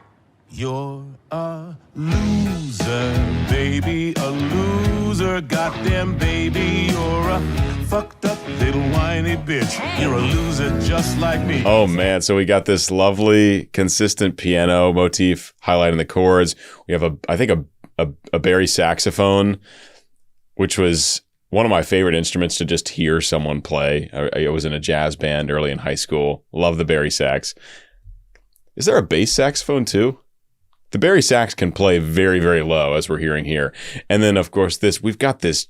You're a loser, baby, a loser, goddamn baby. You're a fucked up little whiny bitch. You're a loser just like me. Oh man, so we got this lovely, consistent piano motif highlighting the chords. We have I think a Barry saxophone, which was one of my favorite instruments to just hear someone play. I was in a jazz band early in high school. Love the Barry sax. Is there a bass saxophone too? The Barry sax can play very, very low, as we're hearing here. And then, of course, we've got this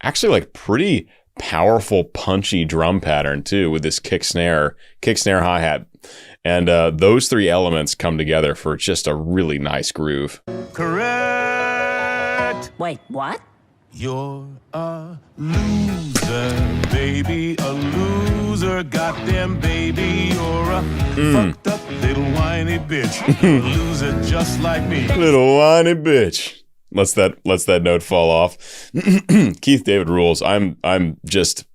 actually like pretty powerful, punchy drum pattern too, with this kick snare hi-hat. And those three elements come together for just a really nice groove. Correct. Wait, what? You're a loser, baby, a loser, goddamn baby. You're a fucked up little whiny bitch. You're a loser just like me. Little whiny bitch. Let's that note fall off. Keith David rules. I'm just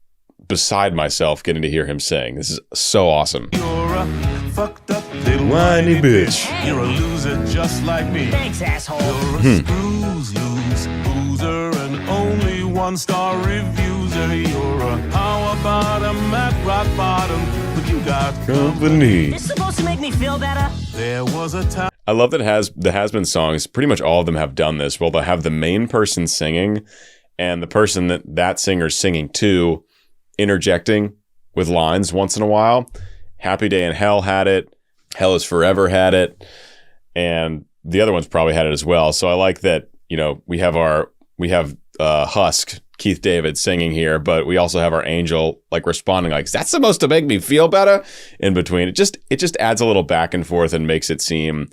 beside myself getting to hear him sing. This is so awesome. You're a fucked up little Whiny bitch. You're a loser just like me. Thanks, asshole. You're a screws loose loser, and only one-star reviews. loser, you're a power bottom at rock bottom, but you got company. This supposed to make me feel better? There was a time. I love that the Hazbin songs, pretty much all of them have done this. Well, they'll have the main person singing and the person that singer's singing to interjecting with lines once in a while. Happy Day in Hell had it. Hell is Forever had it. And the other ones probably had it as well. So I like that, you know, we have Husk, Keith David singing here, but we also have our Angel like responding like, is that supposed to make me feel better? In between. It just adds a little back and forth and makes it seem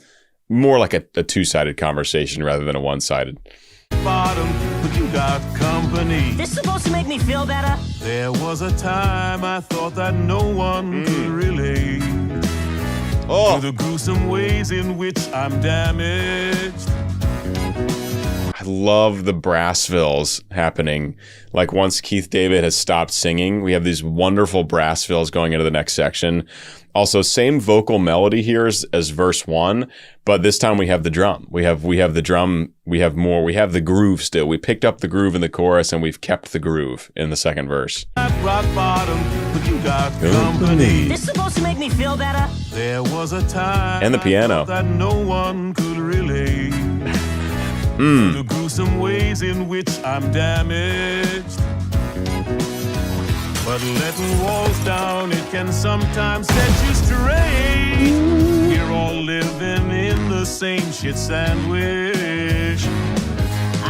more like a two-sided conversation rather than a one-sided. Bottom, but you got company. This supposed to make me feel better? There was a time I thought that no one could relate to the gruesome ways in which I'm damaged. I love the brass fills happening. Like once Keith David has stopped singing, we have these wonderful brass fills going into the next section. Also, same vocal melody here as verse 1, but this time we have the drum. We have the drum. We have the groove still. We picked up the groove in the chorus and we've kept the groove in the second verse. At rock bottom, but you got company. This supposed to make me feel better? There was a time And the piano. I thought that no one could relate to the gruesome ways in which I'm damaged. But letting walls down, it can sometimes set you straight. We're all living in the same shit sandwich.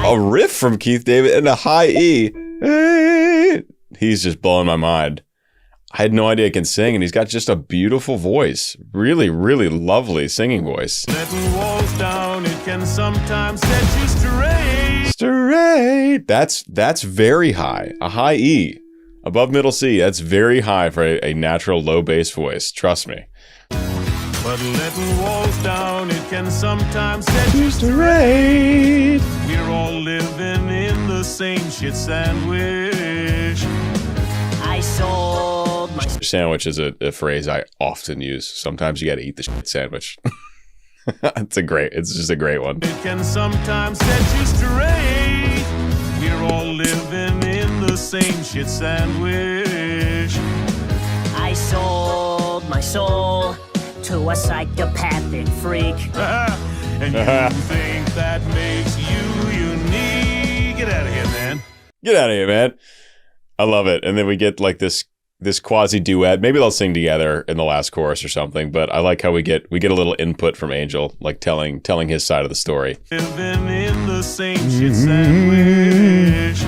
A riff from Keith David and a high E. Hey. He's just blowing my mind. I had no idea he can sing, and he's got just a beautiful voice. Really, really lovely singing voice. Letting walls down, it can sometimes set you straight. Straight. That's very high. A high E. Above middle C, that's very high for a natural low bass voice. Trust me. But letting walls down, it can sometimes set you straight. We're all living in the same shit sandwich. I sold my Sandwich is a phrase I often use. Sometimes you gotta eat the shit sandwich. It's just a great one. It can sometimes set you straight. We're all living in the same shit sandwich. I sold my soul to a psychopathic freak. And you think that makes you unique? Get out of here, man. Get out of here, man. I love it. And then we get like this quasi duet. Maybe they'll sing together in the last chorus or something, but I like how we get a little input from Angel, like telling his side of the story. Living in the same shit sandwich.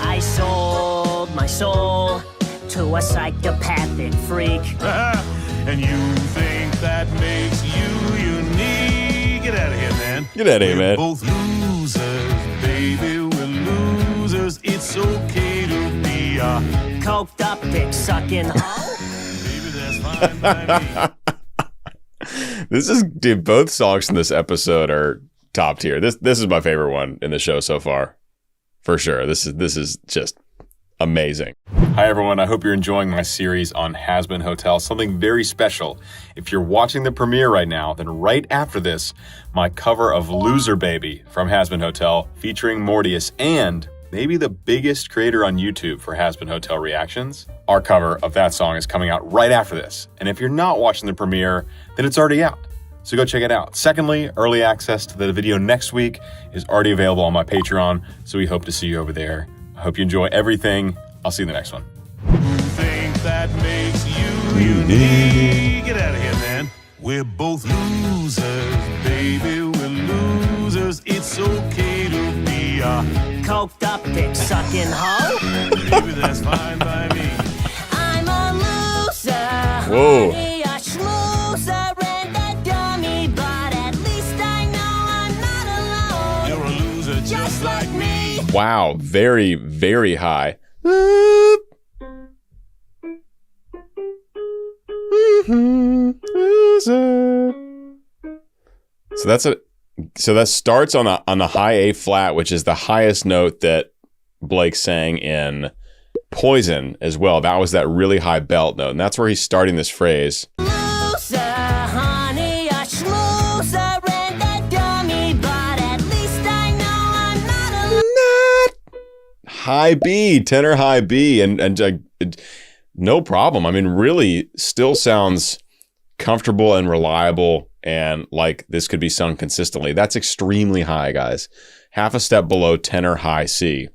I sold my soul to a psychopathic freak. And you think that makes you unique? Get out of here, man. Get out of here, man. Both losers, baby, we're losers. It's okay to be a coked up, dick sucking hoe. baby, that's fine by me. Dude, both songs in this episode are top tier. This is my favorite one in the show so far. For sure. This is just amazing. Hi everyone, I hope you're enjoying my series on Hazbin Hotel. Something very special. If you're watching the premiere right now, then right after this, my cover of Loser Baby from Hazbin Hotel featuring Mortius and maybe the biggest creator on YouTube for Hazbin Hotel reactions. Our cover of that song is coming out right after this. And if you're not watching the premiere, then it's already out. So go check it out. Secondly, early access to the video next week is already available on my Patreon, so we hope to see you over there. I hope you enjoy everything. I'll see you in the next one. You think that makes you unique? Get out of here, man. We're both losers, baby, we're losers. It's okay to be a Coked up, dick sucking hoe. baby, that's fine by me. I'm a loser. Whoa. Honey, a schmoozer and a dummy, but at least I know I'm not alone. You're a loser just like me. Wow, very, very high. So that starts on the high A flat, which is the highest note that Blake sang in Poison as well. That was that really high belt note, and that's where he's starting this phrase. Loser, honey, a schmoozer and a dummy, but at least I know I'm not alone. high B, tenor high B, and no problem. I mean, really still sounds comfortable and reliable, and like this could be sung consistently. That's extremely high, guys. Half a step below tenor high C.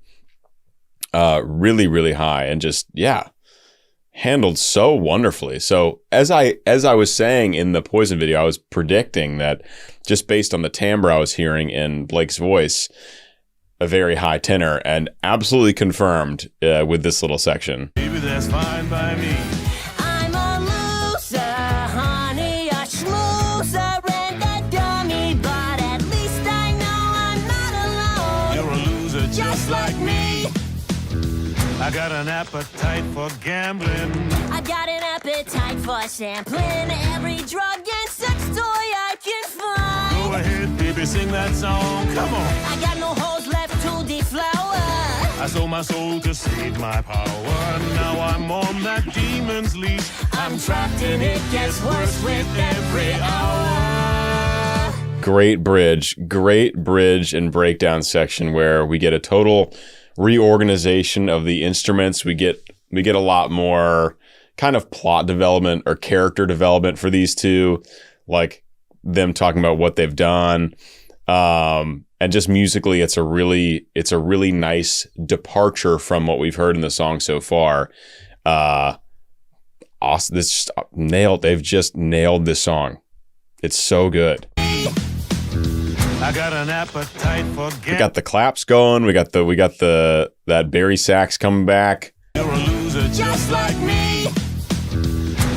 Really, really high, and just, yeah, handled so wonderfully. So as I was saying in the Poison video, I was predicting that just based on the timbre I was hearing in Blake's voice, a very high tenor, and absolutely confirmed with this little section. Maybe that's fine by me. I'm a loser, honey, a schmoozer and a dummy, but at least I know I'm not alone. You're a loser just like me. I got an appetite for gambling. I've got an appetite for sampling every drug and sex toy I can find. Go ahead, baby, sing that song. Come on. I got no holes left to deflower. I sold my soul to save my power. Now I'm on that demon's leash. I'm trapped and it gets worse with every hour. Great bridge and breakdown section where we get a total reorganization of the instruments. We get a lot more kind of plot development or character development for these two, like them talking about what they've done. And just musically, it's a really nice departure from what we've heard in the song so far. Awesome. This just nailed. They've just nailed this song. It's so good. I got an appetite for We got the claps going. We got that Barry sax coming back. You're a loser just like me.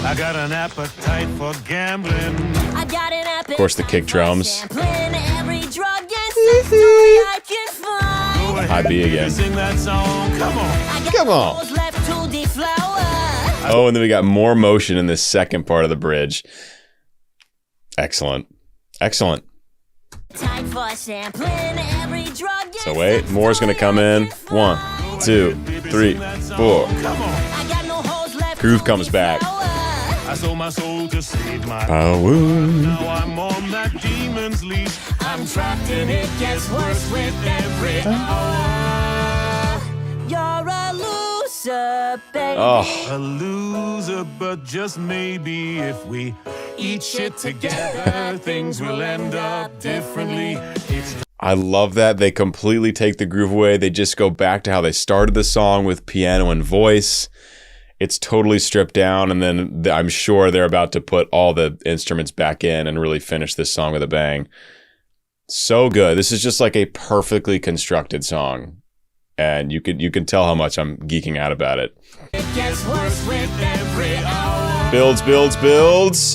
I got an appetite for gambling. I got an appetite, of course, the kick drums. sampling every drug and sex toy I can find. Go ahead, High B again. Sing that song. Come on. I got Come no on. holes left to deflower. Oh, and then we got more motion in this second part of the bridge. Excellent. Time for sampling every drug and So wait, sex more's gonna toy come I in. can 1, find. 2, 3, 4. Come on. I got no holes left Groove to comes back. deflower. I sold my soul to save my Power. Now I'm on that demon's leash. I'm trapped and it gets worse with every hour. You're a loser, baby. Oh, A loser, but just maybe if we eat shit together, things will end up differently. It's I love that they completely take the groove away. They just go back to how they started the song with piano and voice. It's totally stripped down, and then I'm sure they're about to put all the instruments back in and really finish this song with a bang. So good. This is just like a perfectly constructed song, and you can tell how much I'm geeking out about it. It gets worse with every hour. Builds.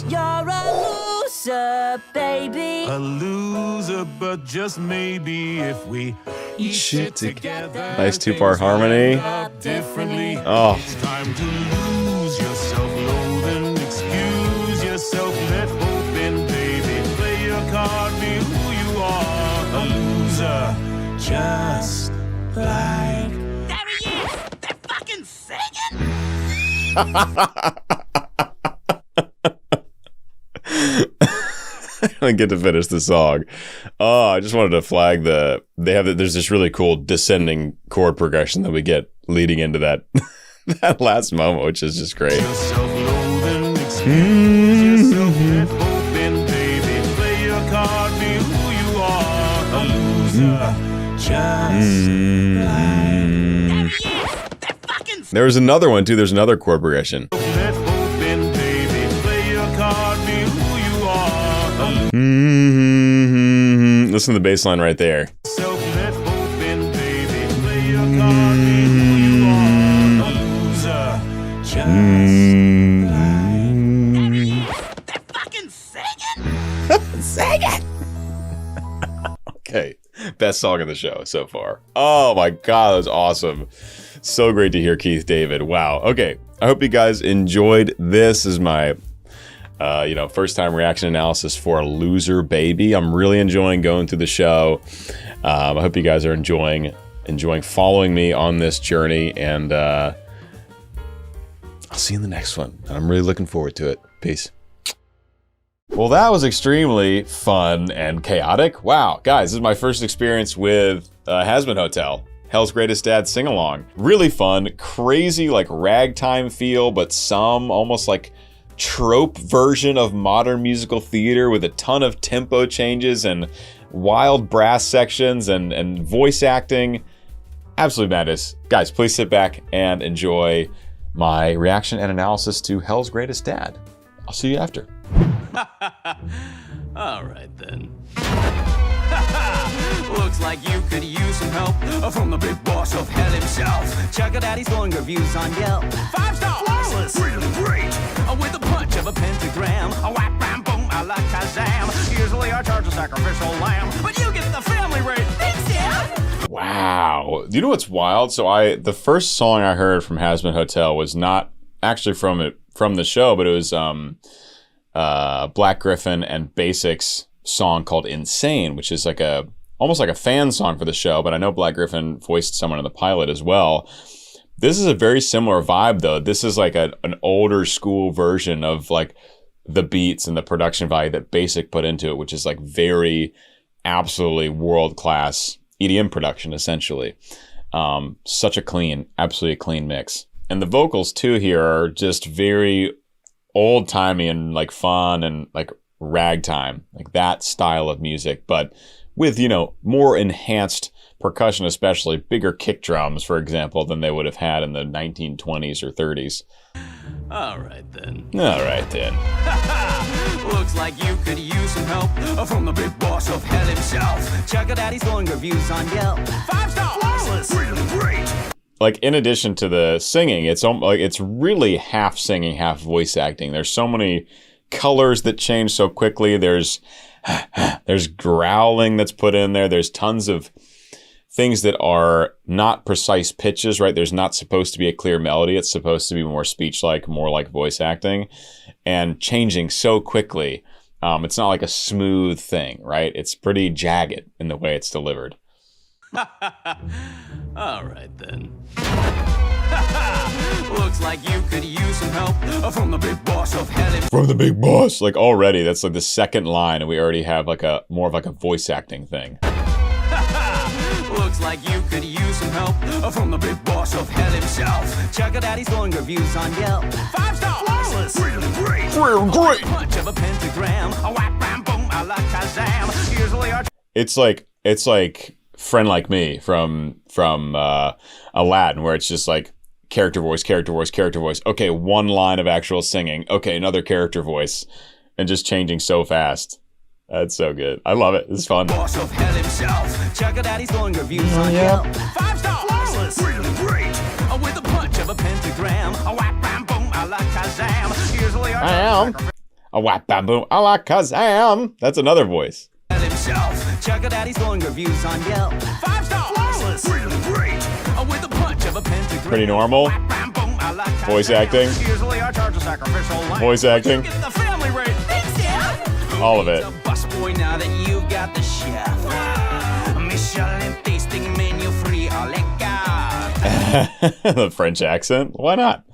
You're a loser, baby. A loser, but just maybe if we eat shit together. Nice two-part harmony. Up differently. Oh. It's time to lose your self-loathing. Excuse yourself, let hope in, baby. Play your card, be who you are. A loser, just like. There he is! They're fucking singing! I didn't get to finish the song. Oh, I just wanted to flag there's this really cool descending chord progression that we get leading into that that last moment, which is just great. Your self-loathing, excuse yourself, let hope in, baby. Play your card, be who you are. A loser, just There's another one too. There's another chord progression. let hope in, baby. Play your card, be who you are. A Listen to the bass line right there. self, let hope in, baby. Play your card, be who you are. A loser, just They're fucking singing! Okay. Best song of the show so far. Oh my God, that was awesome. So great to hear Keith David. Wow. Okay. I hope you guys enjoyed this. This is my first time reaction analysis for Loser Baby. I'm really enjoying going through the show. I hope you guys are enjoying following me on this journey, and I'll see you in the next one. I'm really looking forward to it. Peace. Well, that was extremely fun and chaotic. Wow, guys, this is my first experience with Hazbin Hotel. Hell's Greatest Dad sing-along. Really fun, crazy like ragtime feel, but some almost like trope version of modern musical theater with a ton of tempo changes and wild brass sections and voice acting. Absolute madness. Guys, please sit back and enjoy my reaction and analysis to Hell's Greatest Dad. I'll see you after. All right then. Looks like you could use some help from the big boss of hell himself. Check out Daddy's glowing reviews on Yelp. 5-star, flawless, really great. With the punch of a pentagram, a whap bam boom, a la Kazam. Usually I charge a sacrificial lamb, but you get the family rate. Thanks, Dad. Wow. Do you know what's wild? So the first song I heard from Hazbin Hotel was not actually from the show, but it was Black Griffin and Basic's song called Insane, which is like almost like a fan song for the show, but I know Black Griffin voiced someone in the pilot as well. This is a very similar vibe though. This is like an older school version of like the beats and the production value that Basic put into it, which is like very absolutely world-class EDM production essentially. Such a absolutely clean mix. And the vocals too here are just very old-timey and like fun and like ragtime, like that style of music, but with, you know, more enhanced percussion, especially bigger kick drums, for example, than they would have had in the 1920s or 30s. All right then. Looks like you could use some help from the big boss of hell himself. Check out Daddy's glowing reviews on Yelp. 5-star, flawless, really great. Like, in addition to the singing, it's really half singing, half voice acting. There's so many colors that change so quickly. There's growling that's put in there. There's tons of things that are not precise pitches, right? There's not supposed to be a clear melody. It's supposed to be more speech-like, more like voice acting, and changing so quickly. It's not like a smooth thing, right? It's pretty jagged in the way it's delivered. All right then. Looks like you could use some help from the big boss of hell. From the big boss. Like already, that's like the second line, and we already have like more of like a voice acting thing. Looks like you could use some help from the big boss of hell himself. Check out Daddy's glowing reviews on Yelp. 5-star, flawless, really great. Great. Punch of a pentagram, a whap bam boom, a la Kazam. Usually our It's like Friend Like Me from Aladdin, where it's just like character voice. Okay, one line of actual singing. Okay, another character voice, and just changing so fast. That's so good. I love it. This is fun. boss of hell himself. Check out Daddy's glowing reviews on Yelp. 5-star, flawless, really great. With the punch of a pentagram, a whap bam boom, a la Kazam. Usually our I am a whap bam boom. I like Kazam. That's another voice. himself. Check out Daddy's glowing reviews on Yelp. 5-star, flawless, really great. With the punch of a pentagram. Pretty normal. Whap, bam, boom, I like Voice Kazam. acting. Usually I charge a sacrificial lamb. Voice acting. You get the family rate. Thanks, Dad. All of it. A busboy now that you got the chef. Michelin tasting menu free. Oh, let go. The French accent. Why not?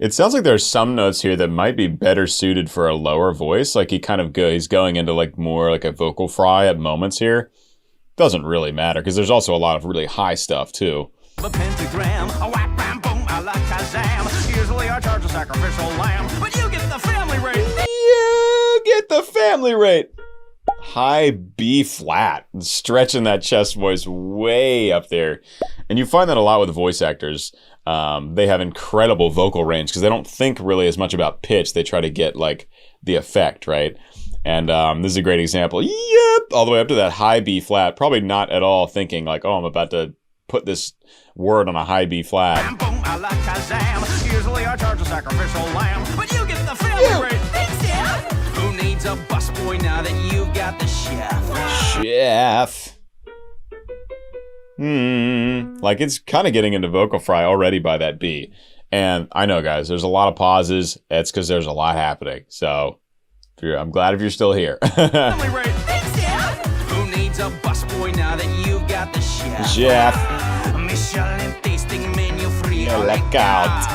It sounds like there's some notes here that might be better suited for a lower voice. Like he's going into like more like a vocal fry at moments here. Doesn't really matter because there's also a lot of really high stuff too. A pentagram, a whap, bam, boom, I like Kazam. Usually I charge a sacrificial lamb, but you get the family rate. You get the family rate. High B flat, stretching that chest voice way up there. And you find that a lot with voice actors. They have incredible vocal range because they don't think really as much about pitch. They try to get like the effect, right? And this is a great example. Yep, all the way up to that high B flat. Probably not at all thinking like, oh, I'm about to put this word on a high B flat. Bam, boom, I like Kazam. Usually I charge a sacrificial lamb, but you get the family rate. Thanks, Dad. Who needs a busboy now that you got the chef? Chef. Like it's kind of getting into vocal fry already by that B. And I know, guys, there's a lot of pauses. It's because there's a lot happening. So I'm glad if you're still here. Family rate. Thanks, Dad. Who needs a busboy now that you got the chef? Chef. Michelin tasting menu free. Yeah, look out.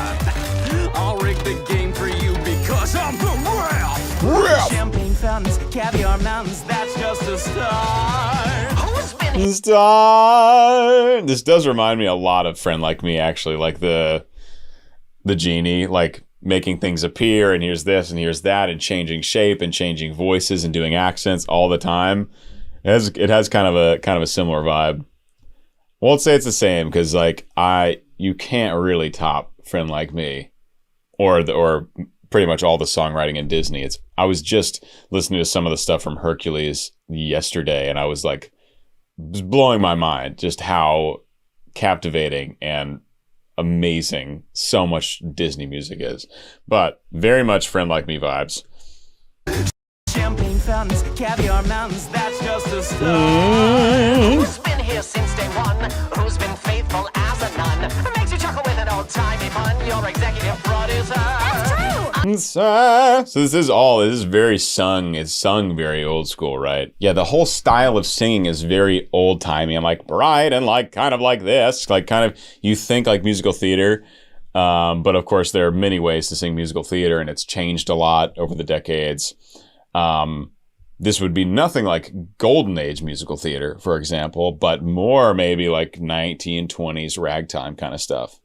I'll rig the game for you because I'm the ref. Ref. Champagne fountains, caviar mountains, that's just a start. Who's been Star. This does remind me a lot of Friend Like Me, actually, like the genie, like making things appear, and here's this and here's that, and changing shape and changing voices and doing accents all the time. It has kind of a similar vibe. Won't say it's the same because like you can't really top Friend Like Me, or pretty much all the songwriting in Disney. I was just listening to some of the stuff from Hercules yesterday, and I was like, just blowing my mind just how captivating and amazing so much Disney music is. But very much Friend Like Me vibes. Champagne fountains, caviar mountains, that's just a start. Who's been here since day one? Who's been faithful as a nun? Makes you chuckle with an old-timey pun. Your executive producer. That's true. So this is very sung. It's sung very old school, right? Yeah, the whole style of singing is very old-timey. I'm like, right, and like kind of like this. Like kind of, you think like musical theater. But of course, there are many ways to sing musical theater, and it's changed a lot over the decades. This would be nothing like Golden Age musical theater, for example, but more maybe like 1920s ragtime kind of stuff.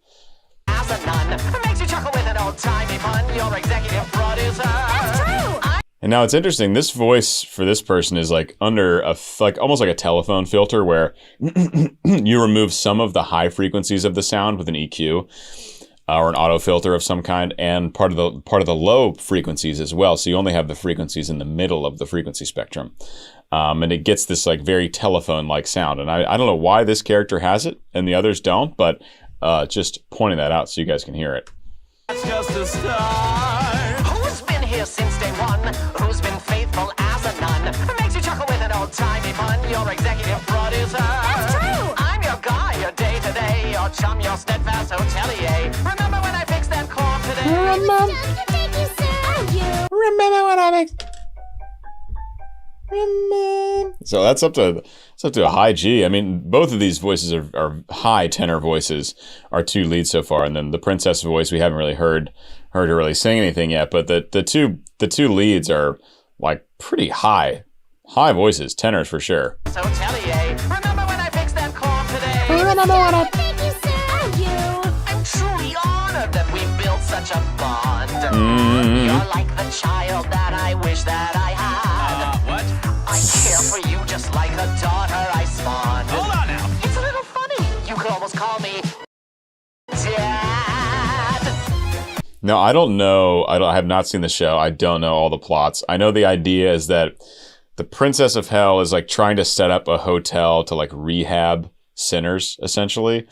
As a nun, makes you chuckle with an old-timey pun. Your executive producer. That's true. And now it's interesting. This voice for this person is like under almost like a telephone filter where you remove some of the high frequencies of the sound with an EQ. Or an auto filter of some kind, and part of the low frequencies as well. So you only have the frequencies in the middle of the frequency spectrum, and it gets this like very telephone-like sound. And I don't know why this character has it and the others don't, but just pointing that out so you guys can hear it. That's just a start. Who's been here since day one? Who's been faithful as a nun? Makes you chuckle with an old-timey pun. Your executive producer. That's true. I'm your guy, your day-to-day, your chum, your steadfast hotelier. Remember when I fixed that corn today? Remember when I fixed. So that's up to a high G. I mean, both of these voices are high tenor voices, our two leads so far, and then the princess voice we haven't really heard her really sing anything yet. But the two leads are like pretty high voices, tenors for sure. Hotelier. Remember when I fixed that corn today? Remember when I. I'm truly honored that we built such a bond. You're like the child that I wish that I had. What? I care for you just like a daughter I spawned. Hold on now. It's a little funny. You could almost call me Dad. No, I don't know. I have not seen the show. I don't know all the plots. I know the idea is that the Princess of Hell is like trying to set up a hotel to like rehab sinners, essentially.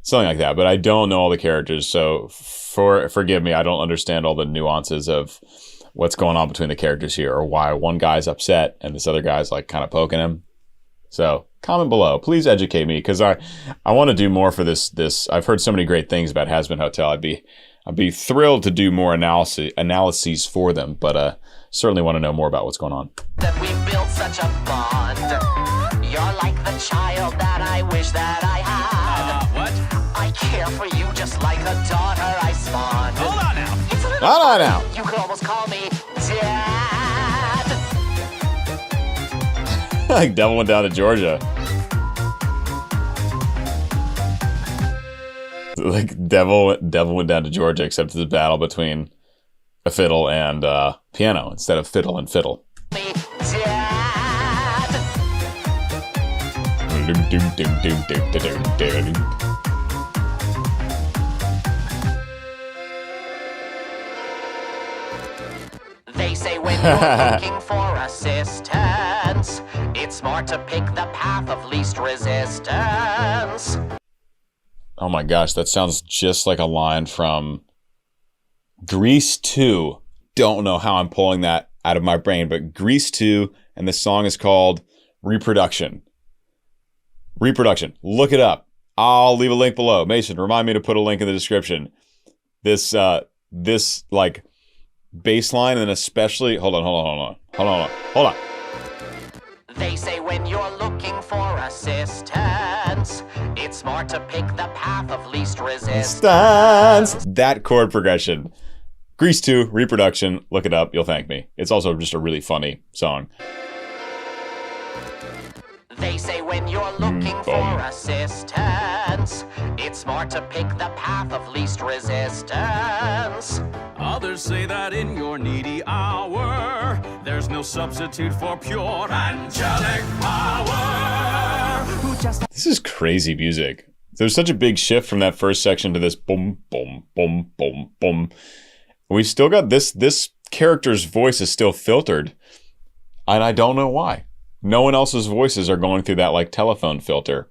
Something like that. But I don't know all the characters. So forgive me. I don't understand all the nuances of what's going on between the characters here, or why one guy's upset and this other guy's like kind of poking him. So comment below. Please educate me, because I want to do more for this. I've heard so many great things about Hazbin Hotel. I'd be thrilled to do more analyses for them, but certainly want to know more about what's going on. That we built such a bond. You're like the child that I wish that I had. What? I care for you just like a daughter I spawned. Hold on now. It's a little Hold on now. You could almost call me Dad. Like Devil Went Down to Georgia. Like Devil Went Down to Georgia, except it's a battle between a fiddle and piano instead of fiddle and fiddle. Me, Dad. They say when you're looking for assistance, it's smart to pick the path of least resistance. Oh my gosh, that sounds just like a line from Grease 2. Don't know how I'm pulling that out of my brain, but Grease 2, and the song is called Reproduction. Reproduction. Look it up. I'll leave a link below. Mason, remind me to put a link in the description. This like bass line, and especially hold on. They say when you're looking for assistance, it's smart to pick the path of least resistance. That chord progression. Grease 2, Reproduction. Look it up. You'll thank me. It's also just a really funny song. They They say when you're looking for assistance, it's smart to pick the path of least resistance. Others say that in your needy hour, there's no substitute for pure angelic power. Who just This is crazy music. There's such a big shift from that first section to this boom, boom, boom, boom, boom. We still got this character's voice is still filtered, and I don't know why. No one else's voices are going through that like telephone filter.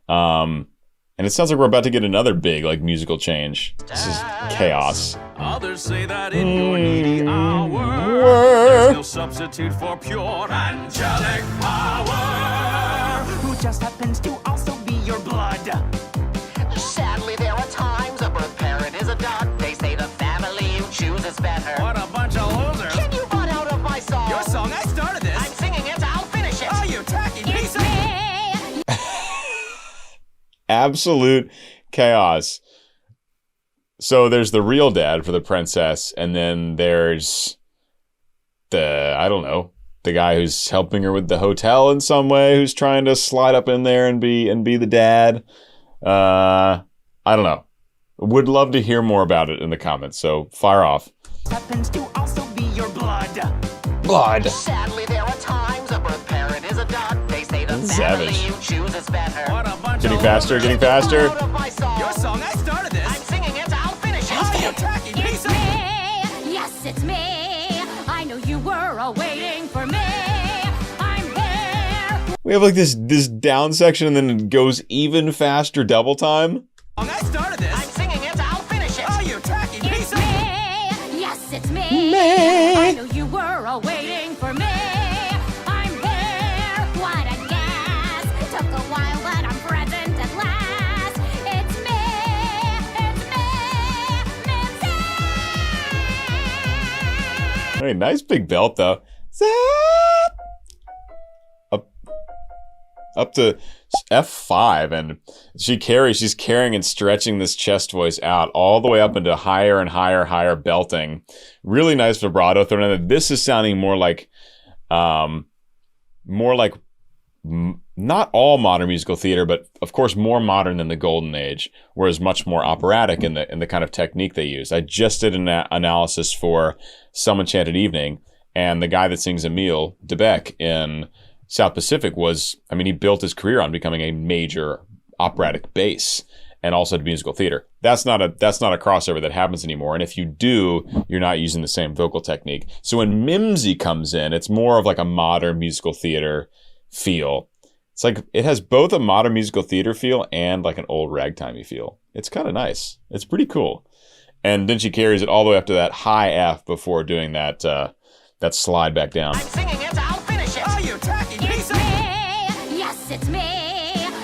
And it sounds like we're about to get another big like musical change. This is chaos. Others say that in your needy hour, there's no substitute for pure angelic power. Who just happens to also be your blood. Sadly, there are times a birth parent is a duck. They say the family you choose is better. What a bunch of losers. Can you butt out of my song? Your song, I started this. I'm singing it, I'll finish it. Oh, you tacky piece It's of... me. Absolute chaos. So there's the real dad for the princess, and then there's the, I don't know, the guy who's helping her with the hotel in some way, who's trying to slide up in there and be the dad. I don't know. Would love to hear more about it in the comments, so fire off. Happens to also be your blood. Blood. Sadly, there are times a birth parent is a duck. They say the Savage. family you choose is better. What a bunch Getting of faster, losers. getting faster. Out of my song. Your song, I started this. I'm singing it, I'll finish it. Oh, you tacky piece It's of... me. Yes, it's me. I know you were waiting for me. I'm here. We have like this down section, and then it goes even faster double time. Song, I started this. I'm singing it, I'll finish it. Oh, you tacky It's piece of... me. Yes, it's me. I know you were waiting for me. I'm here. What a guess. Took a while, but I'm present at last. It's me. It's me. Hey, nice big belt though. Up to F5, and she's carrying and stretching this chest voice out all the way up into higher and higher belting. Really nice vibrato thrown in. This is sounding more like not all modern musical theater, but of course more modern than the Golden Age, whereas much more operatic in the kind of technique they use. I just did an analysis for Some Enchanted Evening, and the guy that sings Emile Debec in South Pacific he built his career on becoming a major operatic bass and also to musical theater. That's not a crossover that happens anymore. And if you do, you're not using the same vocal technique. So when Mimsy comes in, it's more of like a modern musical theater feel. It's like it has both a modern musical theater feel and like an old ragtimey feel. It's kind of nice. It's pretty cool. And then she carries it all the way up to that high F before doing that slide back down. I'm singing it, I'll finish it. Oh, you tacky It's piece of... me. Yes, it's me.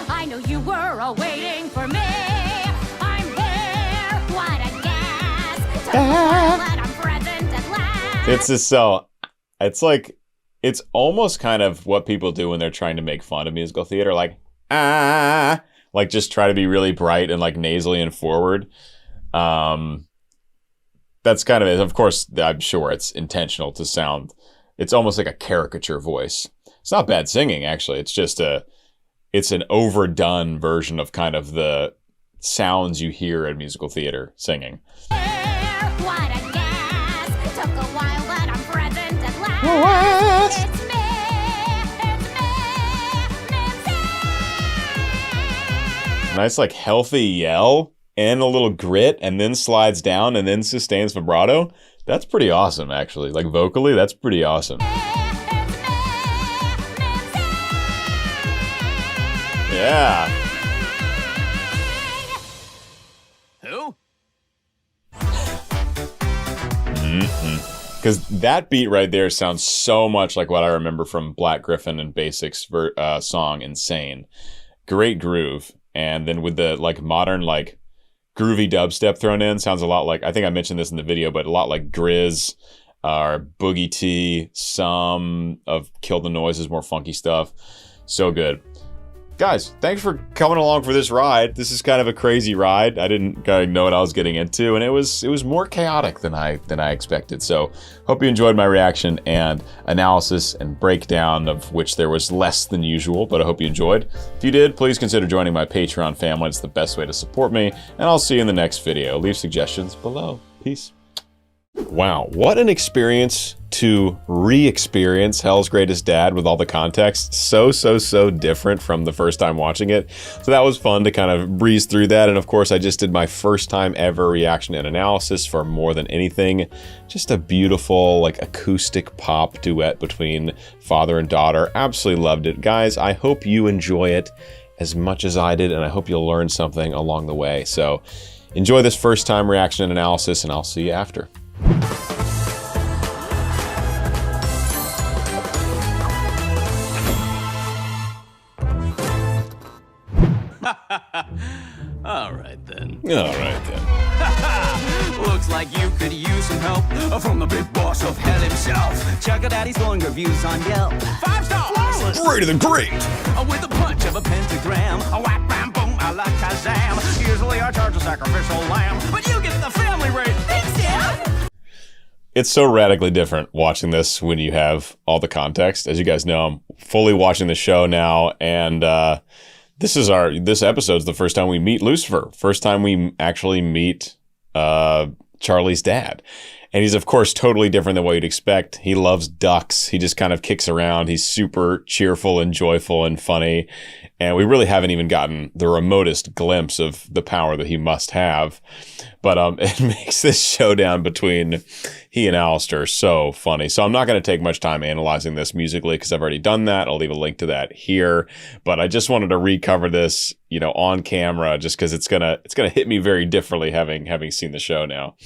I know you were waiting for me. I'm here. What a guess. Took a while, but I'm present at last. It's just so, it's like, it's almost kind of what people do when they're trying to make fun of musical theater, like just try to be really bright and like nasally and forward. That's kind of it. Of course, I'm sure it's intentional to sound, it's almost like a caricature voice. It's not bad singing, actually. It's just it's an overdone version of kind of the sounds you hear in musical theater singing. What a guess. Took a while, but I'm present at last. It's me. Nice, like, healthy yell and a little grit, and then slides down and then sustains vibrato. That's pretty awesome, actually. Like, vocally, that's pretty awesome. Yeah. Who? Because that beat right there sounds so much like what I remember from Black Griffin and Basics song Insane. Great groove. And then with the like modern like groovy dubstep thrown in, sounds a lot like, I think I mentioned this in the video, but a lot like Grizz or Boogie T, some of Kill the Noise's more funky stuff. So good. guys, thanks for coming along for this ride. This is kind of a crazy ride. I didn't know what I was getting into, and it was more chaotic than I expected. So hope you enjoyed my reaction and analysis and breakdown, of which there was less than usual, but I hope you enjoyed. If you did, please consider joining my Patreon family. It's the best way to support me, and I'll see you in the next video. Leave suggestions below. Peace. Wow, what an experience to re-experience Hell's Greatest Dad with all the context. So different from the first time watching it. So that was fun to kind of breeze through that. And of course, I just did my first time ever reaction and analysis for More Than Anything. Just a beautiful, like, acoustic pop duet between father and daughter. Absolutely loved it. Guys, I hope you enjoy it as much as I did, and I hope you'll learn something along the way. So enjoy this first time reaction and analysis, and I'll see you after. All right then. Looks like you could use some help from the big boss of hell himself. Check out Daddy's glowing reviews on Yelp. 5-star flawless. Greater than great. With a punch of a pentagram. A whap, bam, boom, a la Kazam. Usually I charge a sacrificial lamb, but you get the family rate. Thanks, Dad. It's so radically different watching this when you have all the context. As you guys know, I'm fully watching the show now, and this episode's the first time we meet Lucifer. First time we actually meet Charlie's dad. And he's, of course, totally different than what you'd expect. He loves ducks. He just kind of kicks around. He's super cheerful and joyful and funny. And we really haven't even gotten the remotest glimpse of the power that he must have. But it makes this showdown between he and Alistair so funny. So I'm not going to take much time analyzing this musically because I've already done that. I'll leave a link to that here. But I just wanted to recover this, on camera, just because it's gonna hit me very differently having seen the show now.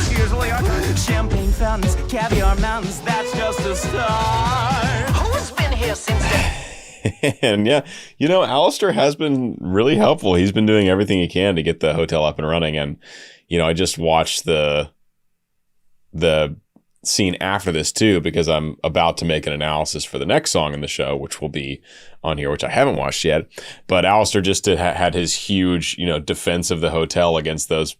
Usually our champagne fountains, caviar mountains, that's just a start. Who's been here since then? And yeah, Alistair has been really helpful. He's been doing everything he can to get the hotel up and running. And, I just watched the scene after this too, because I'm about to make an analysis for the next song in the show, which will be on here, which I haven't watched yet. But Alistair just had his huge, defense of the hotel against the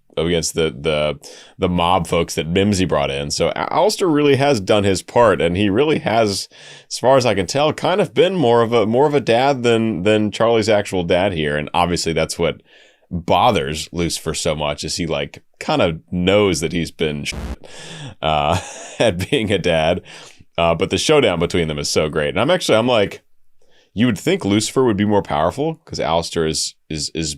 mob folks that Mimsy brought in. So Alistair really has done his part, and he really has, as far as I can tell, kind of been more of a dad than Charlie's actual dad here. And obviously that's what bothers Lucifer so much, is he kind of knows that he's been at being a dad. But the showdown between them is so great. And I'm like, you would think Lucifer would be more powerful because Alistair is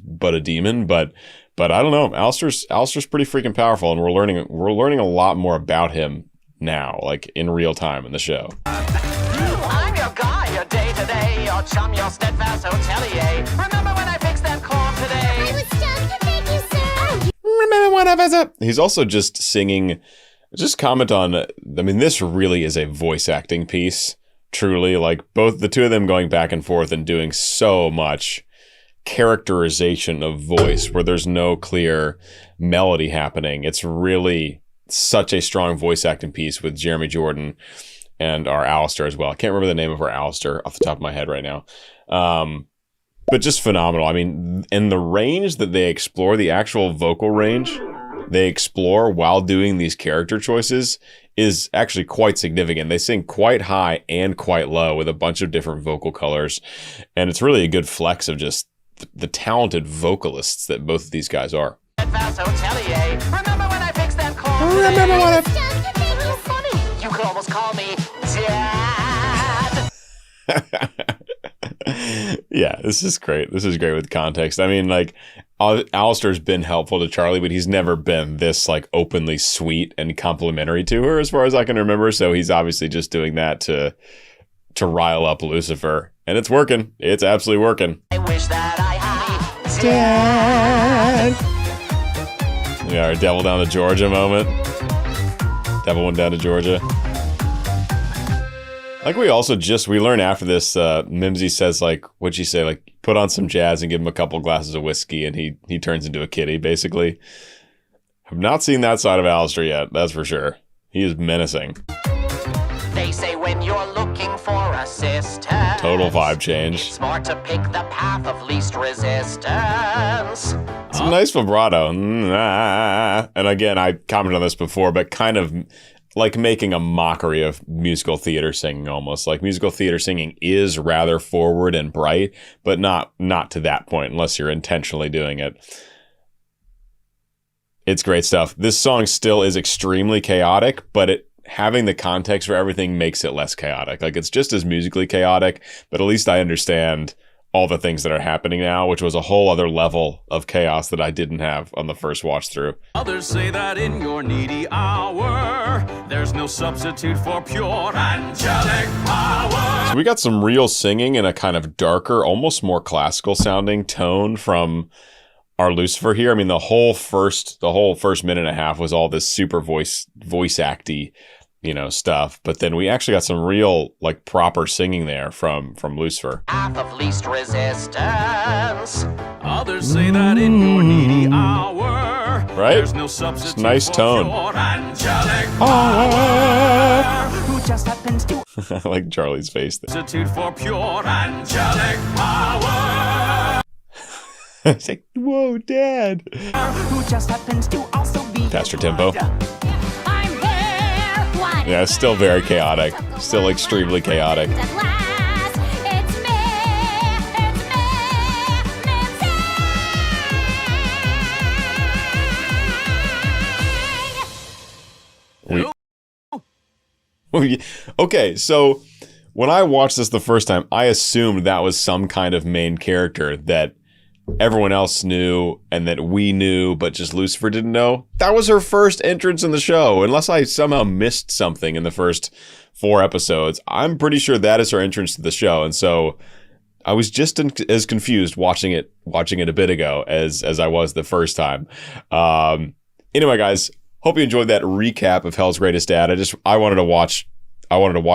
but a demon, but I don't know. Alistair's pretty freaking powerful, and we're learning a lot more about him now, in real time in the show. I'm your guy, your day-to-day, your chum, your steadfast hotelier. Remember when I fixed that cord today? I was just to thank you, sir. Remember when I visit? He's also just singing. Just comment on, this really is a voice acting piece. Truly, both the two of them going back and forth and doing so much characterization of voice where there's no clear melody happening. It's really such a strong voice acting piece with Jeremy Jordan and our Alistair as well. I can't remember the name of our Alistair off the top of my head right now. But just phenomenal. And the range that they explore, the actual vocal range they explore while doing these character choices is actually quite significant. They sing quite high and quite low with a bunch of different vocal colors. And it's really a good flex of just the talented vocalists that both of these guys are. Remember when I fixed that cord? Remember when I... Just to thank you, Funny, you could almost call me Dad. Yeah, this is great. This is great with context. Alistair's been helpful to Charlie, but he's never been this openly sweet and complimentary to her as far as I can remember. So he's obviously just doing that to rile up Lucifer. And it's working. It's absolutely working. I wish that I had Dad. Yeah, our Devil Down to Georgia moment. Devil went down to Georgia. We learn after this, Mimsy says, what'd she say? Put on some jazz and give him a couple glasses of whiskey, and he turns into a kitty, basically. I've not seen that side of Alistair yet, that's for sure. He is menacing. They say when you're looking for assistance, Total vibe change. it's smart to pick the path of least resistance. Some nice vibrato. And again, I commented on this before, but kind of like making a mockery of musical theater singing almost. Like musical theater singing is rather forward and bright, but not to that point unless you're intentionally doing it. It's great stuff. This song still is extremely chaotic, but having the context for everything makes it less chaotic. Like it's just as musically chaotic, but at least I understand all the things that are happening now, which was a whole other level of chaos that I didn't have on the first watch through. Others say that in your needy hour, there's no substitute for pure angelic power. So we got some real singing in a kind of darker, almost more classical sounding tone from our Lucifer here. I mean, the whole first minute and a half was all this super voice acty, stuff. But then we actually got some real, like, proper singing there from Lucifer. Path of least resistance. Others say that in your needy hour, Right? there's no substitute Nice for tone. pure angelic power. Who just happens to I like Charlie's face there. substitute for pure angelic power. It's like, whoa, Dad. Who just happens to also be Pastor Timbo. I'm here. What? Yeah, it's still very chaotic. Still extremely chaotic. At last, it's Okay, so when I watched this the first time, I assumed that was some kind of main character that everyone else knew and that we knew, but just Lucifer didn't know. That was her first entrance in the show. Unless I somehow missed something in the first 4 episodes, I'm pretty sure that is her entrance to the show. And so I was just as confused watching it a bit ago as I was the first time. Anyway, guys, hope you enjoyed that recap of Hell's Greatest Dad. I wanted to watch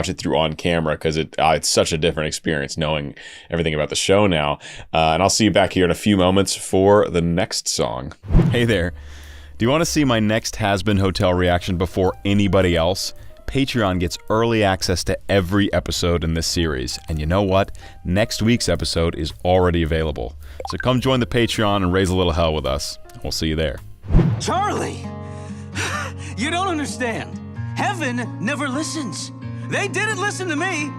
it through on camera because it's such a different experience knowing everything about the show now. And I'll see you back here in a few moments for the next song. Hey there. Do you want to see my next Hazbin Hotel reaction before anybody else? Patreon gets early access to every episode in this series. And you know what? Next week's episode is already available. So come join the Patreon and raise a little hell with us. We'll see you there. Charlie, you don't understand. Heaven never listens. They didn't listen to me.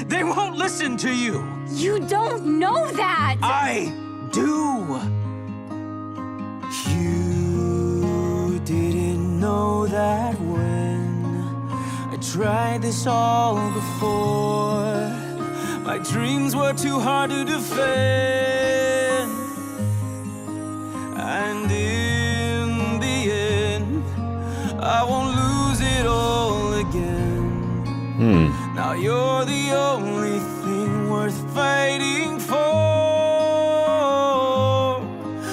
They won't listen to you. You don't know that. I do. You didn't know that when I tried this all before. My dreams were too hard to defend. And in the end, I won't lose it all again. Now you're the only thing worth fighting for.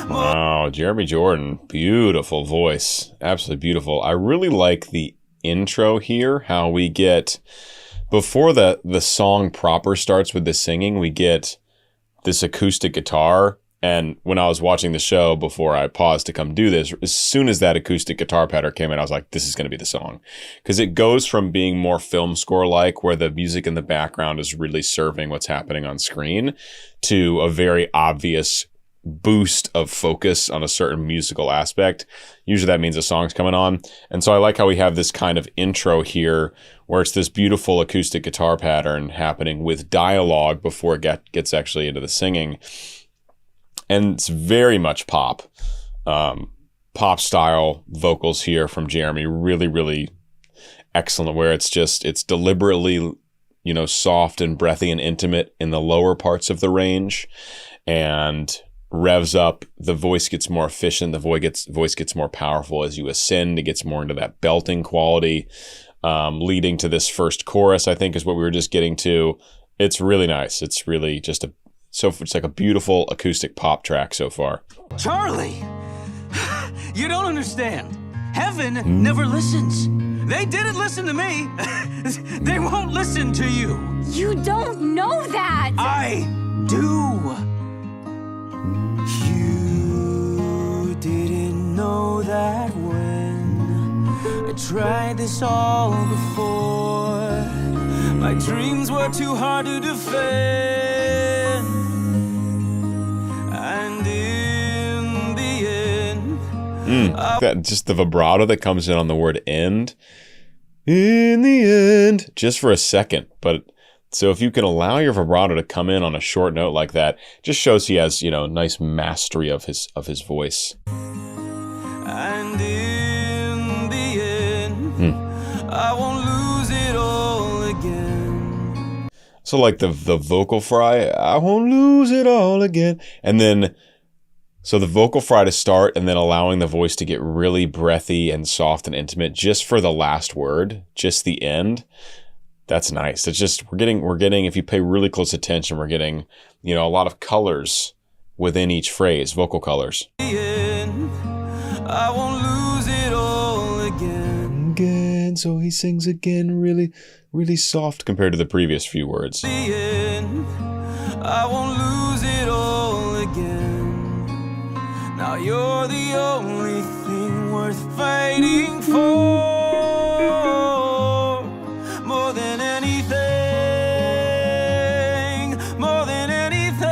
Wow, Jeremy Jordan, beautiful voice, absolutely beautiful. I really like the intro here, how we get, before the song proper starts with the singing, we get this acoustic guitar. And when I was watching the show before I paused to come do this, as soon as that acoustic guitar pattern came in, I was like, this is going to be the song. Because it goes from being more film score-like, where the music in the background is really serving what's happening on screen, to a very obvious boost of focus on a certain musical aspect. Usually that means a song's coming on. And so I like how we have this kind of intro here, where it's this beautiful acoustic guitar pattern happening with dialogue before it gets actually into the singing. And it's very much pop style vocals here from Jeremy. Really, really excellent, where it's deliberately, soft and breathy and intimate in the lower parts of the range, and revs up. The voice gets more efficient. The voice gets more powerful as you ascend. It gets more into that belting quality, leading to this first chorus, I think is what we were just getting to. It's really nice. It's really just it's like a beautiful acoustic pop track so far. Charlie, you don't understand. Heaven never listens. They didn't listen to me. They won't listen to you. You don't know that. I do. You didn't know that when I tried this all before. My dreams were too hard to defend. And in the end, That just the vibrato that comes in on the word end. In the end, just for a second. But so if you can allow your vibrato to come in on a short note like that, just shows he has, nice mastery of his voice. and in the end, I won't lose it all again. So like the vocal fry, I won't lose it all again. And then, so the vocal fry to start and then allowing the voice to get really breathy and soft and intimate just for the last word, just the end. That's nice. It's just, we're getting, if you pay really close attention, we're getting, a lot of colors within each phrase, vocal colors. I won't lose it all again. Again, so he sings again, really, really soft compared to the previous few words. I won't lose it all again. Now you're the only thing worth fighting for. More than anything, more than anything.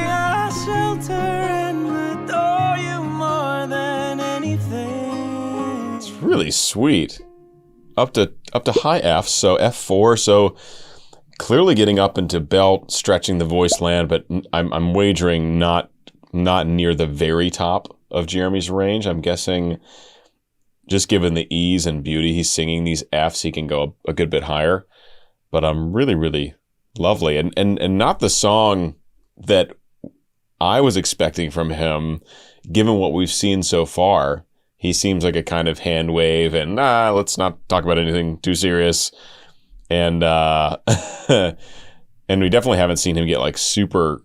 I'll shelter and adore you more than anything. It's really sweet. Up to high F, so F4, so clearly getting up into belt, stretching the voice land, but I'm wagering not near the very top of Jeremy's range. I'm guessing just given the ease and beauty he's singing these Fs, he can go a good bit higher. But really, really lovely. And not the song that I was expecting from him, given what we've seen so far. He seems like a kind of hand wave and let's not talk about anything too serious. And and we definitely haven't seen him get like super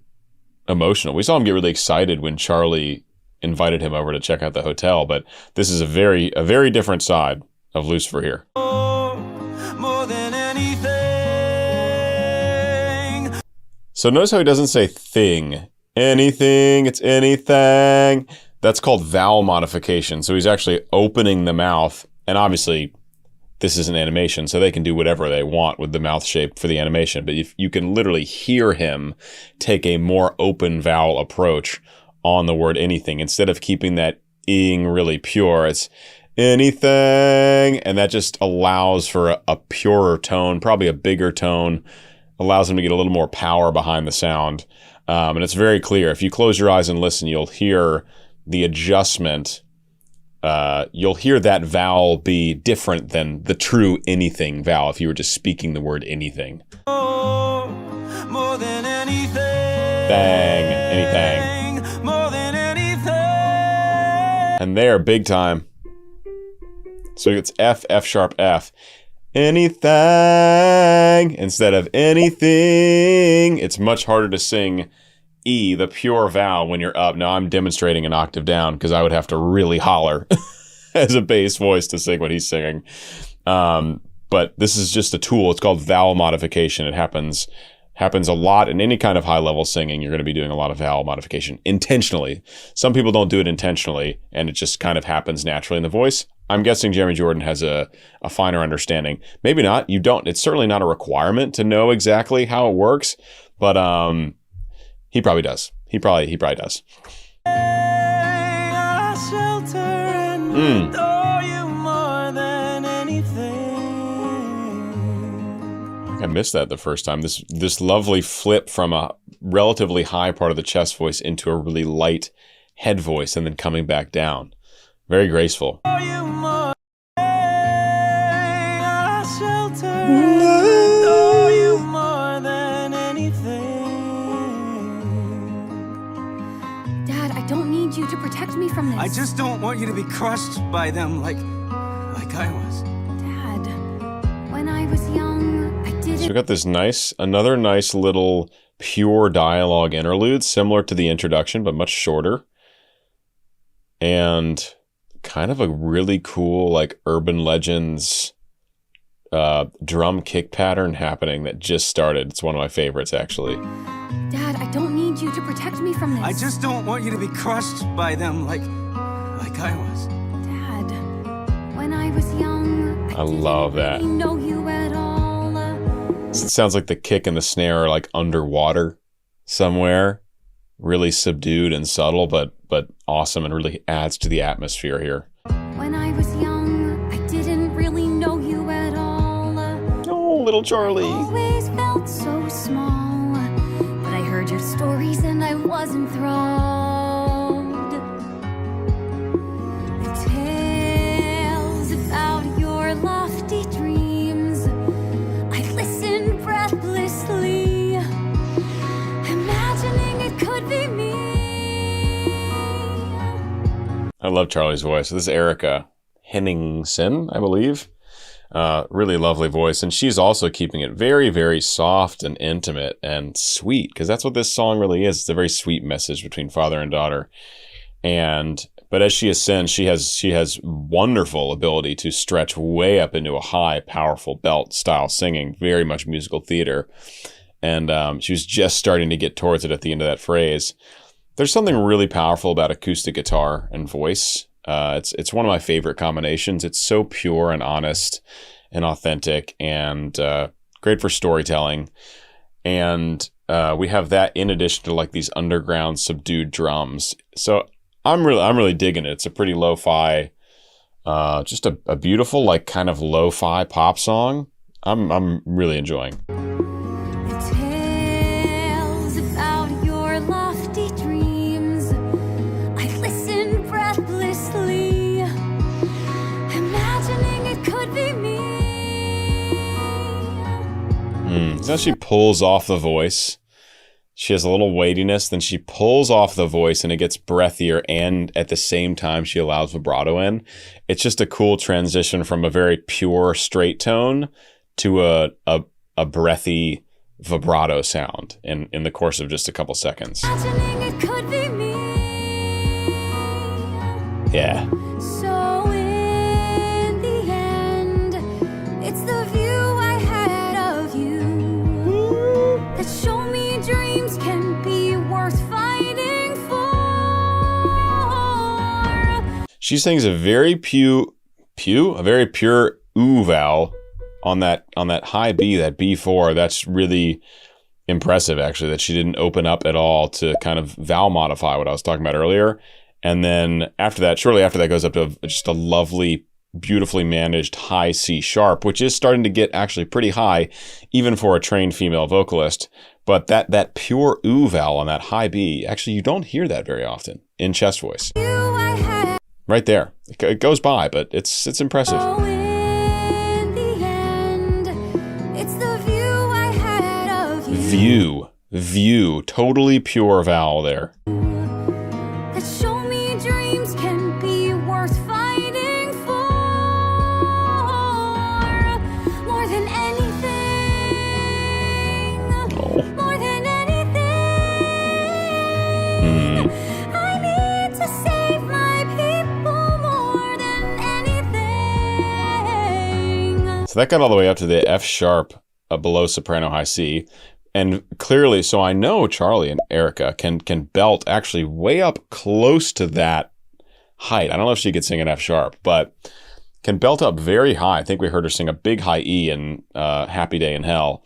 emotional. We saw him get really excited when Charlie invited him over to check out the hotel, but this is a very different side of Lucifer here. More than anything. So notice how he doesn't say thing. Anything, it's anything. That's called vowel modification. So he's actually opening the mouth, and obviously this is an animation, so they can do whatever they want with the mouth shape for the animation. But if you can literally hear him take a more open vowel approach on the word anything, instead of keeping that ing really pure, it's anything, and that just allows for a purer tone, probably a bigger tone, allows him to get a little more power behind the sound. And it's very clear. If you close your eyes and listen, you'll hear the adjustment. You'll hear that vowel be different than the true anything vowel if you were just speaking the word anything. More than anything. Bang, anything. More than anything. And there, big time. So it's F, F sharp, F. Anything instead of anything. It's much harder to sing E, the pure vowel, when you're up. Now I'm demonstrating an octave down because I would have to really holler as a bass voice to sing what he's singing. But this is just a tool. It's called vowel modification. It happens a lot in any kind of high level singing. You're going to be doing a lot of vowel modification intentionally. Some people don't do it intentionally, and it just kind of happens naturally in the voice. I'm guessing Jeremy Jordan has a finer understanding. Maybe not. You don't. It's certainly not a requirement to know exactly how it works, but he probably does. He probably does. I missed that the first time. This lovely flip from a relatively high part of the chest voice into a really light head voice and then coming back down. Very graceful. I don't need you to protect me from this. I just don't want you to be crushed by them like I was. Dad, when I was young, I didn't... So we got this another nice little pure dialogue interlude, similar to the introduction, but much shorter. And kind of a really cool, like, urban legends drum kick pattern happening that just started. It's one of my favorites, actually. Dad, I don't need you to protect me from this. I just don't want you to be crushed by them like I was. Dad, when I was young, I I love that. Know you at all. It sounds like the kick and the snare are like underwater somewhere. Really subdued and subtle, but awesome, and really adds to the atmosphere here. When I was young, I didn't really know you at all. Oh, little Charlie. Always felt so small, but I heard your stories and I was enthralled. The tales about your lofty dreams, I listened breathlessly, imagining it could be me. I love Charlie's voice. This is Erica Henningsen, I believe. Really lovely voice. And she's also keeping it very, very soft and intimate and sweet, because that's what this song really is. It's a very sweet message between father and daughter. But as she ascends, she has wonderful ability to stretch way up into a high, powerful belt style singing, very much musical theater. And she was just starting to get towards it at the end of that phrase. There's something really powerful about acoustic guitar and voice. It's one of my favorite combinations. It's so pure and honest and authentic, and great for storytelling. And we have that in addition to like these underground subdued drums. So I'm really digging it. It's a pretty lo-fi, just a beautiful like kind of lo-fi pop song. I'm really enjoying. Tales about your lofty dreams, I listened breathlessly, imagining it could be me. So she pulls off the voice. She has a little weightiness, then she pulls off the voice and it gets breathier, and at the same time she allows vibrato in. It's just a cool transition from a very pure straight tone to a breathy vibrato sound in the course of just a couple seconds. Imagining it could be me. Yeah. So in the end, it's the view I had of you that show me dreams can be worth fighting for. She sings a very a very pure ooh vowel on that high B, that B4. That's really impressive, actually, that she didn't open up at all to kind of vowel modify what I was talking about earlier. And then after that, shortly after that, goes up to just a lovely, beautifully managed high C sharp, which is starting to get actually pretty high, even for a trained female vocalist. But that pure ooh vowel on that high B, actually, you don't hear that very often in chest voice. Right there. It goes by, but it's impressive. In the end, it's the view I had of you View, totally pure vowel there. that show me dreams can be worth fighting for. More than anything, more than anything, I need to save my people more than anything. So that got all the way up to the F sharp below soprano high C. And clearly, so I know Charlie and Erica can belt actually way up close to that height. I don't know if she could sing an F sharp, but can belt up very high. I think we heard her sing a big high E in Happy Day in Hell.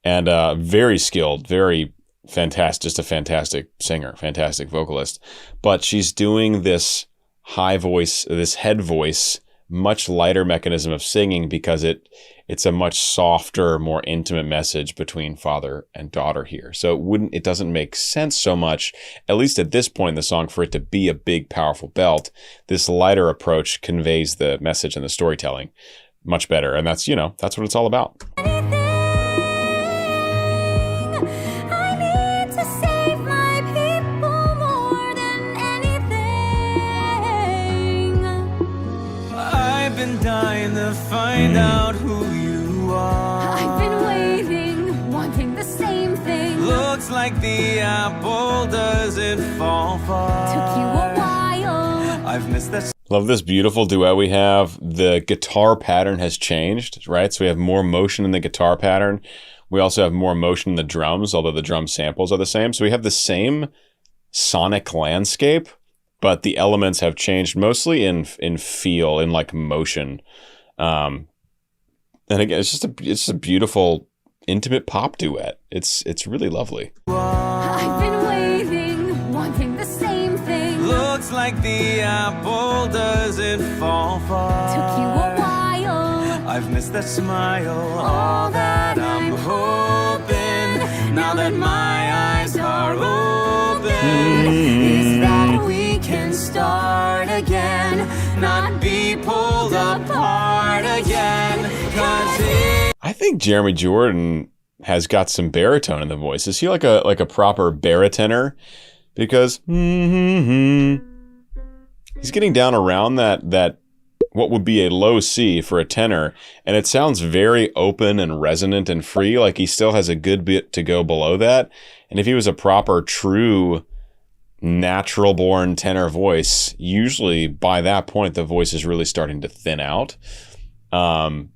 And very skilled, very fantastic, just a fantastic singer, fantastic vocalist. But she's doing this high voice, this head voice, much lighter mechanism of singing because it's a much softer, more intimate message between father and daughter here. So it doesn't make sense so much, at least at this point in the song, for it to be a big, powerful belt. This lighter approach conveys the message and the storytelling much better. And that's what it's all about. I need to save my people more than anything. I've been dying to find out who you are. I've been waiting, wanting the same thing. Looks like the apple doesn't fall far. Took you a while. I've missed that. Love this beautiful duet we have. The guitar pattern has changed, right? So we have more motion in the guitar pattern. We also have more motion in the drums, although the drum samples are the same. So we have the same sonic landscape, but the elements have changed mostly in feel, in like motion. And again, it's just a beautiful, intimate pop duet. It's really lovely. I've been waiting, wanting the same thing. Looks like the apple doesn't fall far. Took you a while. I've missed that smile, all that I'm hoping. Now that my eyes are open, is that we can start again, not be pulled apart again. 'Cause I think Jeremy Jordan has got some baritone in the voice. Is he like a proper baritenor? Because he's getting down around that what would be a low C for a tenor, and it sounds very open and resonant and free, like he still has a good bit to go below that. And if he was a proper, true, natural-born tenor voice, usually by that point the voice is really starting to thin out. And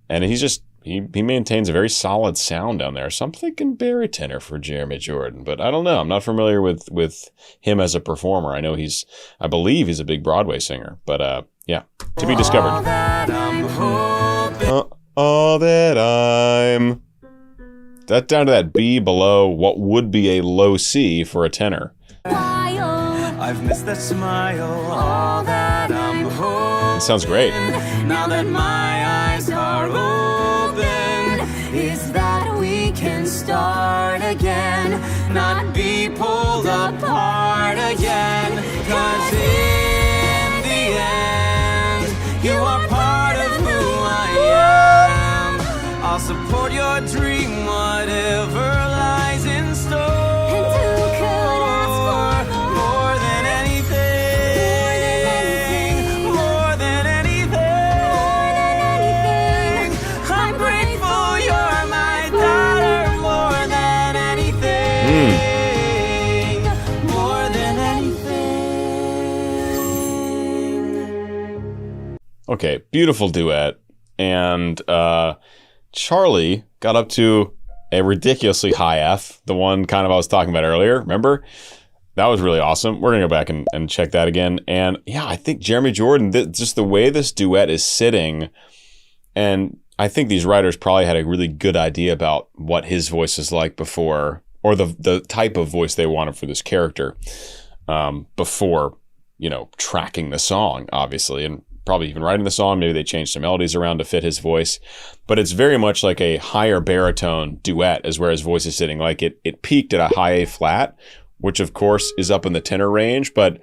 he maintains a very solid sound down there. So I'm thinking baritone for Jeremy Jordan, but I don't know. I'm not familiar with him as a performer. I know I believe he's a big Broadway singer, but yeah, to be discovered. All that I'm. That's down to that B below what would be a low C for a tenor. I've missed that smile, all that I'm hoping. It sounds great. Now that my eyes are open, is that we can start again, not be pulled apart again. 'Cause in the end, you are part of who I am. I'll support your dream, whatever lies in store. Okay, beautiful duet. And Charlie got up to a ridiculously high F, the one kind of I was talking about earlier, remember? That was really awesome. We're going to go back and check that again. And yeah, I think Jeremy Jordan, just the way this duet is sitting, and I think these writers probably had a really good idea about what his voice is like before, or the type of voice they wanted for this character before, tracking the song, obviously, and probably even writing the song. Maybe they changed some melodies around to fit his voice, but it's very much like a higher baritone duet is where his voice is sitting. Like it peaked at a high A flat, which of course is up in the tenor range, but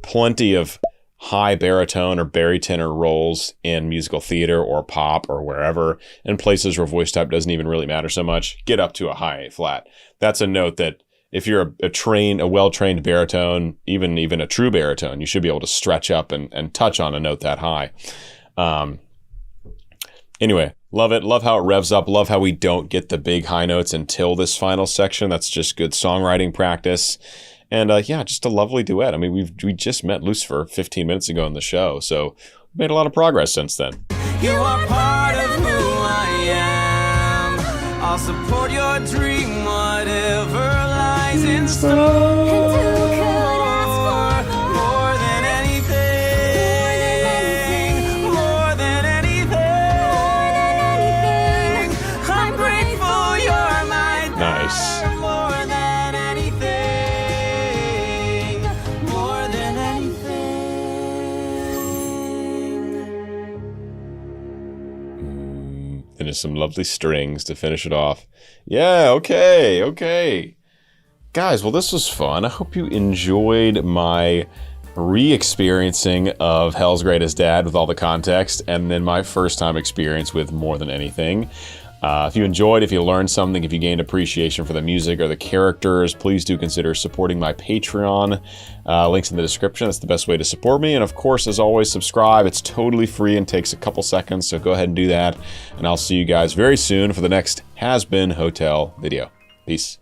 plenty of high baritone or barytenor roles in musical theater or pop or wherever, in places where voice type doesn't even really matter so much, get up to a high A flat. That's a note that if you're a well-trained baritone, even a true baritone, you should be able to stretch up and touch on a note that high. Anyway, love it. Love how it revs up. Love how we don't get the big high notes until this final section. That's just good songwriting practice. And yeah, just a lovely duet. I mean, we just met Lucifer 15 minutes ago in the show, so we've made a lot of progress since then. You are part of who I am. I'll support your dream, whatever lies in store. More than anything, more than anything, I'm grateful you're my Nice. daughter. More than anything, more than anything. And there's some lovely strings to finish it off. Yeah, okay. Guys, well, this was fun. I hope you enjoyed my re-experiencing of Hell's Greatest Dad with all the context, and then my first time experience with More Than Anything. If you enjoyed, if you learned something, if you gained appreciation for the music or the characters, please do consider supporting my Patreon. Links in the description. That's the best way to support me. And of course, as always, subscribe. It's totally free and takes a couple seconds, so go ahead and do that. And I'll see you guys very soon for the next Hazbin Hotel video. Peace.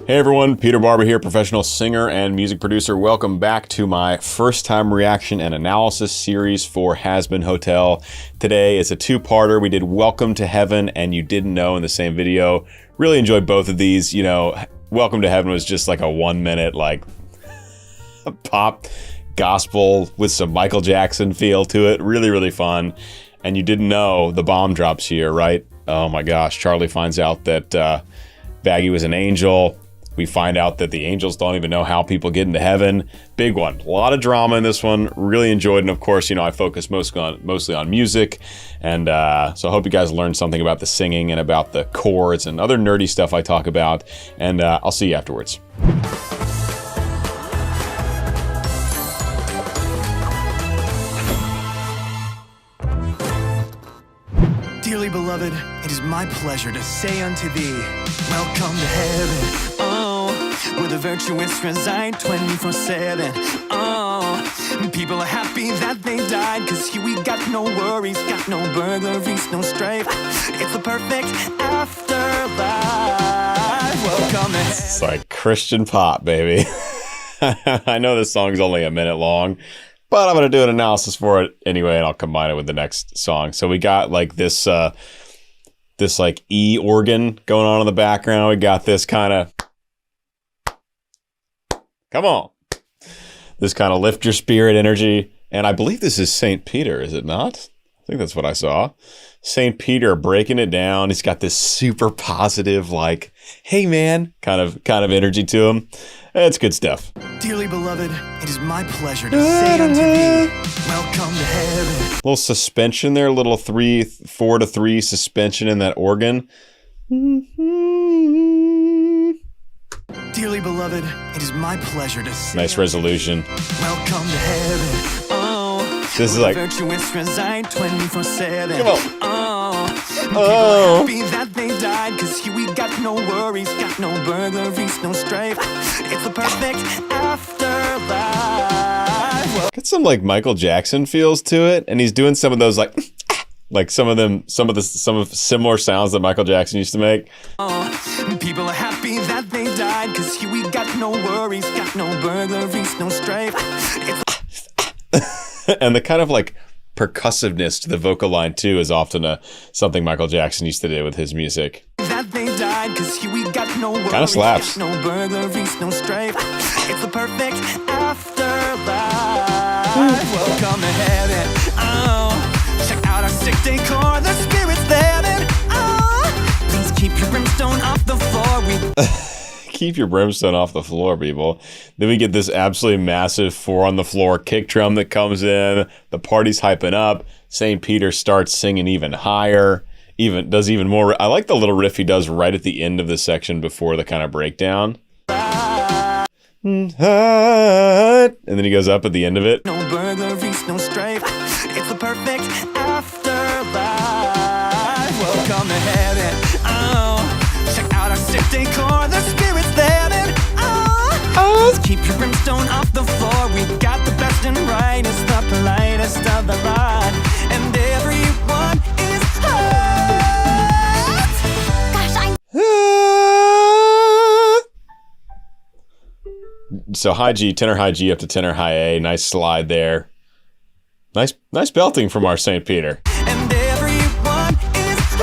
Hey everyone, Peter Barber here, professional singer and music producer. Welcome back to my first time reaction and analysis series for Hazbin Hotel. Today is a two-parter. We did Welcome to Heaven and You Didn't Know in the same video. Really enjoyed both of these. You know, Welcome to Heaven was just like a 1 minute, like, pop gospel with some Michael Jackson feel to it. Really, really fun. and you didn't know, the bomb drops here, right? Oh my gosh, Charlie finds out that Baggy was an angel. We find out that the angels don't even know how people get into heaven. Big one. A lot of drama in this one. Really enjoyed. And of course, I focus mostly on music. And so I hope you guys learned something about the singing and about the chords and other nerdy stuff I talk about. And I'll see you afterwards. Dearly beloved, it is my pleasure to say unto thee, welcome to heaven. Oh, where the virtuous reside 24/7. Oh, people are happy that they died, cause here we got no worries, got no burglaries, no strife. It's the perfect afterlife. Welcome to heaven. It's like Christian pop, baby. I know this song's only a minute long, but I'm going to do an analysis for it anyway, and I'll combine it with the next song. So we got like this like E organ going on in the background. We got this kind of, come on, this kind of lift your spirit energy. And I believe this is St. Peter, is it not? I think that's what I saw. St. Peter breaking it down. He's got this super positive, like, hey man, kind of energy to him. It's good stuff. Dearly beloved, it is my pleasure to say unto thee, welcome to heaven. Little suspension there, little 4-3 suspension in that organ. Dearly beloved, it is my pleasure to say Nice resolution. welcome to heaven. Oh, This is like, virtuous reside 24/7. come on. Oh, people are happy that they died, cause here we got no worries, got no burglaries, no strife. It's the perfect afterlife. Got some like Michael Jackson feels to it, and he's doing some of those like some of similar sounds that Michael Jackson used to make. People are happy that they died, cause here we got no worries, got no burglaries, no strife. And the kind of like percussiveness to the vocal line too is often something Michael Jackson used to do with his music. That they died, cause here we got no worries, kind of slaps. no burglaries, no strife. It's the perfect afterlife. Welcome to heaven. Oh, check out our sick decor, the spirit's there. And oh, please keep your brimstone off the floor. Keep your brimstone off the floor, people. Then we get this absolutely massive 4-on-the-floor kick drum that comes in. The party's hyping up. St. Peter starts singing even higher, does even more. I like the little riff he does right at the end of the section before the kind of breakdown. And then he goes up at the end of it. No burglaries, no strife. It's the perfect afterlife. Welcome to heaven. Oh, check out our sick decor, the spirit's there. And oh, keep your brimstone off the floor. We got the best and brightest, the politest of the lot, and everyone is hot. Gosh, So high G, tenor high G up to tenor high A. Nice slide there. Nice belting from our St. Peter. And everyone is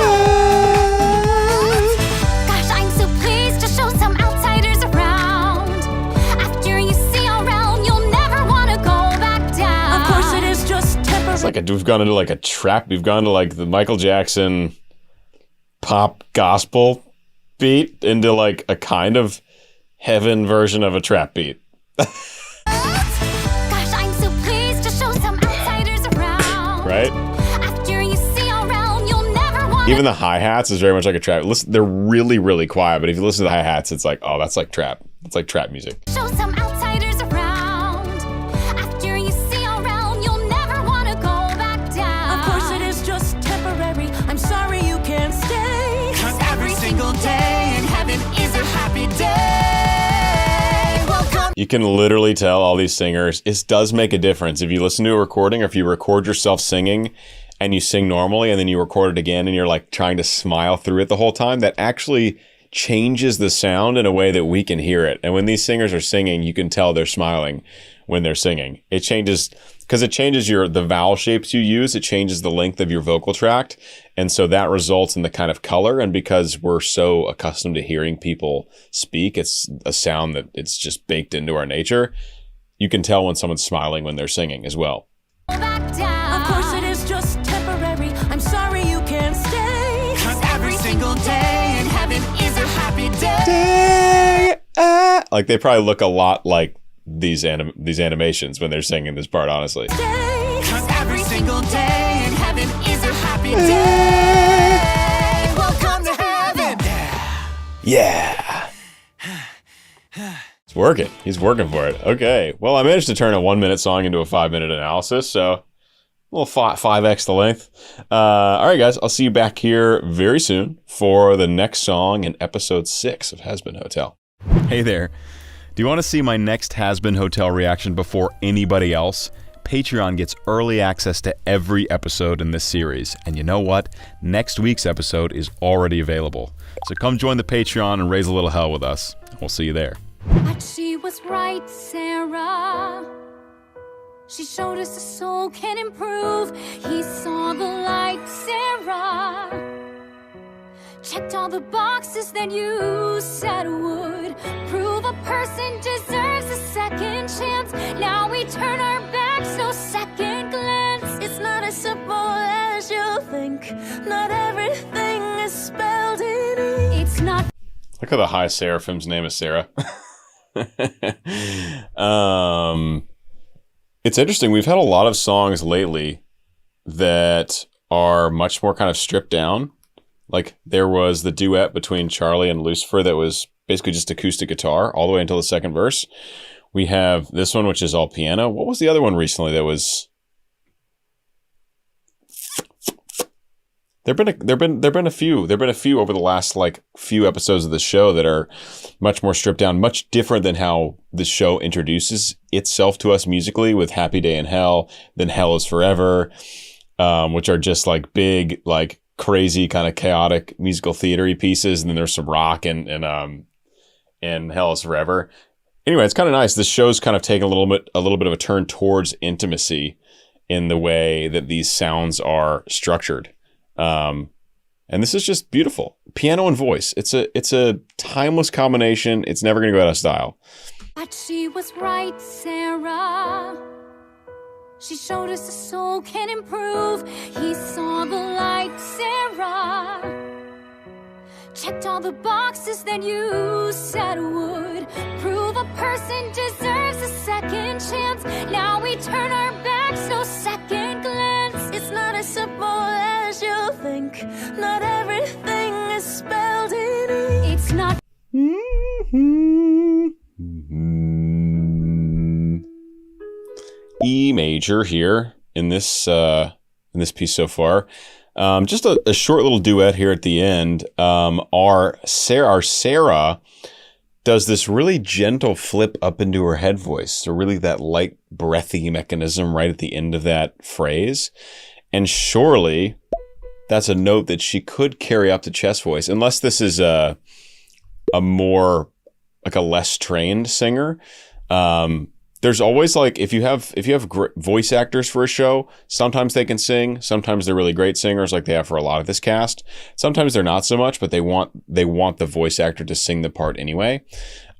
Gosh, I'm so pleased to show some outsiders around. After you see around, you'll never want to go back down. Of course, it is just temporary. It's like we've gone into like a trap. We've gone to like the Michael Jackson pop gospel beat into like a kind of heaven version of a trap beat. Gosh, I'm so pleased to show some outsiders around. Right? After you see around, you'll never want Even the hi-hats is very much like a trap. Listen, they're really, really quiet, but if you listen to the hi-hats, it's like, oh, that's like trap. It's like trap music. to show some outsiders around. After you see around, you'll never want to go back down. Of course, it is just temporary. I'm sorry you can't stay. cause every single day in heaven is a happy day. Welcome. You can literally tell all these singers, it does make a difference. If you listen to a recording or if you record yourself singing and you sing normally and then you record it again and you're like trying to smile through it the whole time, that actually changes the sound in a way that we can hear it. And when these singers are singing, you can tell they're smiling when they're singing. It changes because it changes the vowel shapes you use. It changes the length of your vocal tract. And so that results in the kind of color. And because we're so accustomed to hearing people speak, it's a sound that it's just baked into our nature. You can tell when someone's smiling when they're singing as well. back down. Of course, it is just temporary. like they probably look a lot like these animations when they're singing this part, honestly. Cause every single day in heaven is a happy day. Welcome to heaven. Yeah. It's working. He's working for it. Okay. Well, I managed to turn a 1-minute song into a 5-minute analysis, so a little 5x the length. All right, guys. I'll see you back here very soon for the next song in episode 6 of Hazbin Hotel. Hey there. Do you want to see my next Hazbin Hotel reaction before anybody else? Patreon gets early access to every episode in this series. And you know what? Next week's episode is already available. So come join the Patreon and raise a little hell with us. We'll see you there. But she was right, Sarah. She showed us the soul can improve. He saw the light, Sarah. Checked all the boxes that you said would prove a person deserves a second chance. Now we turn our backs, no second glance. It's not as simple as you think. Not everything is spelled in ink. It's not. Look how the High Seraphim's name is Sarah. It's interesting. We've had a lot of songs lately that are much more kind of stripped down. Like there was the duet between Charlie and Lucifer that was basically just acoustic guitar all the way until the second verse. We have this one, which is all piano. What was the other one recently that was? There've been a few over the last few episodes of the show that are much more stripped down, much different than how the show introduces itself to us musically with Happy Day in Hell, then Hell is Forever, which are just like big, like crazy kind of chaotic musical theater-y pieces. And then there's some rock and Hell is Forever. Anyway, it's kind of nice. This show's kind of taken a little bit of a turn towards intimacy in the way that these sounds are structured. And this is just beautiful. Piano and voice. It's a timeless combination. It's never going to go out of style. But she was right, Sarah. She showed us the soul can improve. He saw the light, Sarah. Checked all the boxes that you said would prove a person deserves a second chance. Now we turn our backs, no second glance. It's not as simple as you think. Not everything is spelled in ink. It's not. E major here in this piece so far. Just a short little duet here at the end. Our Sarah does this really gentle flip up into her head voice. So really that light breathy mechanism right at the end of that phrase. And surely that's a note that she could carry up to chest voice, unless this is a more like a less trained singer. There's always if you have voice actors for a show, sometimes they can sing, sometimes they're really great singers like they have for a lot of this cast. Sometimes they're not so much, but they want the voice actor to sing the part anyway.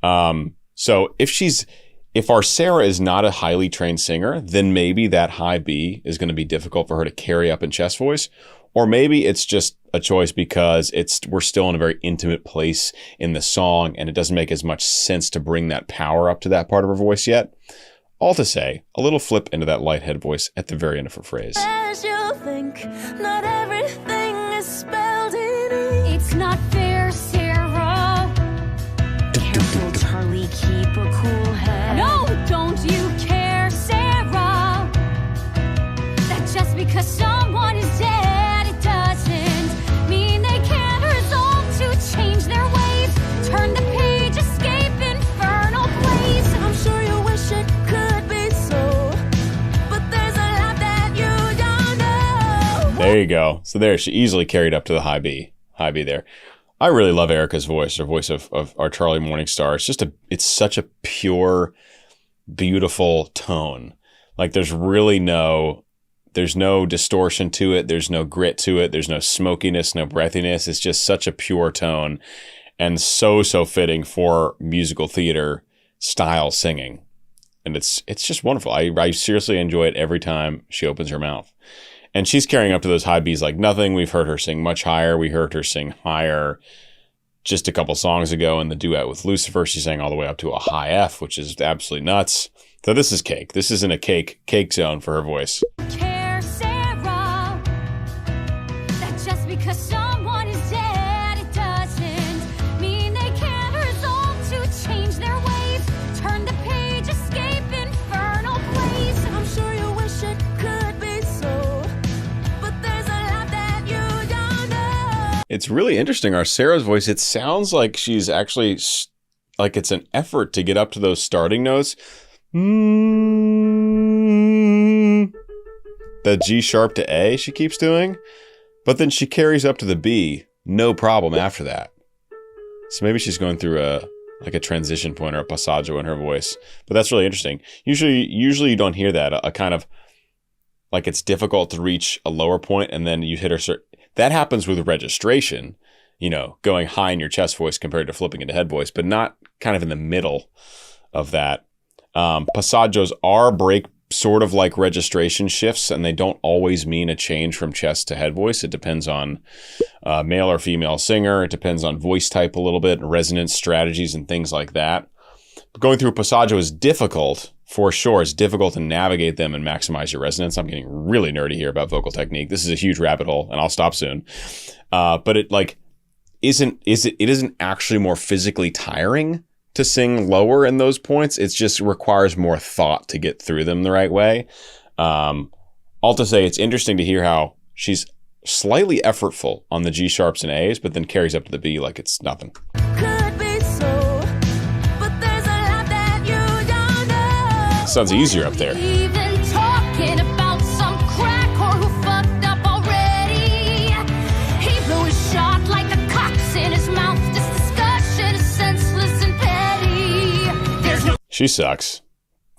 So if our Sarah is not a highly trained singer, then maybe that high B is going to be difficult for her to carry up in chest voice. Or maybe it's just a choice because we're still in a very intimate place in the song and it doesn't make as much sense to bring that power up to that part of her voice yet. All to say, a little flip into that light head voice at the very end of her phrase. As you think, not everything is spelled in ink. It's not fair, Sarah. Careful, Charlie, keep a cool head. No, don't you care, Sarah? That just because someone is dead, it doesn't mean they can't resolve to change their ways. Turn the page, escape infernal place. I'm sure you wish it could be so, but there's a lot that you don't know. There you go. So there, she easily carried up to the high B there. I really love Erica's voice, her voice of our Charlie Morningstar. It's such a pure, beautiful tone. Like there's no distortion to it. There's no grit to it. There's no smokiness, no breathiness. It's just such a pure tone and so fitting for musical theater style singing. And it's just wonderful. I seriously enjoy it every time she opens her mouth. And she's carrying up to those high Bs like nothing. We've heard her sing much higher. We heard her sing higher just a couple songs ago in the duet with Lucifer, she sang all the way up to a high F, which is absolutely nuts. So this is cake. This is in a cake zone for her voice. Care, Sarah, that just because someone is dead, it doesn't mean they can't resolve to change their ways. Turn the page, escape infernal place. I'm sure you wish it could be so, but there's a lot that you don't know. It's really interesting. Our Sarah's voice, it sounds like she's actually, like it's an effort to get up to those starting notes. The G sharp to A she keeps doing, but then she carries up to the B, no problem after that. So maybe she's going through a transition point or a passaggio in her voice. But that's really interesting. Usually you don't hear that. A kind of like it's difficult to reach a lower point and then you hit her. That happens with registration, you know, going high in your chest voice compared to flipping into head voice, but not kind of in the middle of that. Passaggios are break sort of like registration shifts, and they don't always mean a change from chest to head voice. It depends on male or female singer. It depends on voice type a little bit, resonance strategies and things like that. But going through a passaggio is difficult, for sure. It's difficult to navigate them and maximize your resonance. I'm getting really nerdy here about vocal technique. This is a huge rabbit hole, and I'll stop soon. But it isn't actually more physically tiring to sing lower in those points. It just requires more thought to get through them the right way. All to say, it's interesting to hear how she's slightly effortful on the G sharps and A's, but then carries up to the B like it's nothing. Could be so, but there's a lot that you don't know. Sounds easier up there. Even talking about some crack or who fucked up already. He blew his shot like the cocks in his mouth. This discussion is senseless and petty. There's no She sucks.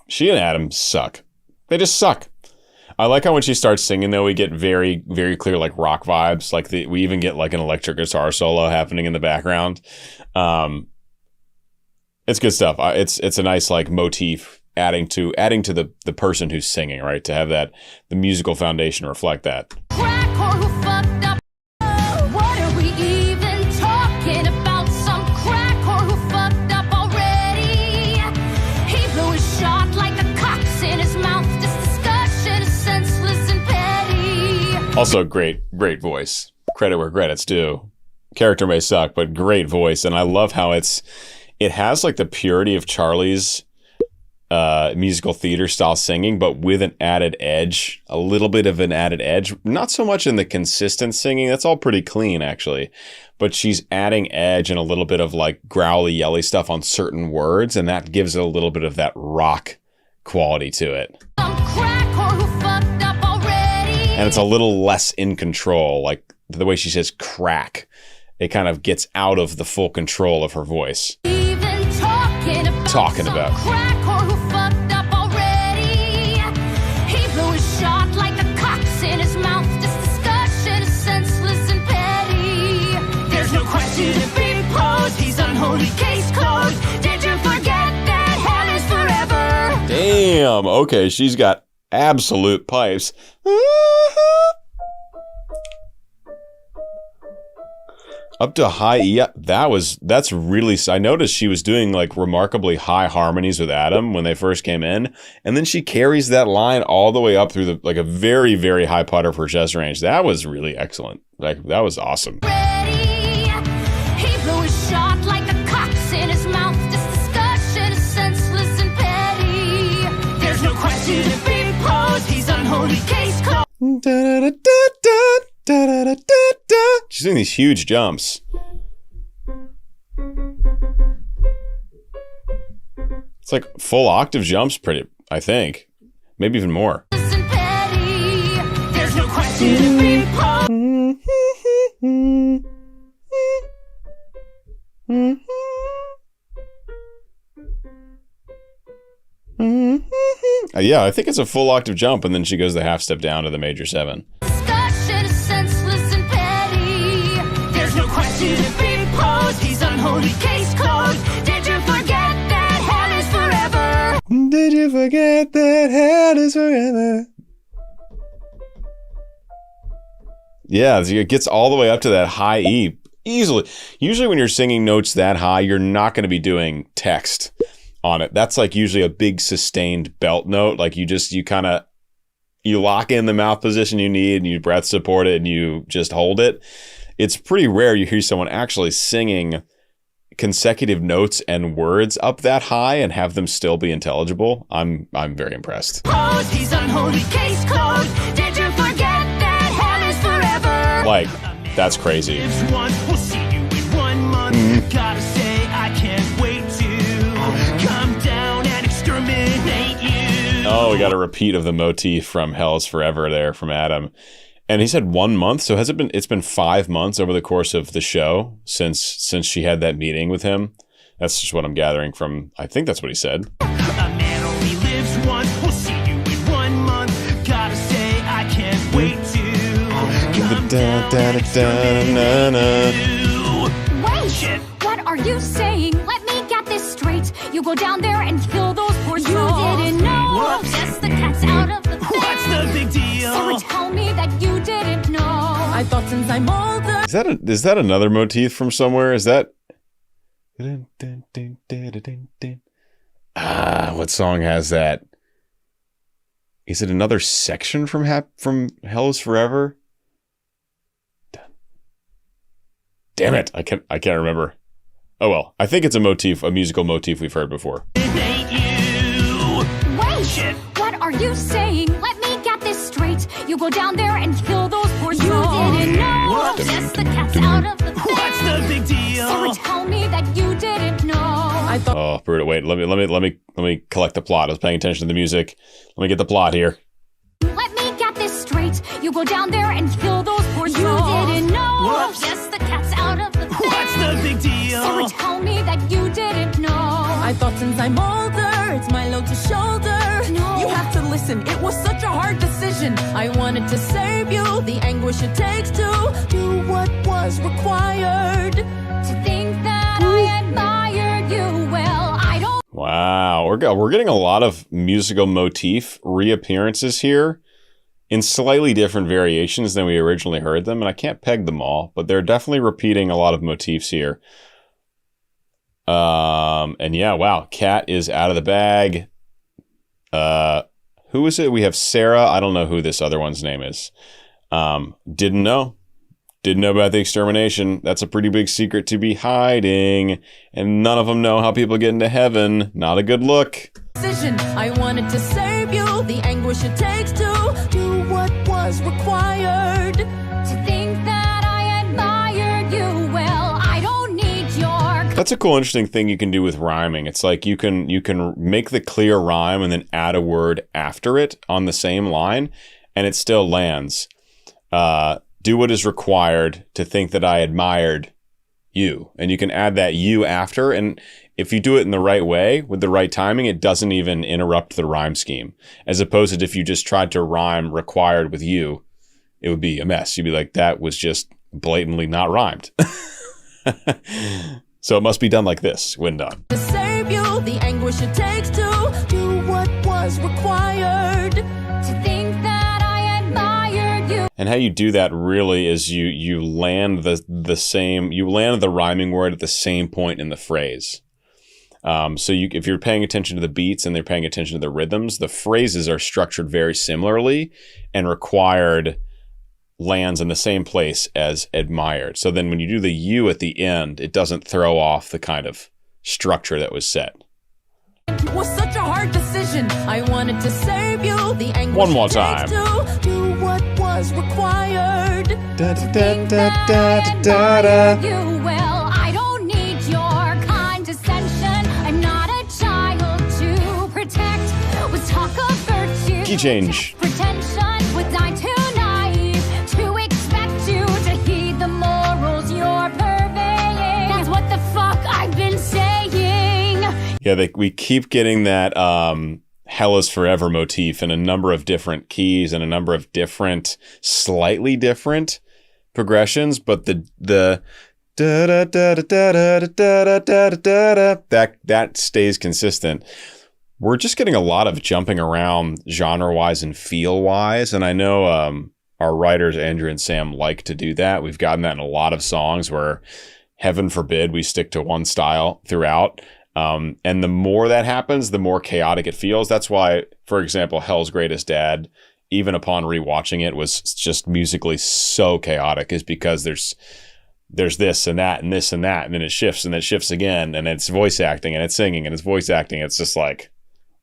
She and Adam suck. They just suck. I like how when she starts singing, though, we get very, very clear, like, rock vibes. Like, we even get, like, an electric guitar solo happening in the background. It's good stuff. It's a nice, like, motif adding to the person who's singing, right? To have that, the musical foundation reflect that. crack or who fucked up. What are we even talking about? Some crack or who fucked up already. He blew his shot like the cocks in his mouth. This discussion is senseless and petty. Also, great voice. Credit where credit's due. Character may suck, but great voice. And I love how it has, like, the purity of Charlie's musical theater style singing, but with an added edge, a little bit of an added edge. Not so much in the consistent singing. That's all pretty clean, actually. But she's adding edge and a little bit of, like, growly, yelly stuff on certain words, and that gives it a little bit of that rock quality to it. Some crack or who fucked up already. And it's a little less in control, like the way she says crack. It kind of gets out of the full control of her voice. Even talking about some crack or who fucked up already. He blew his shot like the cocks in his mouth. This discussion is senseless and petty. There's no question to be posed. He's unholy, case closed. Did you forget that hell is forever? Damn. Okay, she's got absolute pipes. Up to high E. That's really, I noticed she was doing, like, remarkably high harmonies with Adam when they first came in. And then she carries that line all the way up through a very, very high part of her chest range. That was really excellent. Like, that was awesome. Ready. He blew his shot like the cocks in his mouth. This discussion is senseless and petty. There's no question to be posed. He's unholy, case closed. She's doing these huge jumps. It's like full octave jumps, I think. Maybe even more. And petty. There's no question to be posed. Yeah, I think it's a full octave jump, and then she goes the half step down to the major 7. Discussion is senseless and petty. There's no question to be posed. He's unholy, case closed. Did you forget that hell is forever? Did you forget that hell is forever? Yeah, it gets all the way up to that high E. Easily. Usually when you're singing notes that high, you're not going to be doing text on it. That's like usually a big sustained belt note. Like you lock in the mouth position you need and you breath support it and you just hold it. It's pretty rare you hear someone actually singing consecutive notes and words up that high and have them still be intelligible. I'm very impressed. Pose, he's unholy case closed. Did you forget that hell is forever? Like, that's crazy. We'll see you in 1 month. Gotta say, I can't wait to come down and exterminate you. Oh, we got a repeat of the motif from Hell is Forever there from Adam. And he said 1 month. So it's been 5 months over the course of the show since she had that meeting with him. That's just what I'm gathering from, I think that's what he said. A man only lives once. We'll see you in 1 month. Gotta say, I can't wait to come down and exterminate you. Wait! What are you saying? Let me get this straight. You go down there and kill those poor souls. You didn't know. Whoops. Yes, the cat's out of the bag. What's the big deal? So tell me that you didn't know. I thought since I'm older. Is that another motif from somewhere? Is that what song has that? Is it another section from Hell is Forever? Damn it, I can't remember. Oh well, I think it's a musical motif we've heard before. Wait! What are you saying? Let me get this straight. You go down there and kill those poor souls. You didn't know. Whoops. Yes, the cat's out of the bag. What's the big deal? So tell me that you didn't know. I thought. Oh, brutal. Wait, let me collect the plot. I was paying attention to the music. Let me get the plot here. Let me get this straight. You go down there and kill those poor souls. You didn't know. Whoops. Yes, the cat's out of the bag. What's the big deal? So tell me that you didn't know. I thought since I'm older, it's my load to shoulder. No. You have to listen, it was such a hard decision. I wanted to save you, the anguish it takes to Do what was required. to think that I admired you. Well, I don't. Wow, we're getting a lot of musical motif reappearances here in slightly different variations than we originally heard them, and I can't peg them all, but they're definitely repeating a lot of motifs here. And yeah, wow, Cat is out of the bag. Who is it? We have Sarah. I don't know who this other one's name is. Didn't know about the extermination. That's a pretty big secret to be hiding. And none of them know how people get into heaven. Not a good look. Decision. I wanted to save you, the anguish it takes to Do what was required. to think that I admired you. Well, I don't need your. That's a cool, interesting thing you can do with rhyming. It's like you can make the clear rhyme and then add a word after it on the same line, and it still lands. Do what is required to think that I admired you. And you can add that you after, and if you do it in the right way, with the right timing, it doesn't even interrupt the rhyme scheme. As opposed to if you just tried to rhyme required with you, it would be a mess. You'd be like, that was just blatantly not rhymed. So it must be done like this when done. To save you, the anguish it takes to Do what was required. to think that I admired you. And how you do that really is you land you land the rhyming word at the same point in the phrase. So if you're paying attention to the beats and they're paying attention to the rhythms, the phrases are structured very similarly, and required lands in the same place as admired. So then when you do the you at the end, it doesn't throw off the kind of structure that was set. It was such a hard decision. I wanted to save you, the anguish One more it takes time. to Do what was required. to think that I admired you. Well, I don't need your condescension. I'm not a child to protect. With talk of virtue, Key change. pretension, with I too naive to expect you to heed the morals you're purveying. That's what the fuck I've been saying. Yeah, we keep getting that Hell is Forever motif in a number of different keys and a number of different, slightly different progressions, but the da da da da da da da da da da that stays consistent. We're just getting a lot of jumping around genre-wise and feel-wise, and I know our writers, Andrew and Sam, like to do that. We've gotten that in a lot of songs where, heaven forbid, we stick to one style throughout. And the more that happens, the more chaotic it feels. That's why, for example, Hell's Greatest Dad, even upon rewatching it, was just musically so chaotic, is because there's this and that and this and that, and then it shifts and it shifts again, and it's voice acting and it's singing and it's voice acting. It's just like,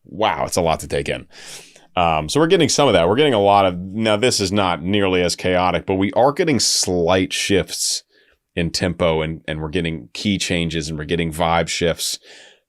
wow, it's a lot to take in. So we're getting some of that. We're getting a lot of, now this is not nearly as chaotic, but we are getting slight shifts in tempo, and we're getting key changes, and we're getting vibe shifts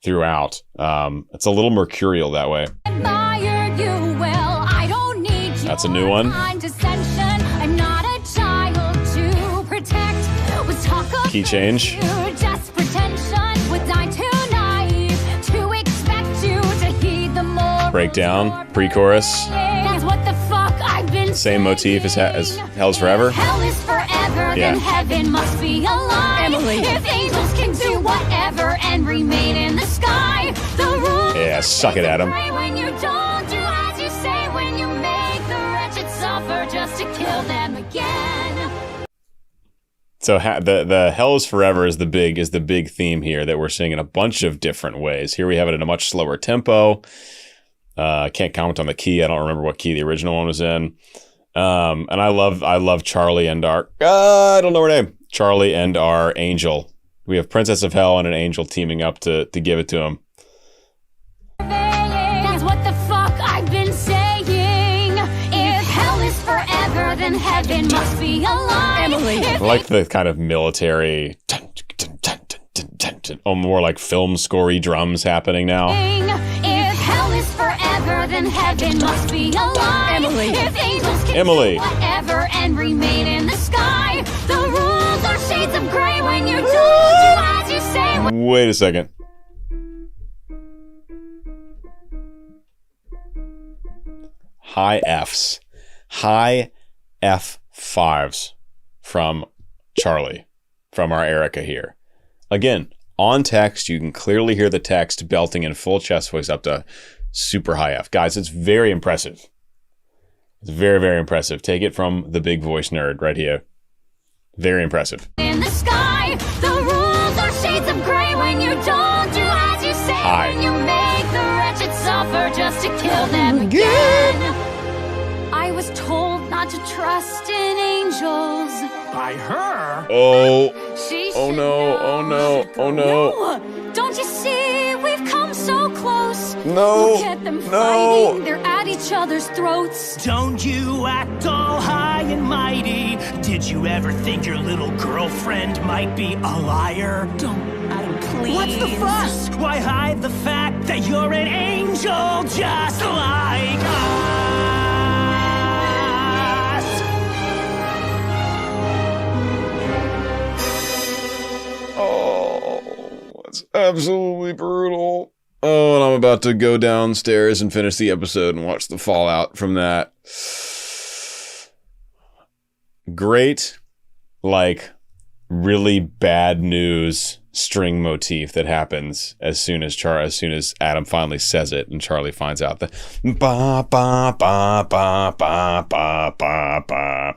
throughout. It's a little mercurial that way. Admired you well. I don't need That's a new one. condescension. I'm not a child to protect. Was talk of Key change. you, just pretension. Was I too naive to expect you to heed the moral Breakdown, pre-chorus. That's what the fuck I've been Same motif as Hell's Forever. Hell is forever, Yeah. then heaven must be a lie. Emily. If angels can do whatever and remain in the sky, the rule Yeah, suck it, Adam. pray when you don't do as you say, when you make the wretched suffer just to kill them again. So the Hell is Forever is the big theme here that we're seeing in a bunch of different ways. Here we have it in a much slower tempo. I can't comment on the key. I don't remember what key the original one was in. And I love Charlie and our I don't know her name. Charlie and our angel. We have Princess of Hell and an angel teaming up to give it to him. That's what the fuck I've been saying. If hell is forever, then heaven must be a lie. Emily. I like the kind of military, more like film scorey drums happening now. If hell is forever, then heaven must be a lie. Emily. If angels can Emily. do whatever and remain in the sky, the rules are shades of gray when you don't do as you say. Wait a second. High Fs. High F5s from Charlie, from our Erica here. Again, on text, you can clearly hear the text belting in full chest voice up to super high F. Guys, it's very impressive. It's very, very impressive. Take it from the big voice nerd right here. Very impressive. In the sky, the rules are shades of gray when you don't do as you say. Hi. When you make the wretched suffer just to kill them again. I was told not to trust in angels. By her? Oh. She Oh should no, know. oh no, oh no. No, don't you see we've come so close? No, Look at them no. fighting, they're at each other's throats. Don't you act all high and mighty. Did you ever think your little girlfriend might be a liar? Don't, Adam, please. What's the fuss? Why hide the fact that you're an angel just like us? Oh, it's absolutely brutal. Oh, and I'm about to go downstairs and finish the episode and watch the fallout from that. Great, like, really bad news string motif that happens as soon as Adam finally says it and Charlie finds out the ba ba ba ba ba ba ba ba.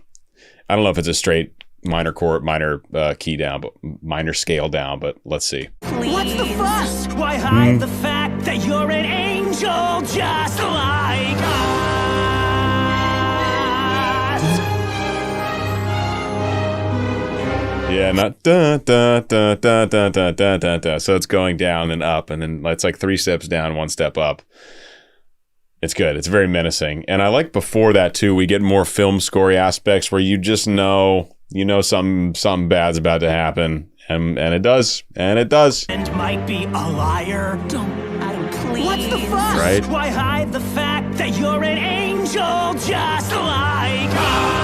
I don't know if it's a straight minor chord, minor key down, but minor scale down, but let's see. What's the fuss? Why hide the fact that you're an angel just like us? Yeah, not da da da da da da da da da. So it's going down and up, and then it's like 3 steps down, 1 step up. It's good. It's very menacing. And I like before that too, we get more film scory aspects where you just know, something bad's about to happen. And it does. And it does. And might be a liar. Don't, Adam, please. What's the fuss? Right? Why hide the fact that you're an angel just like us?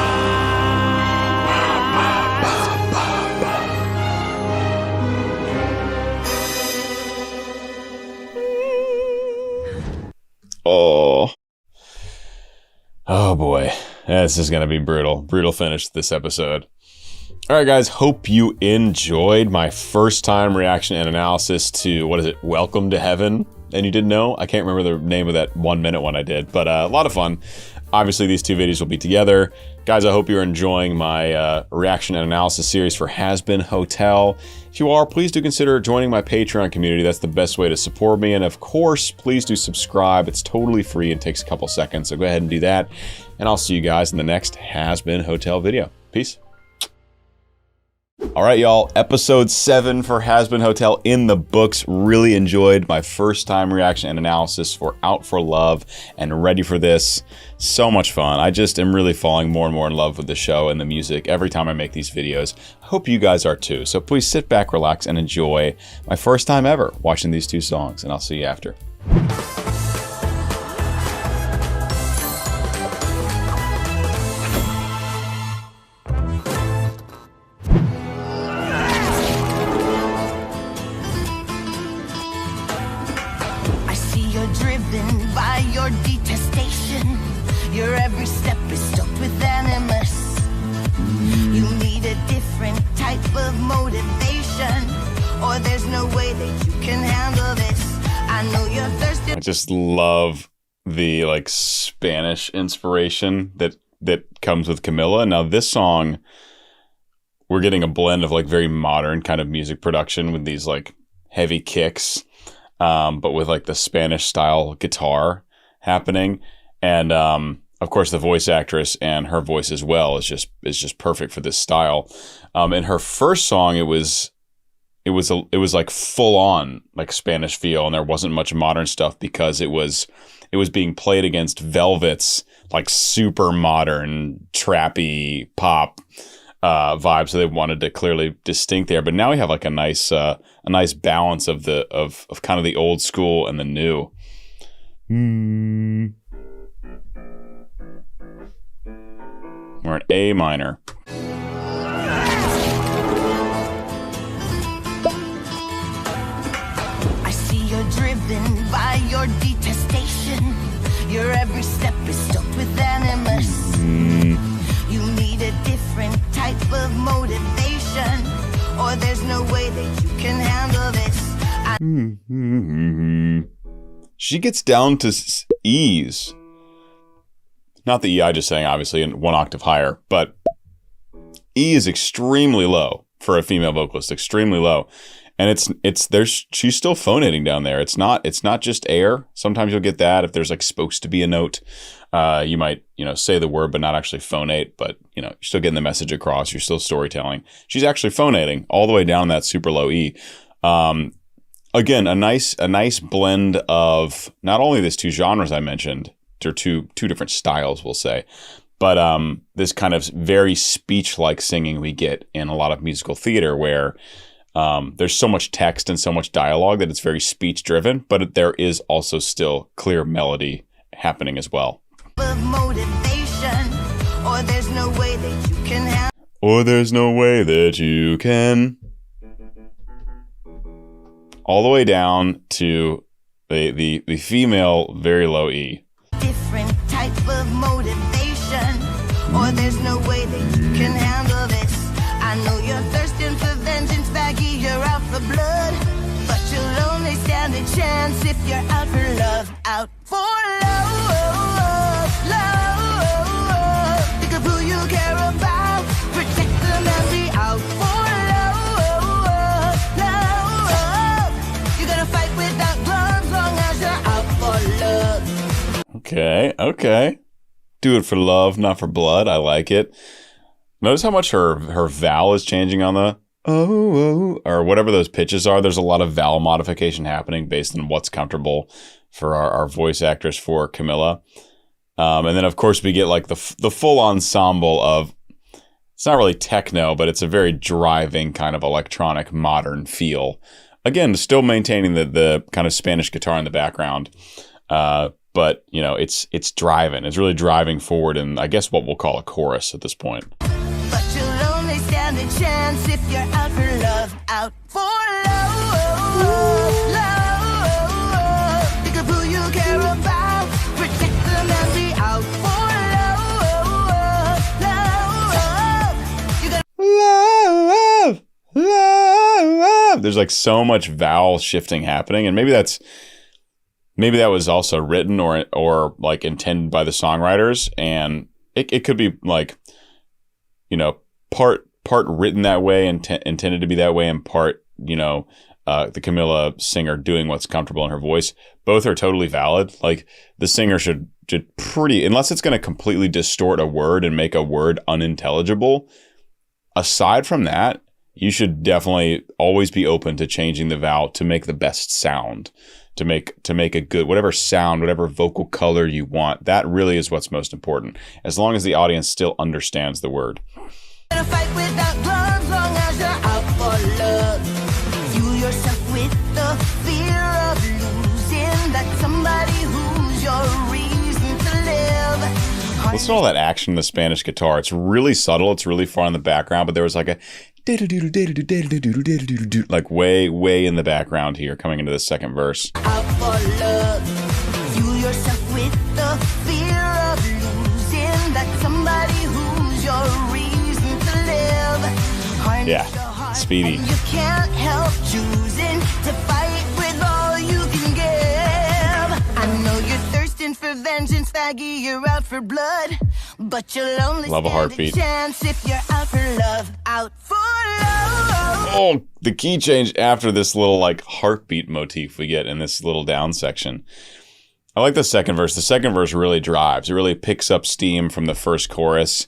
Oh boy. This is going to be brutal. Brutal finish to this episode. All right, guys. Hope you enjoyed my first time reaction and analysis to, what is it? Welcome to Heaven. And you didn't know? I can't remember the name of that 1 minute one I did, but a lot of fun. Obviously, these two videos will be together. Guys, I hope you're enjoying my reaction and analysis series for Hazbin Hotel. If you are, please do consider joining my Patreon community. That's the best way to support me. And of course, please do subscribe. It's totally free and takes a couple seconds. So go ahead and do that. And I'll see you guys in the next Hazbin Hotel video. Peace. All right, y'all. Episode 7 for Hazbin Hotel in the books. Really enjoyed my first time reaction and analysis for Out for Love and ready for this. So much fun. I just am really falling more and more in love with the show and the music every time I make these videos. I hope you guys are too. So please sit back, relax, and enjoy my first time ever watching these 2 songs. And I'll see you after. Driven by your detestation, your every step is stoked with animus. You need a different type of motivation, or there's no way that you can handle this. I know you're thirsty. I just love the like Spanish inspiration that comes with Camila. Now this song, we're getting a blend of like very modern kind of music production with these like heavy kicks. But with like the Spanish style guitar happening, and of course the voice actress and her voice as well is just perfect for this style. In her first song, it was like full on like Spanish feel, and there wasn't much modern stuff because it was being played against Velvet's like super modern trappy pop vibe, so they wanted to clearly distinct there. But now we have like a nice balance of kind of the old school and the new. We're in A minor. I see you're driven by your detestation. Your every step is stoked with animus. You need a different type of motivation, or there's no way that you can handle this. She gets down to E's. Not the E I just sang, obviously, in 1 octave higher, but E is extremely low for a female vocalist, extremely low. And she's still phonating down there. It's not just air. Sometimes you'll get that if there's like supposed to be a note. You might, say the word but not actually phonate, but you're still getting the message across. You're still storytelling. She's actually phonating all the way down that super low E. Again, a nice blend of not only these 2 genres I mentioned, or two different styles, we'll say, but this kind of very speech-like singing we get in a lot of musical theater where there's so much text and so much dialogue that it's very speech-driven, but there is also still clear melody happening as well. Motivation, or there's no way that you can all the way down to the female very low E. Different type of motivation, or there's no way that you can handle this. I know you're thirsting for vengeance, Baggy, you're out for blood, but you'll only stand a chance if you're out for love. Out for love, love. Think of who you care about, protect them and be out for love, love. You're gonna fight without gloves long as you're out for love. Okay. Do it for love, not for blood. I like it. Notice how much her vowel is changing on the or whatever those pitches are. There's a lot of vowel modification happening based on what's comfortable for our voice actress for Camila. And then, of course, we get like the full ensemble of, it's not really techno, but it's a very driving kind of electronic modern feel. Again, still maintaining the kind of Spanish guitar in the background. But, it's driving. It's really driving forward in, I guess, what we'll call a chorus at this point. But you'll only stand a chance if you're out for love. Out for love, love. Think of who you care about, protect them and be out for love, Love. There's like so much vowel shifting happening, and maybe that was also written or like intended by the songwriters, and it could be like, you know, part written that way and intended to be that way, and part, you know, the Camilla singer doing what's comfortable in her voice. Both are totally valid. Like, the singer should pretty, unless it's going to completely distort a word and make a word unintelligible. Aside from that, you should definitely always be open to changing the vowel to make the best sound, to make a good, whatever sound, whatever vocal color you want. That really is what's most important, as long as the audience still understands the word. Gonna fight without gloves, long as you're out for love. Fuel yourself with the fear of losing that somebody who's your reason to live. Listen to all that action in the Spanish guitar. It's really subtle. It's really far in the background, but there was like a like way in the background here coming into the second verse. Out for love. Fuel yourself with the fear of losing that somebody who's your reason to live. Yeah, speedy. And you can't help choosing to fight with all you can give. I know you're thirsting for vengeance, faggy, you're out for blood, but you'll only Love a stand heartbeat. a chance if you're out for love. Out for love. Oh, the key change after this little like heartbeat motif we get in this little down section. I like the second verse. The second verse really drives. It really picks up steam from the first chorus,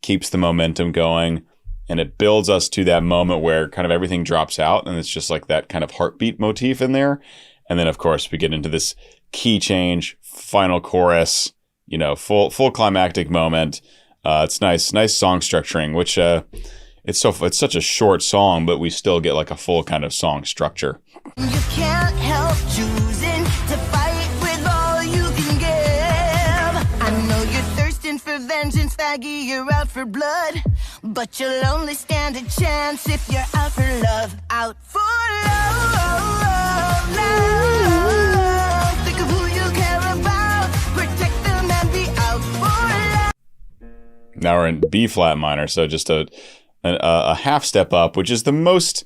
keeps the momentum going, and it builds us to that moment where kind of everything drops out, and it's just like that kind of heartbeat motif in there. And then, of course, we get into this key change, final chorus, you know, full climactic moment. It's nice song structuring, which it's such a short song, but we still get like a full kind of song structure. You can't help choosing to fight with all you can give. I know you're thirsting for vengeance, faggy, you're out for blood, but you'll only stand a chance if you're out for love. Out for love, love. Think of who you care about, protect them and be out for love. Now we're in B flat minor, so just a half step up, which is the most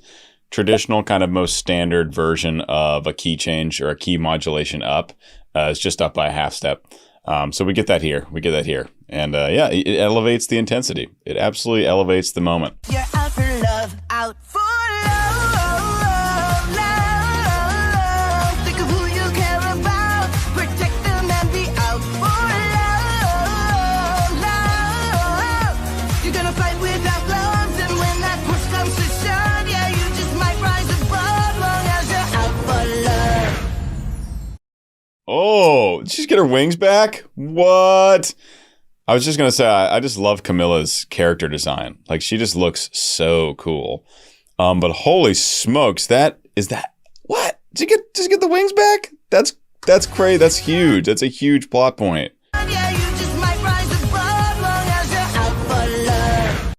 traditional, kind of most standard version of a key change or a key modulation up. It's just up by a half step. So we get that here. And yeah, it elevates the intensity. It absolutely elevates the moment. You're out for love, out for love, love. Think of who you care about, protect them and be out for love, love. You're gonna fight without gloves, and when that push comes to shove, yeah, you just might rise above, long as you're out for love. Oh, did she just get her wings back? What? I was just going to say, I just love Camilla's character design. Like, she just looks so cool. But holy smokes, what? Did you get the wings back? That's crazy. That's huge. That's a huge plot point. Yeah, you just might rise above, long as you're out for love.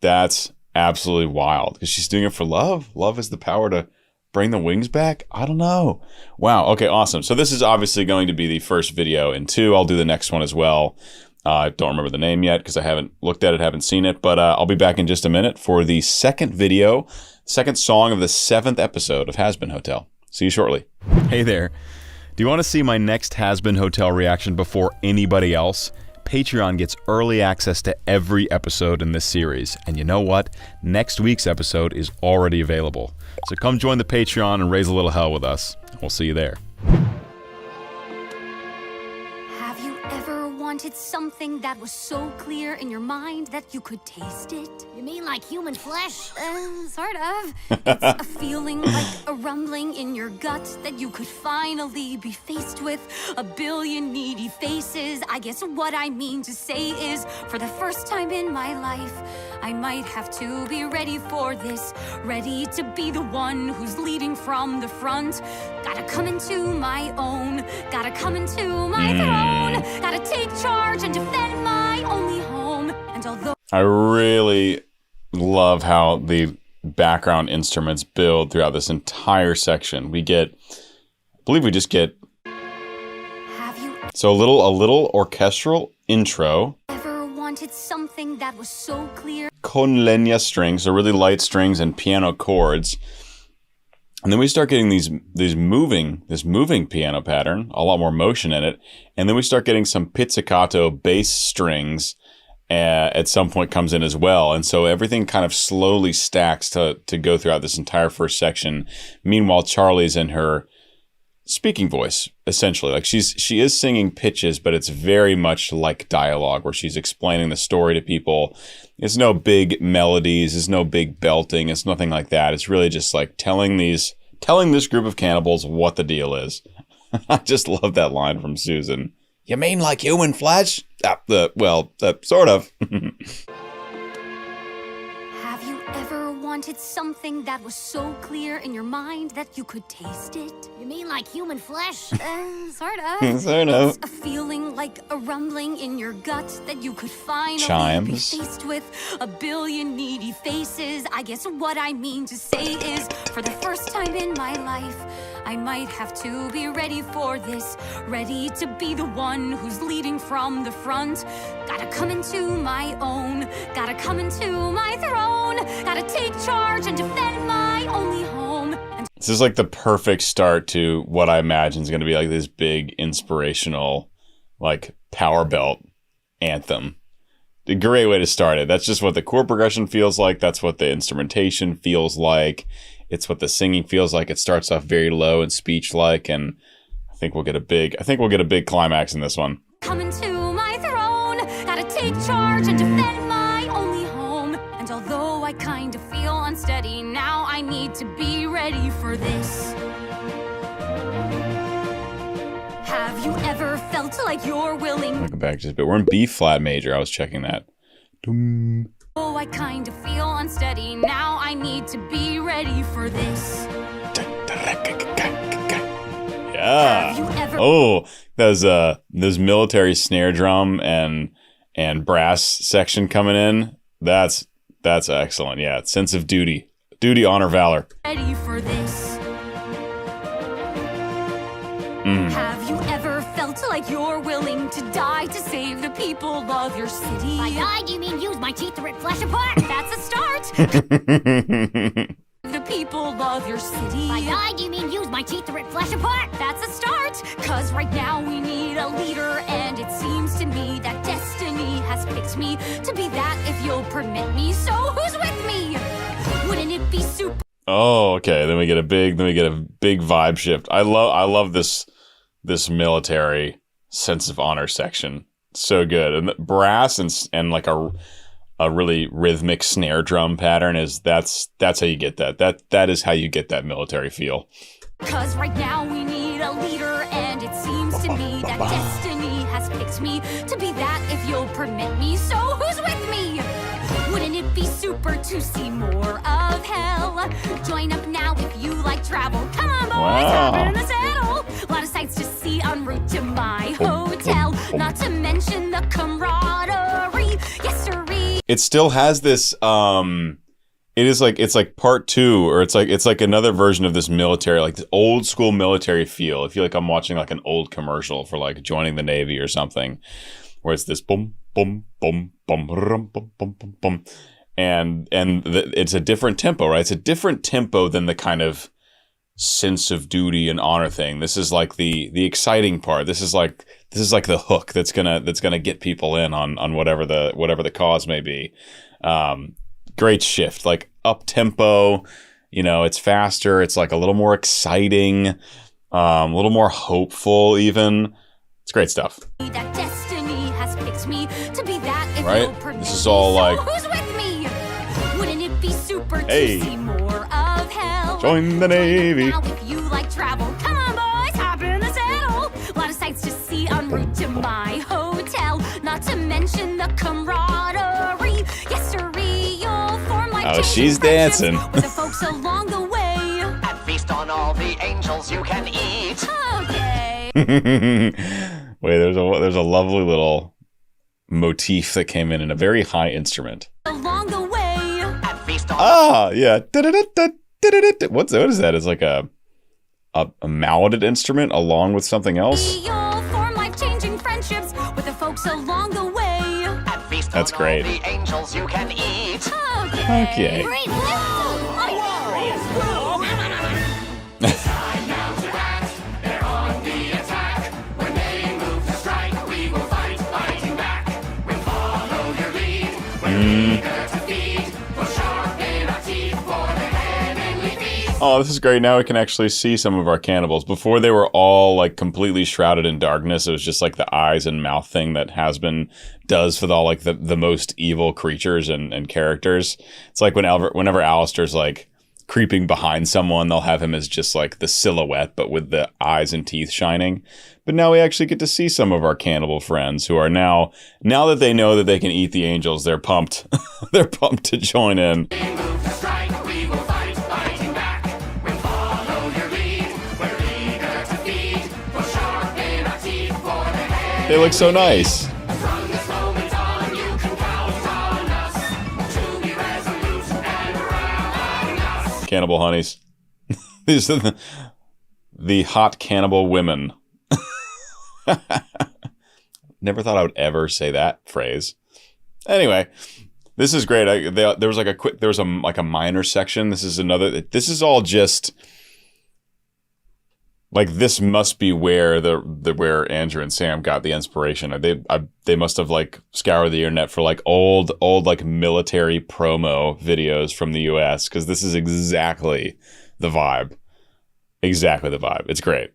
That's absolutely wild. Because she's doing it for love. Love is the power to bring the wings back? I don't know. Wow. Okay, awesome. So this is obviously going to be the first video in 2. I'll do the next one as well. I don't remember the name yet because I haven't looked at it, haven't seen it, but I'll be back in just a minute for the second video, second song of the 7th episode of Hazbin Hotel. See you shortly. Hey there. Do you want to see my next Hazbin Hotel reaction before anybody else? Patreon gets early access to every episode in this series. And you know what? Next week's episode is already available. So come join the Patreon and raise a little hell with us. We'll see you there. Have you ever wanted something that was so clear in your mind that you could taste it? You mean like human flesh? Sort of. It's a feeling like a rumbling in your gut that you could finally be faced with a billion needy faces. I guess what I mean to say is, for the first time in my life, I might have to be ready for this. Ready to be the one who's leading from the front. Gotta come into my own. Gotta come into my throne. Gotta take charge and defend my only home. And although I really love how the background instruments build throughout this entire section. I believe we just get so a little orchestral intro. ever wanted something that was so clear. Con leña strings, so really light strings and piano chords. And then we start getting this moving piano pattern, a lot more motion in it. And then we start getting some pizzicato bass strings at some point comes in as well. And so everything kind of slowly stacks to go throughout this entire first section. Meanwhile, Charlie's in her speaking voice, essentially. Like she is singing pitches, but it's very much like dialogue where she's explaining the story to people. It's no big melodies, it's no big belting, it's nothing like that. It's really just like telling this group of cannibals what the deal is. I just love that line from Susan. You mean like human flesh? Sort of. Have you ever wanted something that was so clear in your mind that you could taste it? You mean like human flesh? Sort of. Sort of. It's a feeling like a rumbling in your gut that you could finally Chimes. be faced with a billion needy faces. I guess what I mean to say is, for the first time in my life, I might have to be ready for this. Ready to be the one who's leading from the front. Gotta come into my own. Gotta come into my throne. Gotta take charge and defend my only home. And This is like the perfect start to what I imagine is going to be like this big inspirational, like power belt anthem. A great way to start it. That's just what the chord progression feels like. That's what the instrumentation feels like. It's what the singing feels like. It starts off very low and speech-like, and I think we'll get a big climax in this one. come into my throne. Gotta take charge and defend my only home. And although I kind of feel unsteady now, I need to be ready for this. Have you ever felt like you're willing? I'll go back just a bit. We're in B flat major. I was checking that. Dum. Oh, I kind of feel unsteady now. I need to be ready for this. Yeah. Have you ever- Oh, those military snare drum and brass section coming in. That's excellent. Yeah, sense of duty, honor, valor. Ready for this. Have you ever felt like you're willing to die to save the people of your city? By die, do you mean use my teeth to rip flesh apart? That's a start. The people of your city. By die, do you mean use my teeth to rip flesh apart? That's a start. Cause right now we need a leader, and it seems to me that destiny has picked me to be that, if you'll permit me. So who's with me? Wouldn't it be super? Oh, okay. Then we get a big vibe shift. I love this military sense of honor section. So good. And the brass and like a really rhythmic snare drum pattern that's how you get that. That is how you get that military feel. Cause right now we need a leader, and it seems to me that destiny has picked me to be that, if you'll permit me. So who's with me? Wouldn't it be super to see more of hell? Join up now if you like travel. Come on, boys, Wow. hop in the saddle. A lot of sights to see en route to my hotel. Not to mention the camaraderie. Yes, sirree. It still has this it's like part two, or it's like another version of this military, like this old school military feel. I feel like I'm watching like an old commercial for like joining the Navy or something, where it's this boom, boom, boom, boom, boom, boom, boom, boom, boom. And it's a different tempo, right? It's a different tempo than the kind of sense of duty and honor thing. This is like the exciting part. This is like the hook that's gonna get people in on whatever the cause may be. Great shift, like up tempo. You know, it's faster. It's like a little more exciting, a little more hopeful. Even it's great stuff. That destiny has picked me to be that, if Right? you'll permit This is me. all So like- who's with me? Wouldn't it be super Hey. to see more of hell? Join the Navy. Now if you like travel, come on, boys, hop in the saddle. A lot of sights to see en route to my hotel. Not to mention the camaraderie. Yes, sirree, you'll form like Oh, she's dancing. with the folks along the way. And feast on all the angels you can eat. Okay. Wait, there's a lovely little motif that came in a very high instrument. Along the way. And feast on Ah, yeah. What is that? It's like a malleted instrument along with something else. You'll form life-changing friendships with the folks along the way. and feast That's on great. all the angels you can eat. Okay. Great. Oh, this is great. Now we can actually see some of our cannibals. Before they were all like completely shrouded in darkness. It was just like the eyes and mouth thing that Hazbin does for all like the most evil creatures and characters. It's like whenever Alistair's like creeping behind someone, they'll have him as just like the silhouette, but with the eyes and teeth shining. But now we actually get to see some of our cannibal friends who are now that they know that they can eat the angels, they're pumped. They're pumped to join in. They look so nice. Cannibal honeys. These are the hot cannibal women. Never thought I would ever say that phrase. Anyway, this is great. There was a minor section. This is all just like, this must be where where Andrew and Sam got the inspiration. They must have like scoured the internet for like old like military promo videos from the US, because this is exactly the vibe. Exactly the vibe. It's great.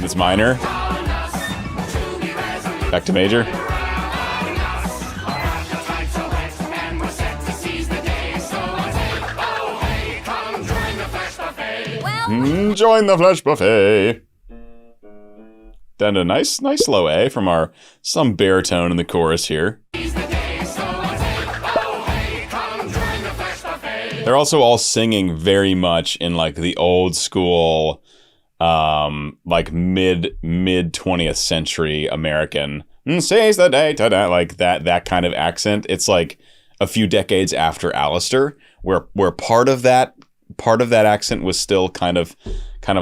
It's minor. Back to major. Join the flesh buffet. Then a nice low A from some baritone in the chorus here. They're also all singing very much in like the old school, like mid 20th century American. Seize the day today, like that kind of accent. It's like a few decades after Alistair, where part of that accent was still kind of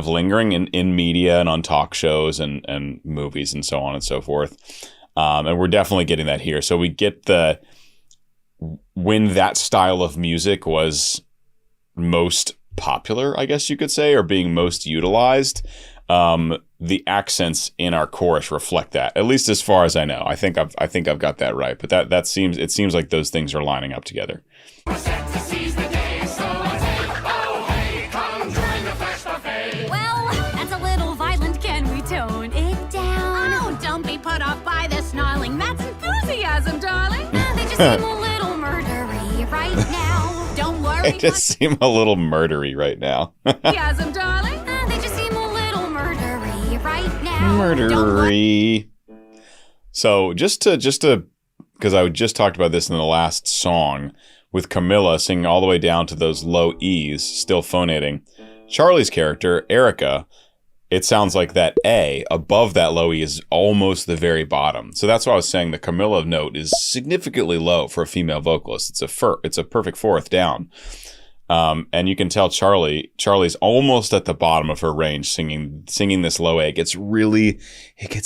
lingering in media and on talk shows and movies and so on and so forth. And we're definitely getting that here. So we get when that style of music was most popular, I guess you could say, or being most utilized, the accents in our chorus reflect that, at least as far as I know. I think I've got that right, but it seems like those things are lining up together. Seem a little murdery right now. Don't worry. They just seem a little murdery right now. Enthusiasm, darling. They just seem a little murdery right now. Murdery. So just to, because I just talked about this in the last song with Camilla singing all the way down to those low E's, still phonating. Charlie's character, Erica, it sounds like that A above that low E is almost the very bottom. So that's why I was saying the Camilla note is significantly low for a female vocalist. It's a perfect fourth down. And you can tell Charlie's almost at the bottom of her range singing this low A. It gets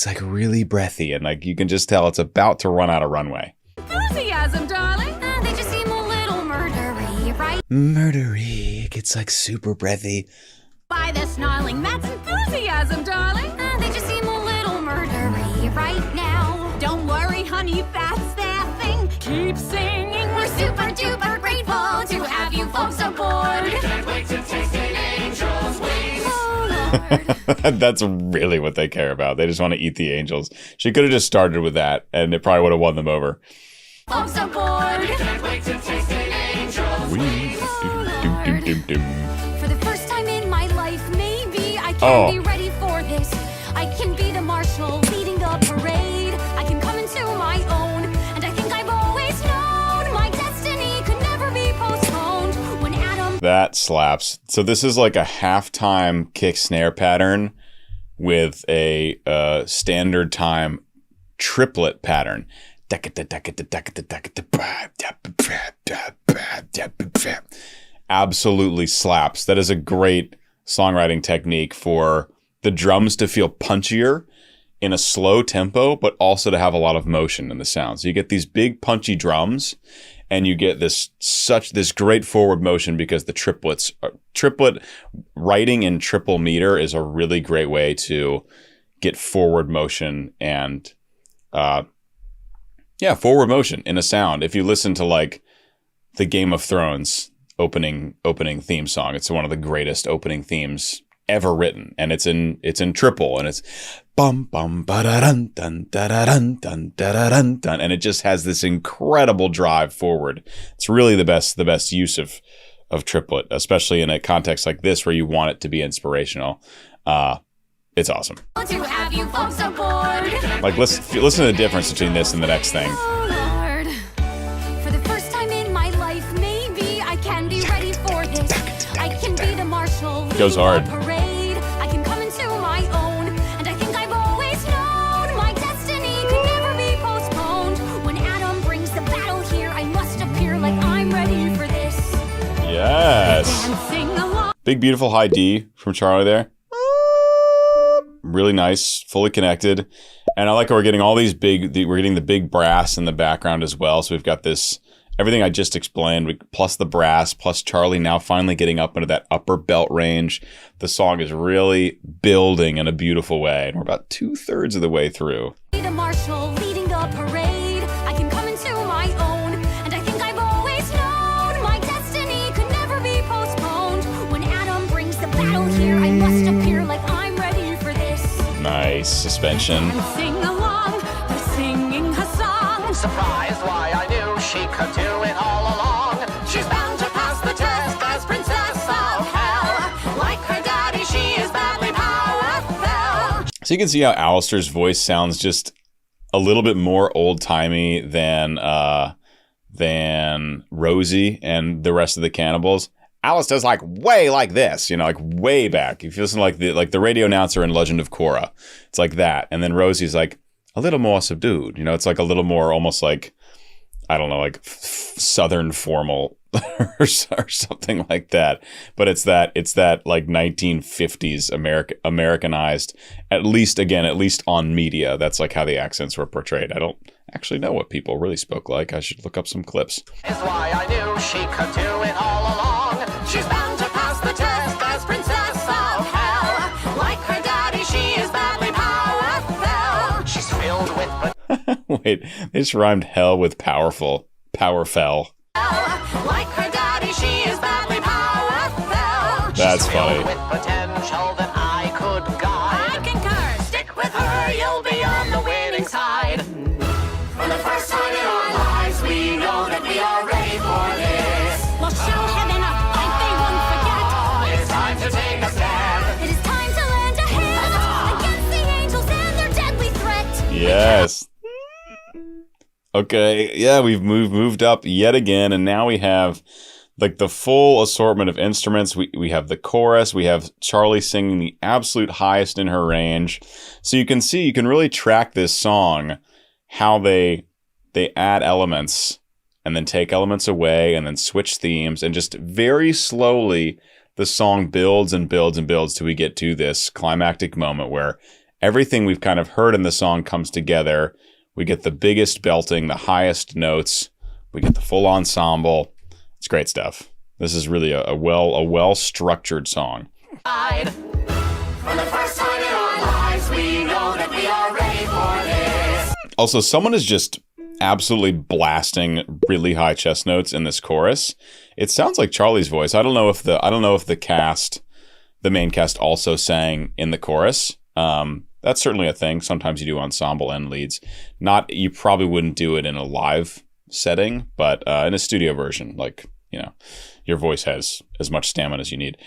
like really breathy, and like you can just tell it's about to run out of runway. Enthusiasm, darling. They just seem a little murdery, right? Murdery. It gets like super breathy. By the snarling, that's enthusiasm, darling. They just seem a little murdery right now. Don't worry, honey, that's their thing. Keep singing. We're super duper grateful to have you folks aboard. We can't wait to taste an angel's wings. Oh, Lord. That's really what they care about. They just want to eat the angels. She could have just started with that, and it probably would have won them over. Folks aboard. We can't wait to taste an angel's wings. For the first time in my life, maybe I can be ready for this. I can be the marshal leading the parade. I can come into my own, and I think I've always known my destiny could never be postponed. When Adam... That slaps. So this is like a halftime kick snare pattern with a standard time triplet pattern. Absolutely slaps. That is a great songwriting technique for the drums to feel punchier in a slow tempo, but also to have a lot of motion in the sound. So you get these big punchy drums, and you get this great forward motion because the triplet writing in triple meter is a really great way to get forward motion and forward motion in a sound. If you listen to like the Game of Thrones opening theme song, it's one of the greatest opening themes ever written, and it's in triple, and it's bum bum ba da dun dun da da dun dun da da dun dun, and it just has this incredible drive forward. It's really the best use of triplet, especially in a context like this where you want it to be inspirational. It's awesome. To have you folks aboard. Like listen to the difference between this and the next thing. Oh, Lord. For the first time in my life, maybe I can be ready for this. I can be the marshal. Goes hard. Parade. I can come into my own. And I think I've always known my destiny could never be postponed. When Adam brings the battle here, I must appear like I'm ready for this. Yes. Dancing along. Big beautiful high D from Charlie there. Really nice, fully connected. And I like how we're getting all these we're getting the big brass in the background as well. So we've got this, everything I just explained, plus the brass, plus Charlie now finally getting up into that upper belt range. The song is really building in a beautiful way. And we're about 2/3 of the way through. The marshal leading the parade. I can come into my own. And I think I've always known my destiny could never be postponed. When Adam brings the battle here, I must appear like I'm ready for this. Nice suspension. Sing along, they're singing her song. Surprised why I knew she could do it all along. She's bound to pass the test as princess of hell. Like her daddy, she is badly powerful. So you can see how Alistair's voice sounds just a little bit more old-timey than Rosie and the rest of the cannibals. Alistair's like way like this, like way back. If you listen to like the radio announcer in Legend of Korra, it's like that. And then Rosie's like a little more subdued. It's like a little more almost like, I don't know, like Southern formal or something like that. But it's that like 1950s Americanized, at least on media. That's like how the accents were portrayed. I don't actually know what people really spoke like. I should look up some clips. Is why I knew she could do it all along. She's bound to pass the test as princess of hell. Like her daddy, she is badly powerful. She's filled with Wait, they just rhymed hell with powerful. Powerful. Like her daddy, she is badly powerful. That's She's funny. filled with potential that I could guide. I concur. Stick with her, you'll be on the winning side. For the first time in our lives, we know that we are ready for this. We'll show heaven a fight they won't forget. It's time to take a stand. It is time to lend a hand against the angels and their deadly threat. Yes. Okay, yeah, we've moved up yet again, and now we have like the full assortment of instruments. We have the chorus, we have Charlie singing the absolute highest in her range. So you can really track this song, how they add elements and then take elements away and then switch themes, and just very slowly the song builds and builds and builds till we get to this climactic moment where everything we've kind of heard in the song comes together. We get the biggest belting, the highest notes. We get the full ensemble. It's great stuff. This is really a well-structured song. For the first time in our lives, we know that we are ready for this. Also, someone is just absolutely blasting really high chest notes in this chorus. It sounds like Charlie's voice. I don't know if the main cast also sang in the chorus. That's certainly a thing. Sometimes you do ensemble and leads. You probably wouldn't do it in a live setting, but in a studio version, your voice has as much stamina as you need.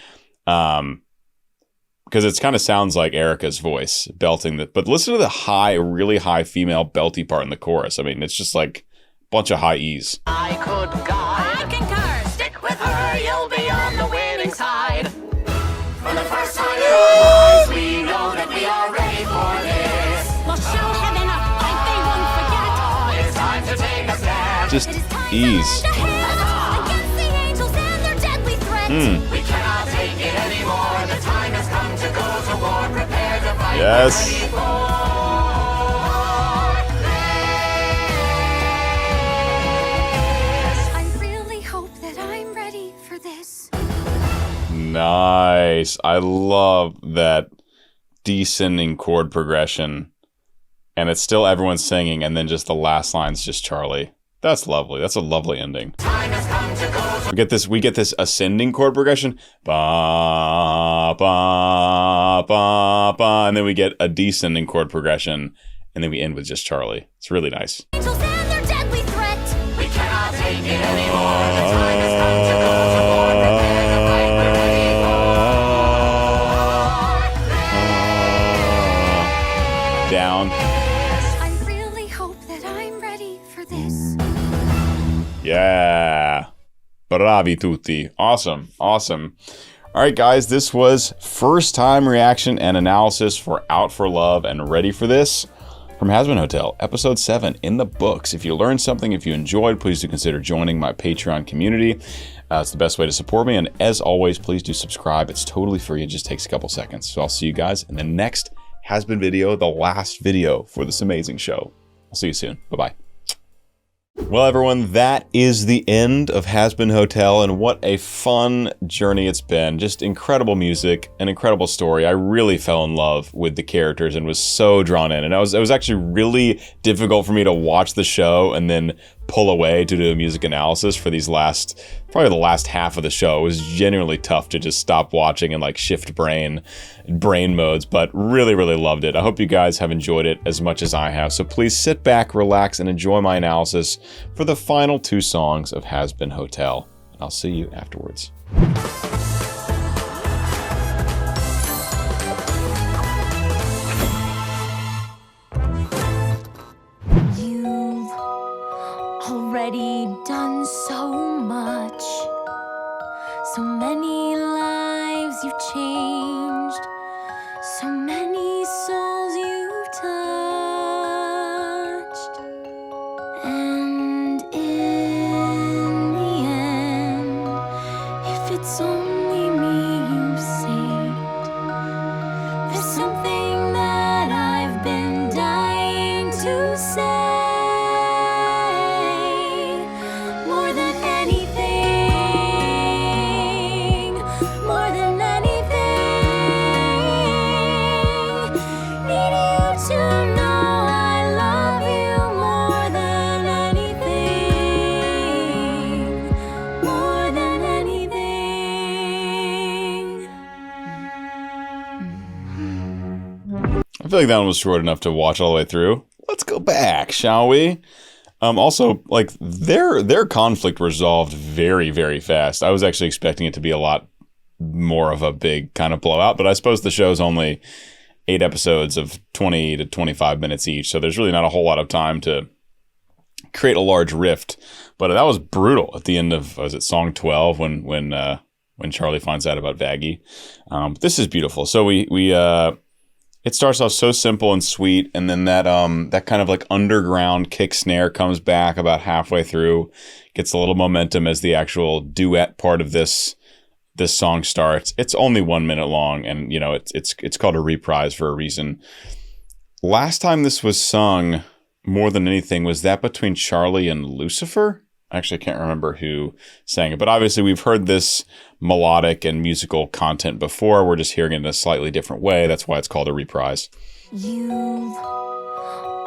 Because it kind of sounds like Erica's voice belting that. But listen to the really high female belty part in the chorus. I mean, it's just like a bunch of high E's. I could guide. I concur. Stick with her, you'll be on the winning side. For the first time in our lives, we know that we are ready for this. We'll show heaven a fight they won't forget. It's time to take a stand. Just ease. Against the angels and their deadly threat. We cannot take it anymore. The time has come to go to war. Prepare to fight. Yes. We're ready for Nice. I love that descending chord progression. And it's still everyone singing, and then just the last line's just Charlie. That's lovely. That's a lovely ending. We get this ascending chord progression. Ba, ba, ba, ba, and then we get a descending chord progression, and then we end with just Charlie. It's really nice. Angels and their deadly threat. We cannot take it anymore. The time has come to go to war. Prepare to fight. We're ready for Down. I really hope that I'm ready for this. Yeah. Bravi tutti. Awesome. Awesome. All right, guys, this was first time reaction and analysis for Out for Love and Ready for This from Hazbin Hotel, episode 7 in the books. If you learned something, if you enjoyed, please do consider joining my Patreon community. It's the best way to support me. And as always, please do subscribe. It's totally free. It just takes a couple seconds. So I'll see you guys in the next Hazbin video, the last video for this amazing show. I'll see you soon. Bye-bye. Well, everyone, that is the end of Hazbin Hotel, and what a fun journey it's been. Just incredible music, an incredible story. I really fell in love with the characters and was so drawn in. And it was actually really difficult for me to watch the show and then pull away to do a music analysis for these probably the last half of the show. It was genuinely tough to just stop watching and like shift brain modes, but really, really loved it. I hope you guys have enjoyed it as much as I have. So please sit back, relax, and enjoy my analysis for the final 2 songs of Hazbin Hotel. And I'll see you afterwards. You've already done so much. So many lives you've changed. So many souls you've touched. And in the end, if it's only me you saved, there's something that I've been dying to say. More than anything, more than anything, need you to know I love you more than anything, more than anything. I feel like that one was short enough to watch all the way through. Let's go back, shall we? Also, like, their conflict resolved very, very fast. I was actually expecting it to be a lot more of a big kind of blowout, but I suppose the show's only 8 episodes of 20 to 25 minutes each, so there's really not a whole lot of time to create a large rift. But that was brutal at the end of, was it song 12 when Charlie finds out about Vaggie. This is beautiful. So it starts off so simple and sweet, and then that kind of like underground kick snare comes back about halfway through, gets a little momentum as the actual duet part of this song starts. It's only 1 minute long, and you know it's called a reprise for a reason. Last time this was sung, more than anything, was that between Charlie and Lucifer? Actually, I can't remember who sang it, but obviously we've heard this melodic and musical content before. We're just hearing it in a slightly different way. That's why it's called a reprise. You've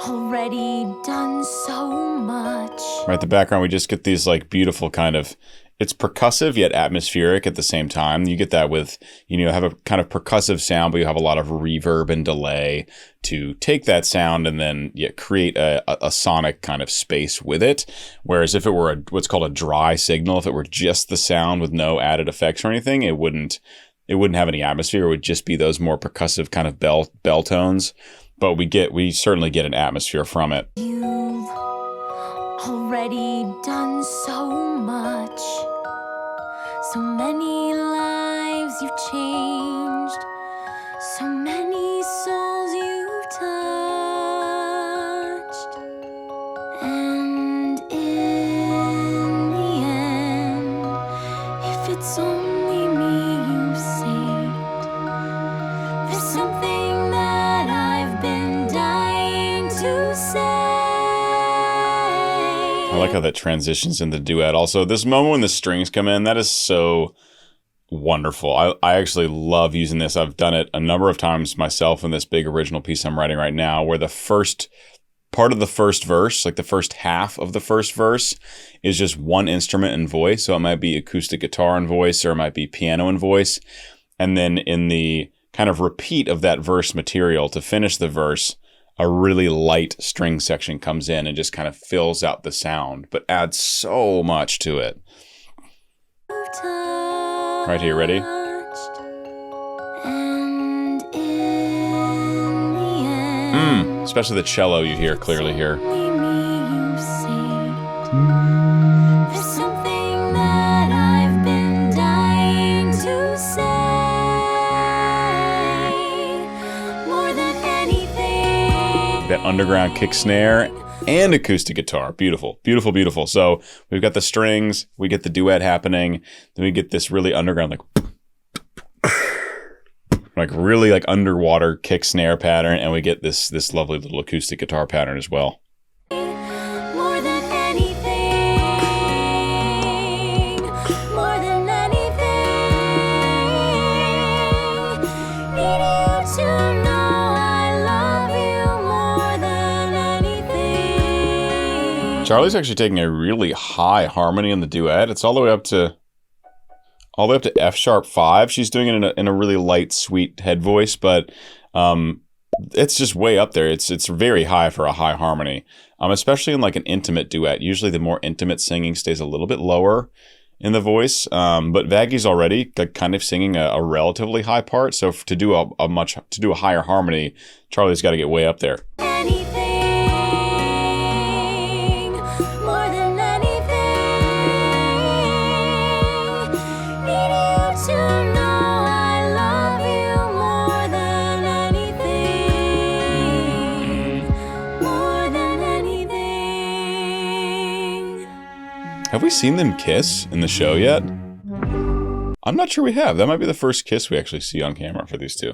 already done so much. Right, the background, we just get these like beautiful kind of, it's percussive yet atmospheric at the same time. You get that with, you have a kind of percussive sound, but you have a lot of reverb and delay to take that sound and then create a sonic kind of space with it. Whereas if it were what's called a dry signal, if it were just the sound with no added effects or anything, it wouldn't have any atmosphere. It would just be those more percussive kind of bell tones. But we certainly get an atmosphere from it. You've already done so much. So many lives you've changed. So many souls you've touched. And in the end, if it's only me you saved, there's something that I've been dying to say. I like how that transitions into duet. Also, this moment when the strings come in, that is so wonderful. I actually love using this. I've done it a number of times myself in this big original piece I'm writing right now, where the first part of the first verse, like the first half of the first verse, is just one instrument and voice. So it might be acoustic guitar and voice, or it might be piano and voice. And then in the kind of repeat of that verse material to finish the verse, a really light string section comes in and just kind of fills out the sound, but adds so much to it. Right here, ready? Especially the cello you hear clearly here. There's something that I've been dying to say. More than anything. That underground kick snare and acoustic guitar. Beautiful, beautiful, beautiful. So we've got the strings, we get the duet happening, then we get this really underground, like really like underwater kick snare pattern, and we get this lovely little acoustic guitar pattern as well. More than anything. More than anything. Need you to know I love you more than anything. Charlie's actually taking a really high harmony in the duet. It's all the way up to F sharp 5. She's doing it in a really light, sweet head voice, but it's just way up there. It's very high for a high harmony, especially in like an intimate duet. Usually the more intimate singing stays a little bit lower in the voice, but Vaggie's already kind of singing a relatively high part. So to do a higher harmony, Charlie's got to get way up there. Have we seen them kiss in the show yet? I'm not sure we have. That might be the first kiss we actually see on camera for these two.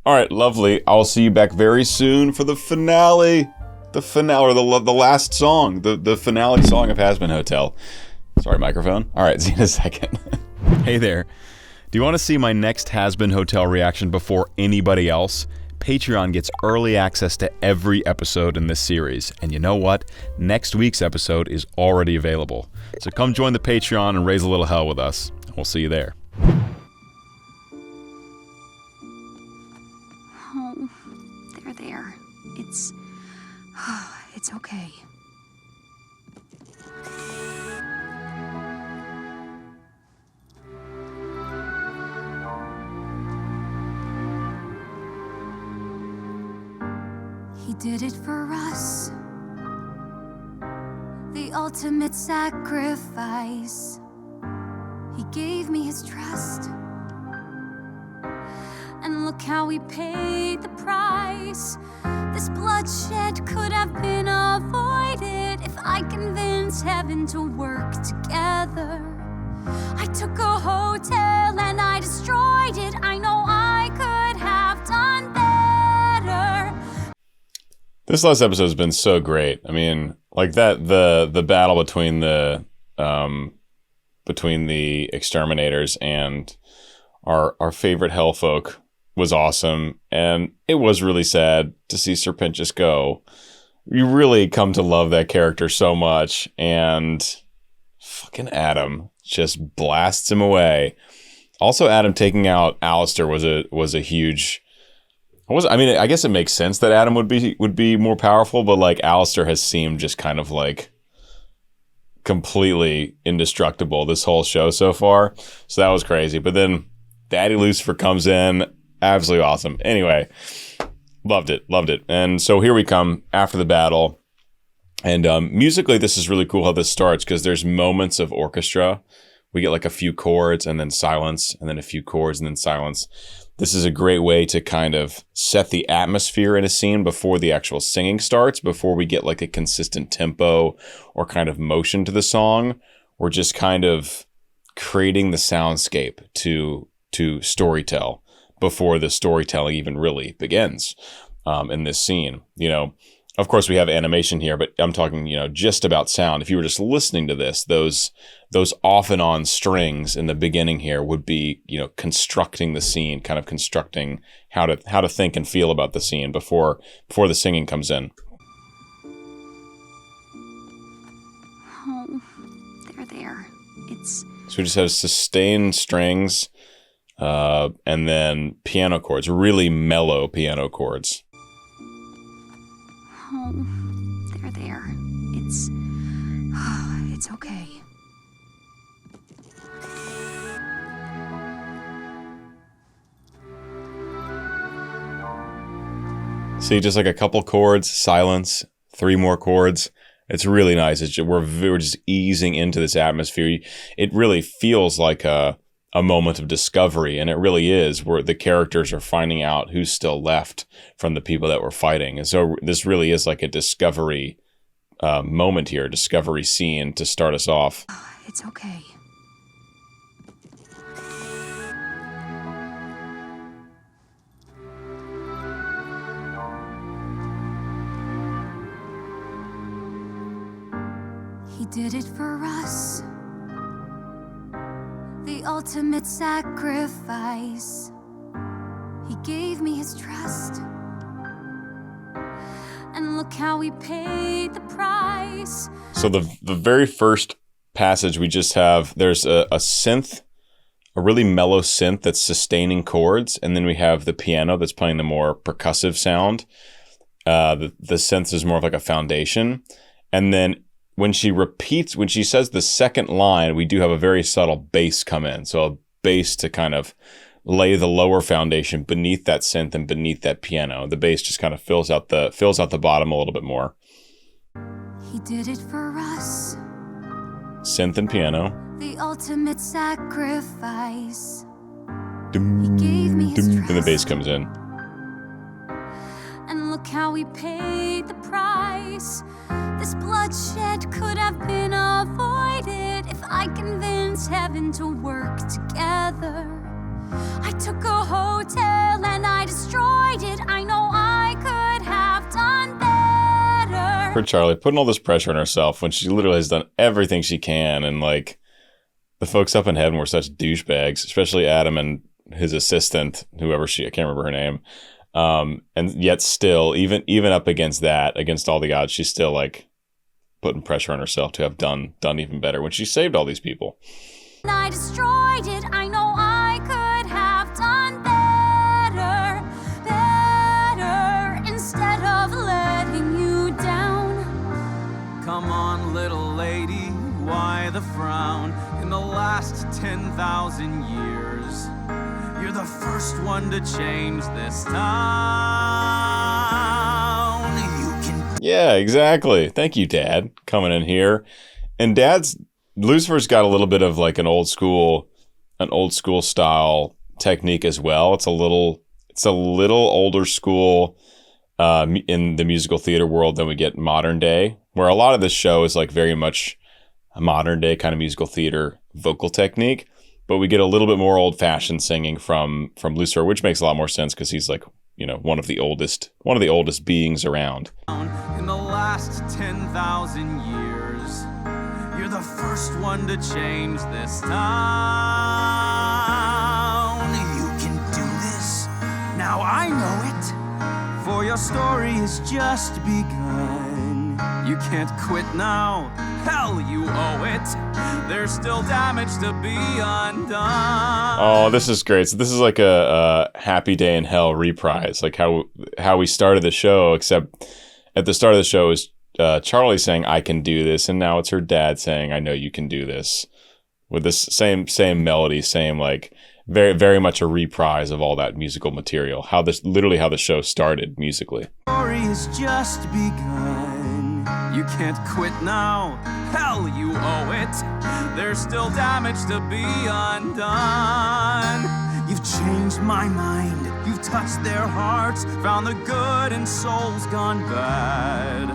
All right, lovely. I'll see you back very soon for the finale. The finale, or the last song. The finale song of Hazbin Hotel. Sorry, microphone. All right, see you in a second. Hey there. Do you want to see my next Hazbin Hotel reaction before anybody else? Patreon gets early access to every episode in this series. And you know what? Next week's episode is already available. So come join the Patreon and raise a little hell with us. We'll see you there. Oh, they're there. It's okay. He did it for us. The ultimate sacrifice. He gave me his trust. And look how we paid the price. This bloodshed could have been avoided if I convinced heaven to work together. I took a hotel and I destroyed it. I know I could have done better. This last episode has been so great. I mean, like that the battle between the exterminators and our favorite hellfolk was awesome, and it was really sad to see Serpent just go. You really come to love that character so much, and fucking Adam just blasts him away. Also, Adam taking out Alistair was a huge. I mean, I guess it makes sense that Adam would be more powerful, but like Alistair has seemed just kind of like completely indestructible this whole show so far. So that was crazy. But then Daddy Lucifer comes in, absolutely awesome. Anyway, loved it. And so here we come after the battle. And musically, this is really cool how this starts, because there's moments of orchestra. We get like a few chords and then silence, and then a few chords and then silence. This is a great way to kind of set the atmosphere in a scene before the actual singing starts, before we get like a consistent tempo or kind of motion to the song. We're just kind of creating the soundscape to storytell before the storytelling even really begins in this scene. You know, of course, we have animation here, but I'm talking, just about sound. If you were just listening to this, those off and on strings in the beginning here would be, constructing the scene, kind of constructing how to think and feel about the scene before the singing comes in. Oh, there. So we just have sustained strings, and then piano chords, really mellow piano chords. Oh, there. It's okay. See, just like a couple chords, silence, 3 more chords. It's really nice. We're just easing into this atmosphere. It really feels like a moment of discovery, and it really is, where the characters are finding out who's still left from the people that we're fighting. And so this really is like a discovery moment here, discovery scene to start us off. It's okay. He did it for us. The ultimate sacrifice. He gave me his trust. And look how he paid the price. So the very first passage we just have, there's a synth, a really mellow synth that's sustaining chords, and then we have the piano that's playing the more percussive sound. The synth is more of like a foundation. And then when she says the second line, we do have a very subtle bass come in. So a bass to kind of lay the lower foundation beneath that synth and beneath that piano. The bass just kind of fills out the bottom a little bit more. He did it for us. Synth and piano. The ultimate sacrifice. Dum, He gave me his dum, trust. and the bass comes in. And look how he paid the price. This bloodshed could have been avoided if I convinced heaven to work together. I took a hotel and I destroyed it. I know I could have done better. For Charlie, putting all this pressure on herself when she literally has done everything she can, and like the folks up in heaven were such douchebags, especially Adam and his assistant, I can't remember her name. And yet still, even up against that, against all the odds, she's still like putting pressure on herself to have done even better when she saved all these people. I destroyed it. I know I could have done better, instead of letting you down. Come on, little lady, why the frown? In the last 10,000 years, you're the first one to change this town. You can. Yeah, exactly. Thank you, Dad, coming in here. And Lucifer's got a little bit of like an old school style technique as well. It's a little older school in the musical theater world than we get modern day, where a lot of this show is like very much a modern day kind of musical theater vocal technique. But we get a little bit more old-fashioned singing from Lucifer, which makes a lot more sense because he's like, one of the oldest beings around. In the last 10,000 years, you're the first one to change this town. You can do this. Now I know it. For your story has just begun. You can't quit now. Hell, you owe it. There's still damage to be undone. Oh, this is great. So this is like a Happy Day in Hell reprise, like how we started the show, except at the start of the show is Charlie saying, I can do this, and now it's her dad saying, I know you can do this, with this same melody, same like very, very much a reprise of all that musical material, how the show started musically. Story has just begun. You can't quit now. Hell, you owe it. There's still damage to be undone. You've changed my mind. You've touched their hearts, found the good in souls gone bad.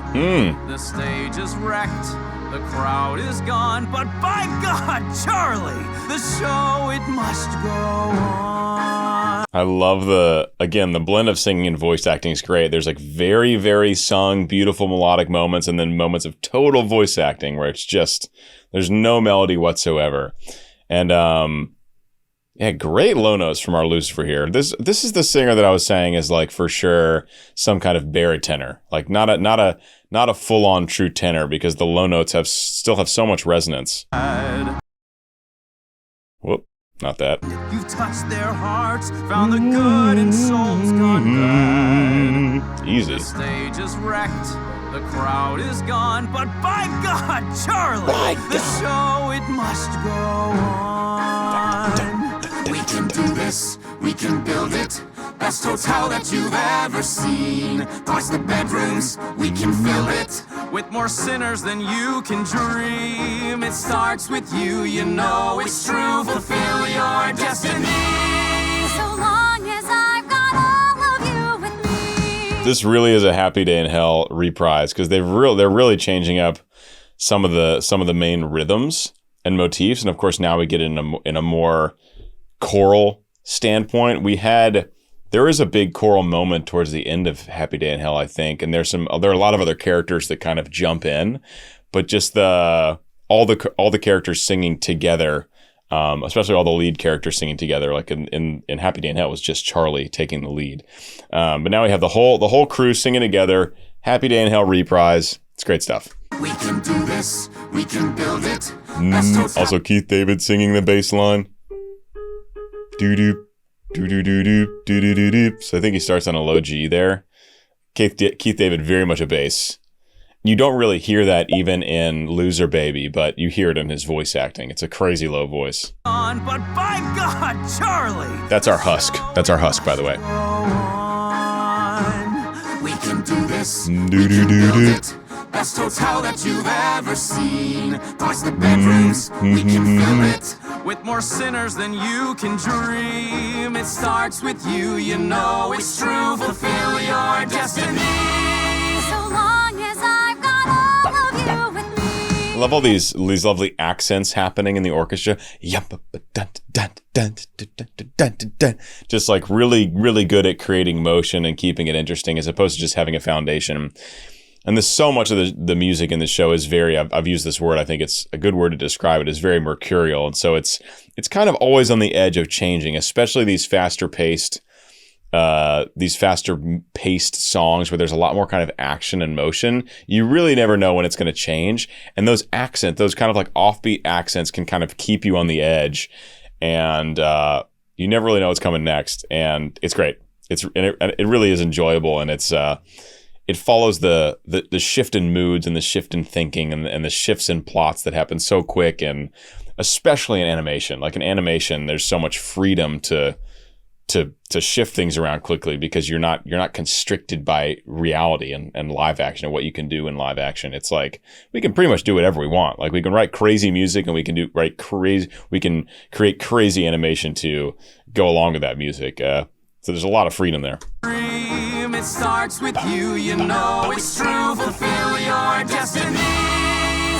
The stage is wrecked. The crowd is gone. But by God, Charlie, the show, it must go on. I love the blend of singing and voice acting is great. There's like very, very sung, beautiful melodic moments, and then moments of total voice acting where it's just, there's no melody whatsoever. And, yeah, great low notes from our Lucifer here. This is the singer that I was saying is like for sure some kind of baritone, like not a full on true tenor, because the low notes still have so much resonance. Whoop, not that. You've touched their hearts, found the good in souls gone bad. Easy. The stage is wrecked, the crowd is gone, but by God, Charlie, the show it must go on. We can do this, we can build it. Best hotel that you've ever seen. Twice the bedrooms, we can fill it. With more sinners than you can dream. It starts with you, you know it's true. Fulfill your destiny. So long as I've got all of you with me. This really is a Happy Day in Hell reprise, because they're really changing up some of the main rhythms and motifs, and of course now we get in a more choral standpoint. There is a big choral moment towards the end of Happy Day in Hell, I think, and there are a lot of other characters that kind of jump in, but just all the characters singing together, especially all the lead characters singing together, like in Happy Day in Hell was just Charlie taking the lead, but now we have the whole crew singing together. Happy Day in Hell reprise. It's great stuff. We can do this, we can build it. Also Keith David singing the bass line. Doo-doo, doo-doo-doo-doo, doo-doo-doo-doo. So I think he starts on a low G there. Keith David, very much a bass. You don't really hear that even in Loser Baby, but you hear it in his voice acting. It's a crazy low voice. But by God, Charlie! That's our husk. That's our husk, by the way. We can do this. Doo-doo-doo-doo. Best hotel that you've ever seen. Twice the bedrooms, we can fill it. With more sinners than you can dream. It starts with you, you know it's true. Fulfill your destiny. So long as I've got all of you with me. I love all these lovely accents happening in the orchestra. Just like really, really good at creating motion and keeping it interesting, as opposed to just having a foundation. And there's so much of the music in the show is very, I've used this word, I think it's a good word to describe it, is very mercurial. And so it's kind of always on the edge of changing, especially these faster paced songs where there's a lot more kind of action and motion. You really never know when it's going to change. And those kind of like offbeat accents can kind of keep you on the edge. And you never really know what's coming next. And it's great. It really is enjoyable. And it follows the shift in moods and the shift in thinking and the shifts in plots that happen so quick, and especially in animation. Like in animation, there's so much freedom to shift things around quickly, because you're not constricted by reality and live action and what you can do in live action. It's like we can pretty much do whatever we want. Like we can write crazy music and we can create crazy animation to go along with that music. So there's a lot of freedom there. It starts with you, you know it's true. Fulfill your destiny.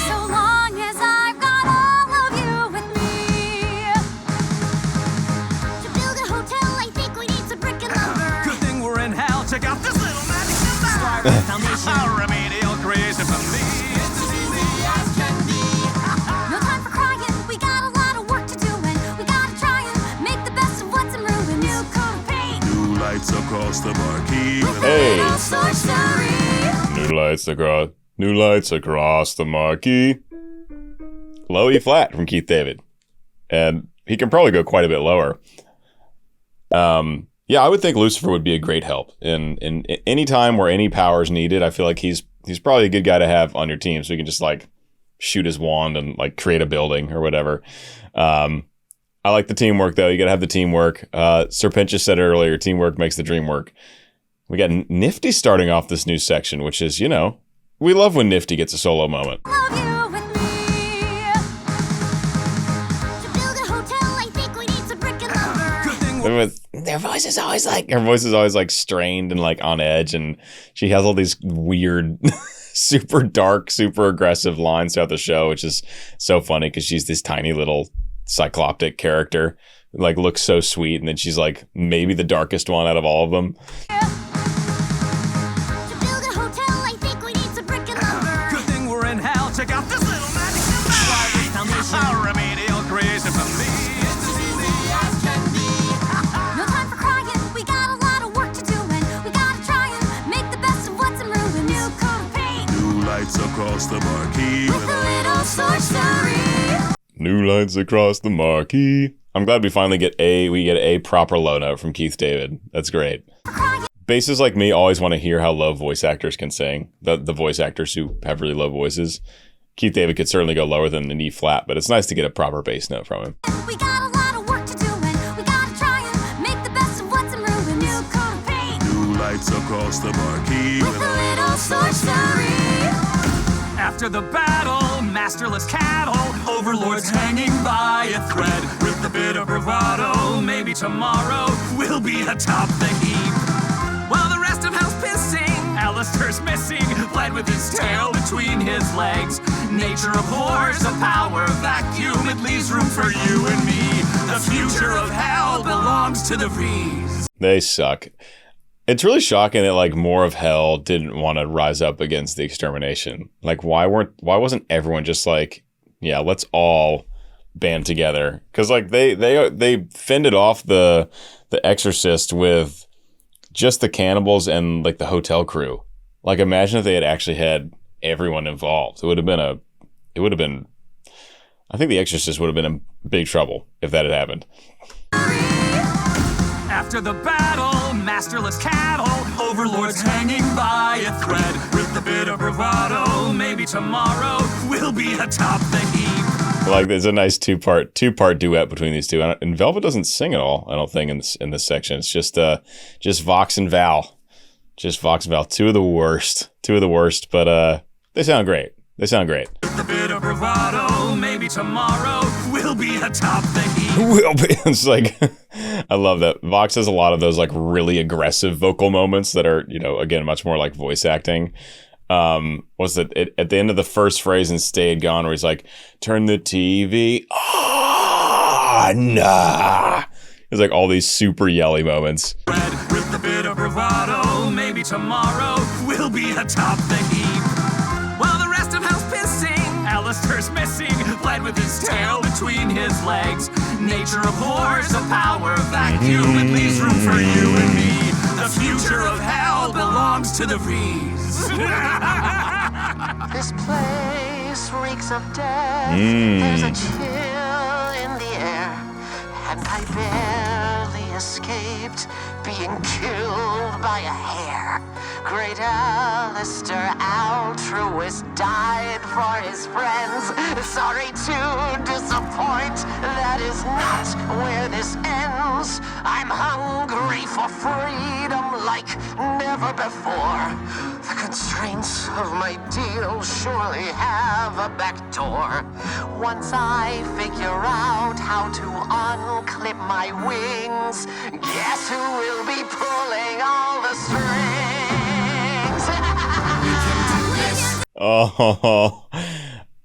So long as I've got all of you with me. To build a hotel, I think we need some brick and lumber. Good thing we're in hell. Check out this little magic number. Start with foundation. Our remedial creation from me. It's as easy as can be. No time for crying. We got a lot of work to do, and we gotta try and make the best of what's in ruins. New coat of paint. New lights across the marquee. Hey. New lights across the marquee. Low E flat from Keith David. And he can probably go quite a bit lower. Yeah, I would think Lucifer would be a great help in any time where any power is needed. I feel like he's probably a good guy to have on your team, so you can just like shoot his wand and like create a building or whatever. I like the teamwork though. You gotta have the teamwork. Serpentius said it earlier, teamwork makes the dream work. We got Nifty starting off this new section, which is, we love when Nifty gets a solo moment. Love you with me. To build a hotel, I think we need some brick and lumber. Her voice is always like strained and like on edge, and she has all these weird, super dark, super aggressive lines throughout the show, which is so funny because she's this tiny little cycloptic character like looks so sweet, and then she's like maybe the darkest one out of all of them. To build a hotel, I think we need some brick and lumber. Good thing we're in hell. Check out this little magic number. Our remedial creation from me. It's as easy as can be. No time for crying, we got a lot of work to do, and we gotta try and make the best of what's in ruin. New coat of paint, New lights across the marquee with a little sorcery. New lights across the marquee. I'm glad we finally get a proper low note from Keith David. That's great. Bases like me always want to hear how low voice actors can sing. The voice actors who have really low voices. Keith David could certainly go lower than an E flat, but it's nice to get a proper bass note from him. We got a lot of work to do, and we gotta try and make the best of what's in ruin. New coat of paint, New lights across the marquee with a little sorcery. After the battle, masterless cattle, overlords hanging by a thread. With a bit of bravado, maybe tomorrow we'll be atop the heap. While the rest of hell's pissing, Alistair's missing, fled with his tail between his legs. Nature abhors a power vacuum, it leaves room for you and me. The future of hell belongs to the V's. They suck. It's really shocking that like more of hell didn't want to rise up against the extermination. Like why wasn't everyone just like, yeah, let's all band together? Because like they fended off the Exorcist with just the cannibals and like the hotel crew. Like imagine if they had actually had everyone involved. It would have been I think the Exorcist would have been in big trouble if that had happened. After the battle, masterless cattle, overlords hanging by a thread. With a bit of bravado, maybe tomorrow we'll be atop the heap. Like there's a nice two-part duet between these two, and Velvet doesn't sing at all. I don't think in this section. It's just Vox and Val, two of the worst, but they sound great. With a bit of bravado, maybe tomorrow we'll be atop the heap. Will be. It's like I love that Vox has a lot of those like really aggressive vocal moments that are, you know, again much more like voice acting. Was it at the end of the first phrase in Stayed Gone where he's like, turn the TV on. Nah. It's like all these super yelly moments. With a bit of bravado, maybe tomorrow we'll be atop the heap. While the rest of hell's pissing, Alistair's missing, fled with his tail between his legs. Nature abhors a power vacuum, it leaves room for you and me. The future of hell belongs to the V's. This place reeks of death. There's a chill in the air, and I barely escaped being killed by a hair. Great Alistair, altruist, died for his friends. Sorry to disappoint, that is not where this ends. I'm hungry for freedom like never before. The constraints of my deal surely have a back door. Once I figure out how to unclip my wings, guess who will be pulling all the strings? Oh,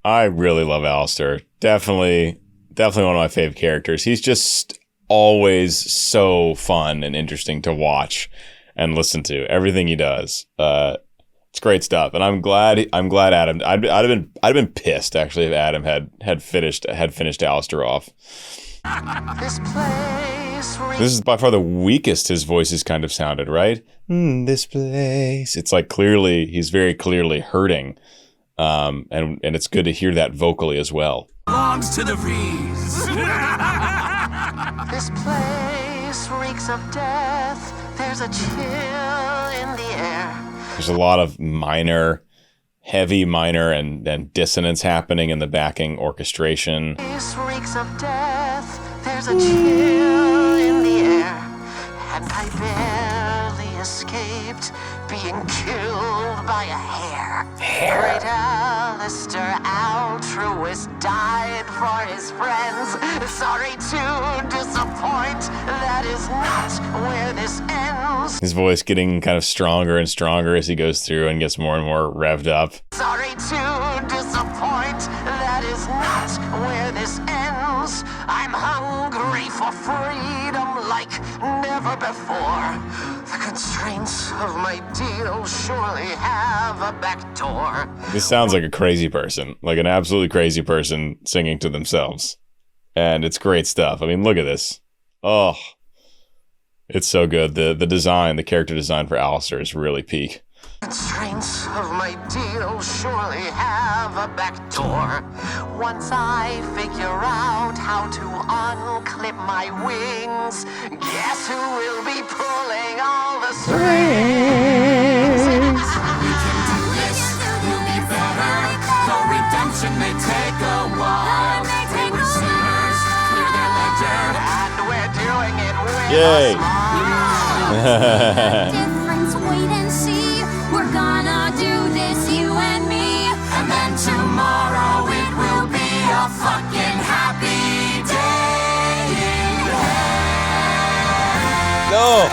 I really love Alistair. Definitely one of my favorite characters. He's just always so fun and interesting to watch and listen to. Everything he does, it's great stuff. And I'm glad Adam. I'd have been pissed actually if Adam had finished Alistair off. This is by far the weakest his voice has kind of sounded, right? This place. It's like he's very clearly hurting. And it's good to hear that vocally as well. Belongs to the V's. This place reeks of death. There's a chill in the air. There's a lot of heavy minor and dissonance happening in the backing orchestration. This reeks of death. There's a chill in the air, and I barely escaped being killed by a hair. Great Alistair, altruist, died for his friends. Sorry to disappoint, that is not where this ends. His voice getting kind of stronger and stronger as he goes through and gets more and more revved up. Sorry to disappoint, that is not where this ends. I'm hungry for freedom like never before. The constraints of my deal surely have a back door. This sounds like a crazy person, like an absolutely crazy person singing to themselves. And it's great stuff. I mean, look at this. Oh, it's so good. The design, the character design for Alistair is really peak. Constraints of my deal surely have a back door. Once I figure out how to unclip my wings, guess who will be pulling all the strings? We can do this, we'll be better. Though redemption may take a while. Wayward sinners clear their ledger, And we're doing it with Yay. a smile. Difference, wait and see. We're gonna do this, you and me. And then tomorrow it will be a fucking happy day in hell. No!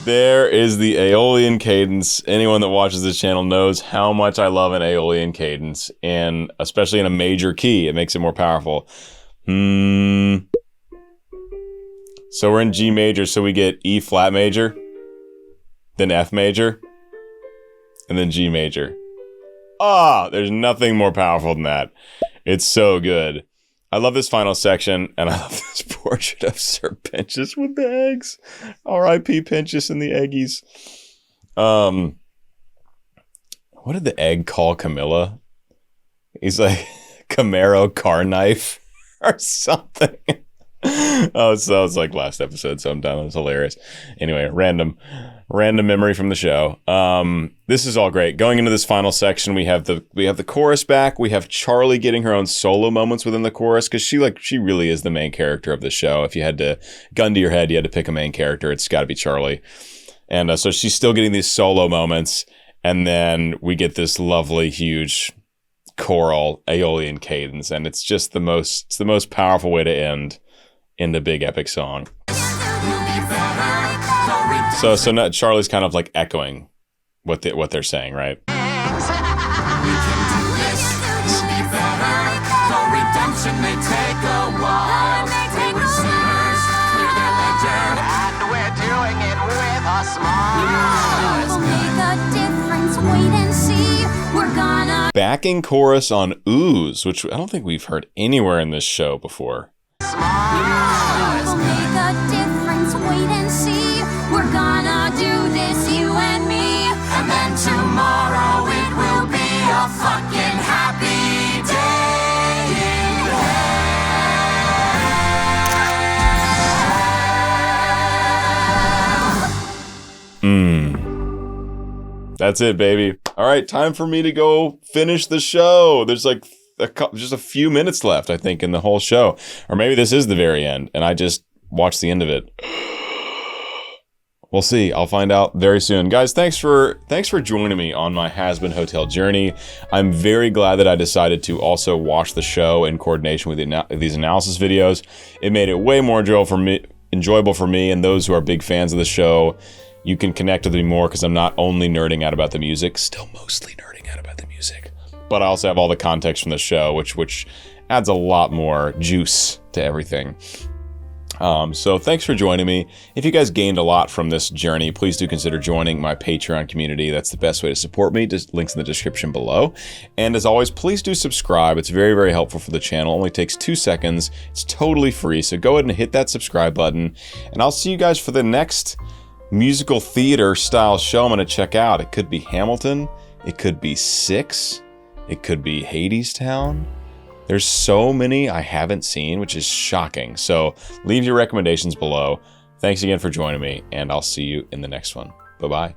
There is the Aeolian cadence. Anyone that watches this channel knows how much I love an Aeolian cadence, and especially in a major key, it makes it more powerful. So we're in G major, so we get E flat major, then F major, and then G major. Ah, there's nothing more powerful than that. It's so good. I love this final section, and I love this portrait of Sir Pinchus with the eggs. R.I.P. Pinchus and the eggies. What did the egg call Camilla? He's like, Camaro car knife or something. Oh, so it's like last episode, so I'm done. It was hilarious. Anyway, random memory from the show. This is all great. Going into this final section, we have the chorus back. We have Charlie getting her own solo moments within the chorus, because she really is the main character of the show. If you had to gun to your head, you had to pick a main character, it's got to be Charlie. And so she's still getting these solo moments, and then we get this lovely, huge choral Aeolian cadence, and it's just the most powerful way to end in the big epic song. So now Charlie's kind of like echoing what they're saying, right? We can do this, we'll be better. Though redemption may take a while. Wayward sinners clear their ledger, And we're doing it with a smile. We'll make a difference, wait and see. We're gonna Backing chorus on Ooze, which I don't think we've heard anywhere in this show before. We'll make a difference, wait and see. We're gonna do this, you and me. and then tomorrow it will be a fucking happy day in hell. That's it, baby. All right, time for me to go finish the show. There's like just a few minutes left, I think, in the whole show. Or maybe this is the very end, and I just watched the end of it. We'll see. I'll find out very soon. Guys, thanks for joining me on my Hazbin Hotel journey. I'm very glad that I decided to also watch the show in coordination with these analysis videos. It made it way more enjoyable for me and those who are big fans of the show. You can connect with me more because I'm not only nerding out about the music, still mostly nerding out about the music, but I also have all the context from the show, which adds a lot more juice to everything. So thanks for joining me. If you guys gained a lot from this journey, please do consider joining my Patreon community. That's the best way to support me. Just links in the description below. And as always, please do subscribe. It's very, very helpful for the channel. It only takes 2 seconds. It's totally free. So go ahead and hit that subscribe button. And I'll see you guys for the next musical theater style show I'm going to check out. It could be Hamilton. It could be Six. It could be Hadestown. There's so many I haven't seen, which is shocking. So leave your recommendations below. Thanks again for joining me, and I'll see you in the next one. Bye-bye.